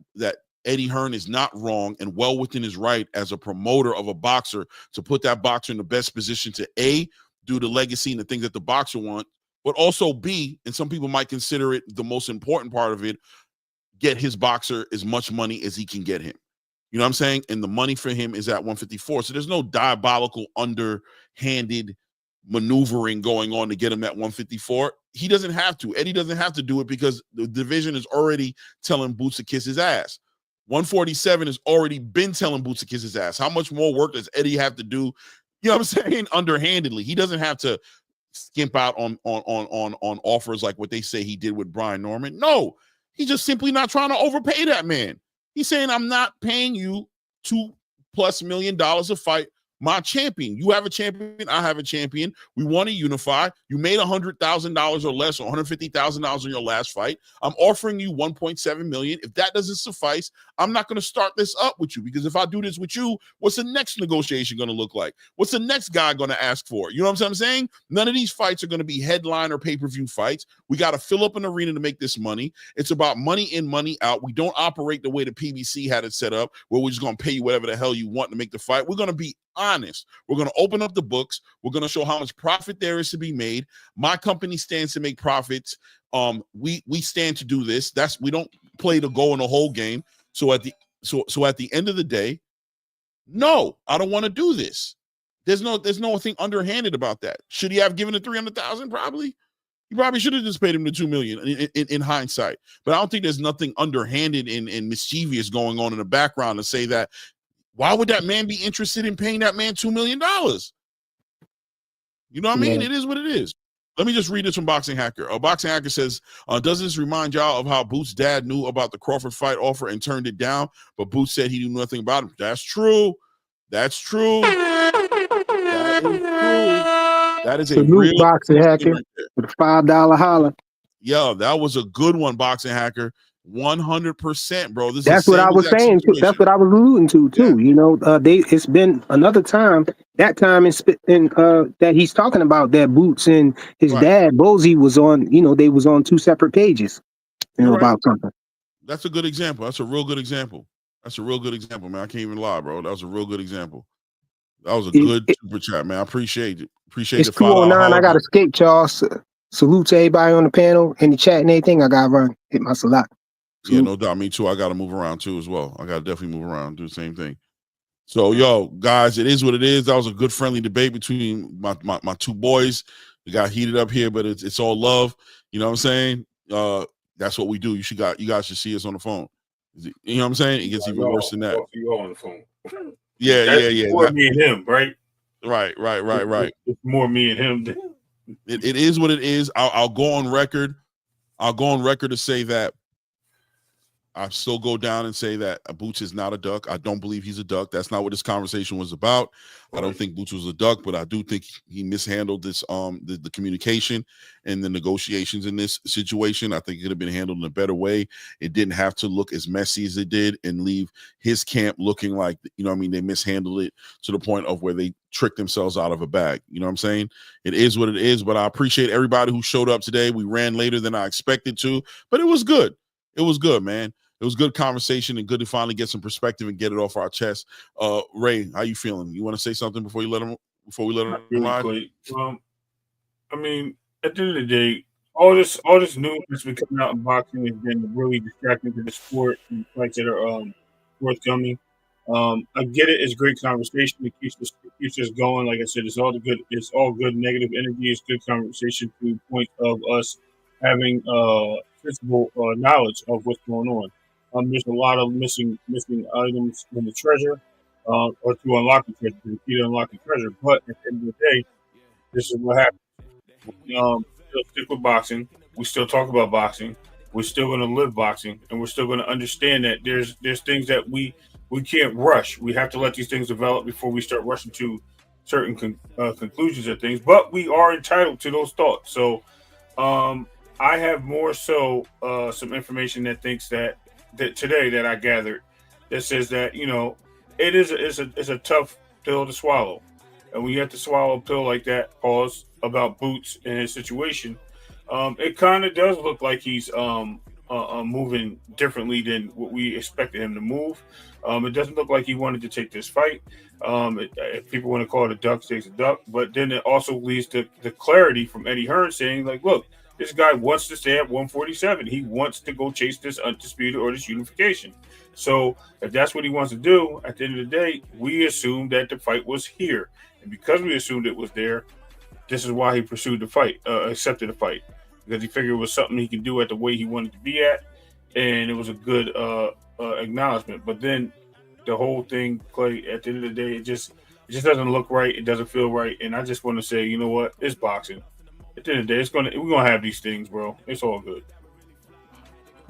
Eddie Hearn is not wrong and well within his right as a promoter of a boxer to put that boxer in the best position to A, do the legacy and the things that the boxer wants, but also B, and some people might consider it the most important part of it, get his boxer as much money as he can get him. You know what I'm saying? And the money for him is at 154. So there's no diabolical, underhanded maneuvering going on to get him at 154. He doesn't have to. Eddie doesn't have to do it because the division is already telling Boots to kiss his ass. 147 has already been telling Boots to kiss his ass. How much more work does Eddie have to do? You know what I'm saying? Underhandedly. He doesn't have to skimp out on offers like what they say he did with Brian Norman. No, he's just simply not trying to overpay that man. He's saying, I'm not paying you $2+ million a fight my champion. You have a champion, I have a champion. We want to unify. You made $100,000 or less, or $150,000 in your last fight. I'm offering you $1.7 million. If that doesn't suffice, I'm not going to start this up with you, because if I do this with you, what's the next negotiation going to look like? What's the next guy going to ask for? You know what I'm saying? None of these fights are going to be headline or pay-per-view fights. We got to fill up an arena to make this money. It's about money in, money out. We don't operate the way the PBC had it set up, where we're just going to pay you whatever the hell you want to make the fight. We're going to be honest. We're going to open up the books. We're going to show how much profit there is to be made. My company stands to make profits. We stand to do this. We don't play to go in the whole game. So at the end of the day, no, I don't want to do this. There's nothing underhanded about that. Should he have given it $300,000? Probably. He probably should have just paid him the $2 million in hindsight. But I don't think there's nothing underhanded and mischievous going on in the background to say that. Why would that man be interested in paying that man $2 million? You know what I mean? It is what it is. Let me just read this from Boxing Hacker. Boxing Hacker says, does this remind y'all of how Boots' dad knew about the Crawford fight offer and turned it down, but Boots said he knew nothing about it? That's true. That's true. That is true. That is a real Boxing Hacker with a $5 holler. Yo, that was a good one, Boxing Hacker. 100%, bro. That's what I was saying. That's what I was alluding to too. Yeah. You know, it's been another time. That time that he's talking about, that Boots and his dad Bozy was on. You know, they was on two separate pages. You know, about something. That's a good example. That's a real good example. That's a real good example, man. I can't even lie, bro. That was a real good example. That was a good super chat, man. I appreciate it. Appreciate it. It's 2:09. I got to escape, Charles. Salute to everybody on the panel, in the chat and everything. I got to run. Hit my salat. Yeah, no doubt. Me too. I got to move around too as well. I got to definitely move around, do the same thing. So, yo, guys, it is what it is. That was a good, friendly debate between my two boys. We got heated up here, but it's all love. You know what I'm saying? That's what we do. You guys should see us on the phone. You know what I'm saying? It gets even worse than that. You all on the phone. Yeah. More me and him, right? Right. It's more me and him. It is what it is. I'll go on record. I'll go on record to say that I still go down and say that Boots is not a duck. I don't believe he's a duck. That's not what this conversation was about. I don't think Boots was a duck, but I do think he mishandled this the communication and the negotiations in this situation. I think it could have been handled in a better way. It didn't have to look as messy as it did and leave his camp looking like, you know what I mean, they mishandled it to the point of where they tricked themselves out of a bag. You know what I'm saying? It is what it is, but I appreciate everybody who showed up today. We ran later than I expected to, but it was good. It was good, man. It was good conversation and good to finally get some perspective and get it off our chest. Ray, how you feeling? You want to say something before we let him really I mean, at the end of the day, all this news that's been coming out in boxing has been really distracting to the sport and fights that are forthcoming. I get it. It's great conversation. It keeps us going. Like I said, it's all good negative energy. It's good conversation to the point of us having sensible knowledge of what's going on. There's a lot of missing items in the treasure, or to unlock the treasure, to unlock the treasure. But at the end of the day, this is what happens. Still stick with boxing. We still talk about boxing. We're still going to live boxing, and we're still going to understand that there's things that we can't rush. We have to let these things develop before we start rushing to certain conclusions of things. But we are entitled to those thoughts. So I have more so some information that thinks that today that I gathered that says that, you know, it's a tough pill to swallow. And when you have to swallow a pill like that, pause, about Boots and his situation, it kind of does look like he's moving differently than what we expected him to move. It doesn't look like he wanted to take this fight. If people want to call it a duck, stays a duck. But then it also leads to the clarity from Eddie Hearn saying, like, look, this guy wants to stay at 147. He wants to go chase this undisputed or this unification. So if that's what he wants to do, at the end of the day, we assumed that the fight was here. And because we assumed it was there, this is why he pursued the fight, accepted the fight. Because he figured it was something he could do at the way he wanted to be at. And it was a good acknowledgement. But then the whole thing, Clay, at the end of the day, it just doesn't look right. It doesn't feel right. And I just want to say, you know what? It's boxing. At the end of the day, we're gonna have these things, bro. It's all good.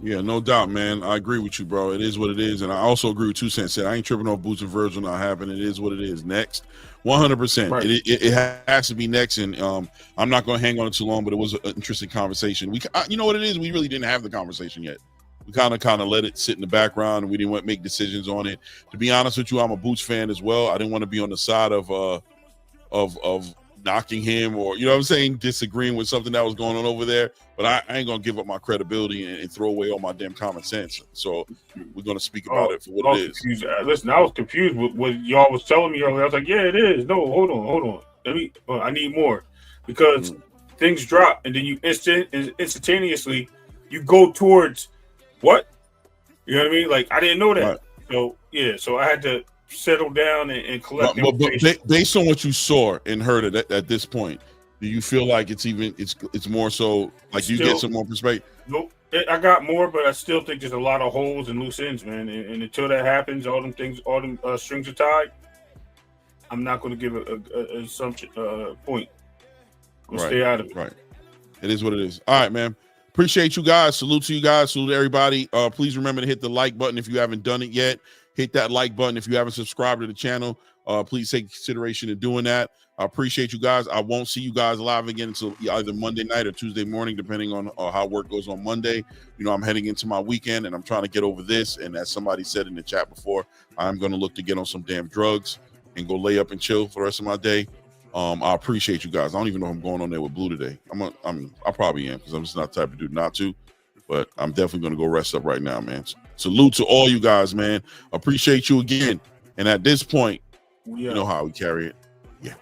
Yeah, no doubt, man. I agree with you, bro. It is what it is, and I also agree with 2 Cents. I ain't tripping on Boots and Virgil not happening. It is what it is. Next, 100%. Right. It has to be next, and I'm not gonna hang on it too long. But it was an interesting conversation. You know what it is? We really didn't have the conversation yet. We kind of let it sit in the background, and we didn't want to make decisions on it. To be honest with you, I'm a Boots fan as well. I didn't want to be on the side of knocking him, or, you know what I'm saying, disagreeing with something that was going on over there. But I ain't gonna give up my credibility and throw away all my damn common sense. So we're gonna speak about it for what it is. Confused. Listen, I was confused with what y'all was telling me earlier. I was like, yeah, it is. No, hold on. I need more, because things drop and then you instantaneously you go towards what? You know what I mean? Like, I didn't know that. Right. So yeah, so I had to settle down and collect. But based on what you saw and heard at this point, do you feel like it's more so like you get some more perspective? Nope, I got more, but I still think there's a lot of holes and loose ends, man. And until that happens, all them strings are tied. I'm not going to give an assumption point. We'll stay out of it. Right. It is what it is. All right, man. Appreciate you guys. Salute to you guys. Salute to everybody. Please remember to hit the like button if you haven't done it yet. Hit that like button if you haven't subscribed to the channel. Please take consideration in doing that. I appreciate you guys. I won't see you guys live again until either Monday night or Tuesday morning, depending on how work goes on Monday. You know, I'm heading into my weekend and I'm trying to get over this. And as somebody said in the chat before, I'm going to look to get on some damn drugs and go lay up and chill for the rest of my day. I appreciate you guys. I don't even know if I'm going on there with Blue today. I probably am because I'm just not the type of dude not to. But I'm definitely going to go rest up right now, man. Salute to all you guys, man. Appreciate you again. And at this point, you know how we carry it. Yeah.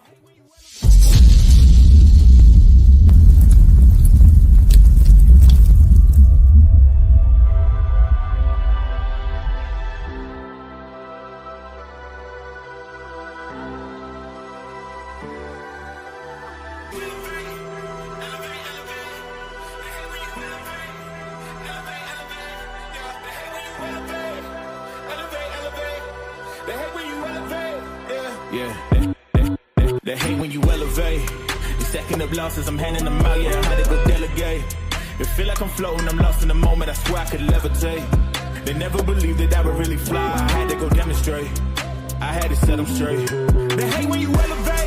They hate when you elevate. The second of losses, I'm handing them out, yeah, I had to go delegate. It feel like I'm floating, I'm lost in the moment, I swear I could levitate. They never believed that I would really fly, I had to go demonstrate. I had to set them straight. They hate when you elevate.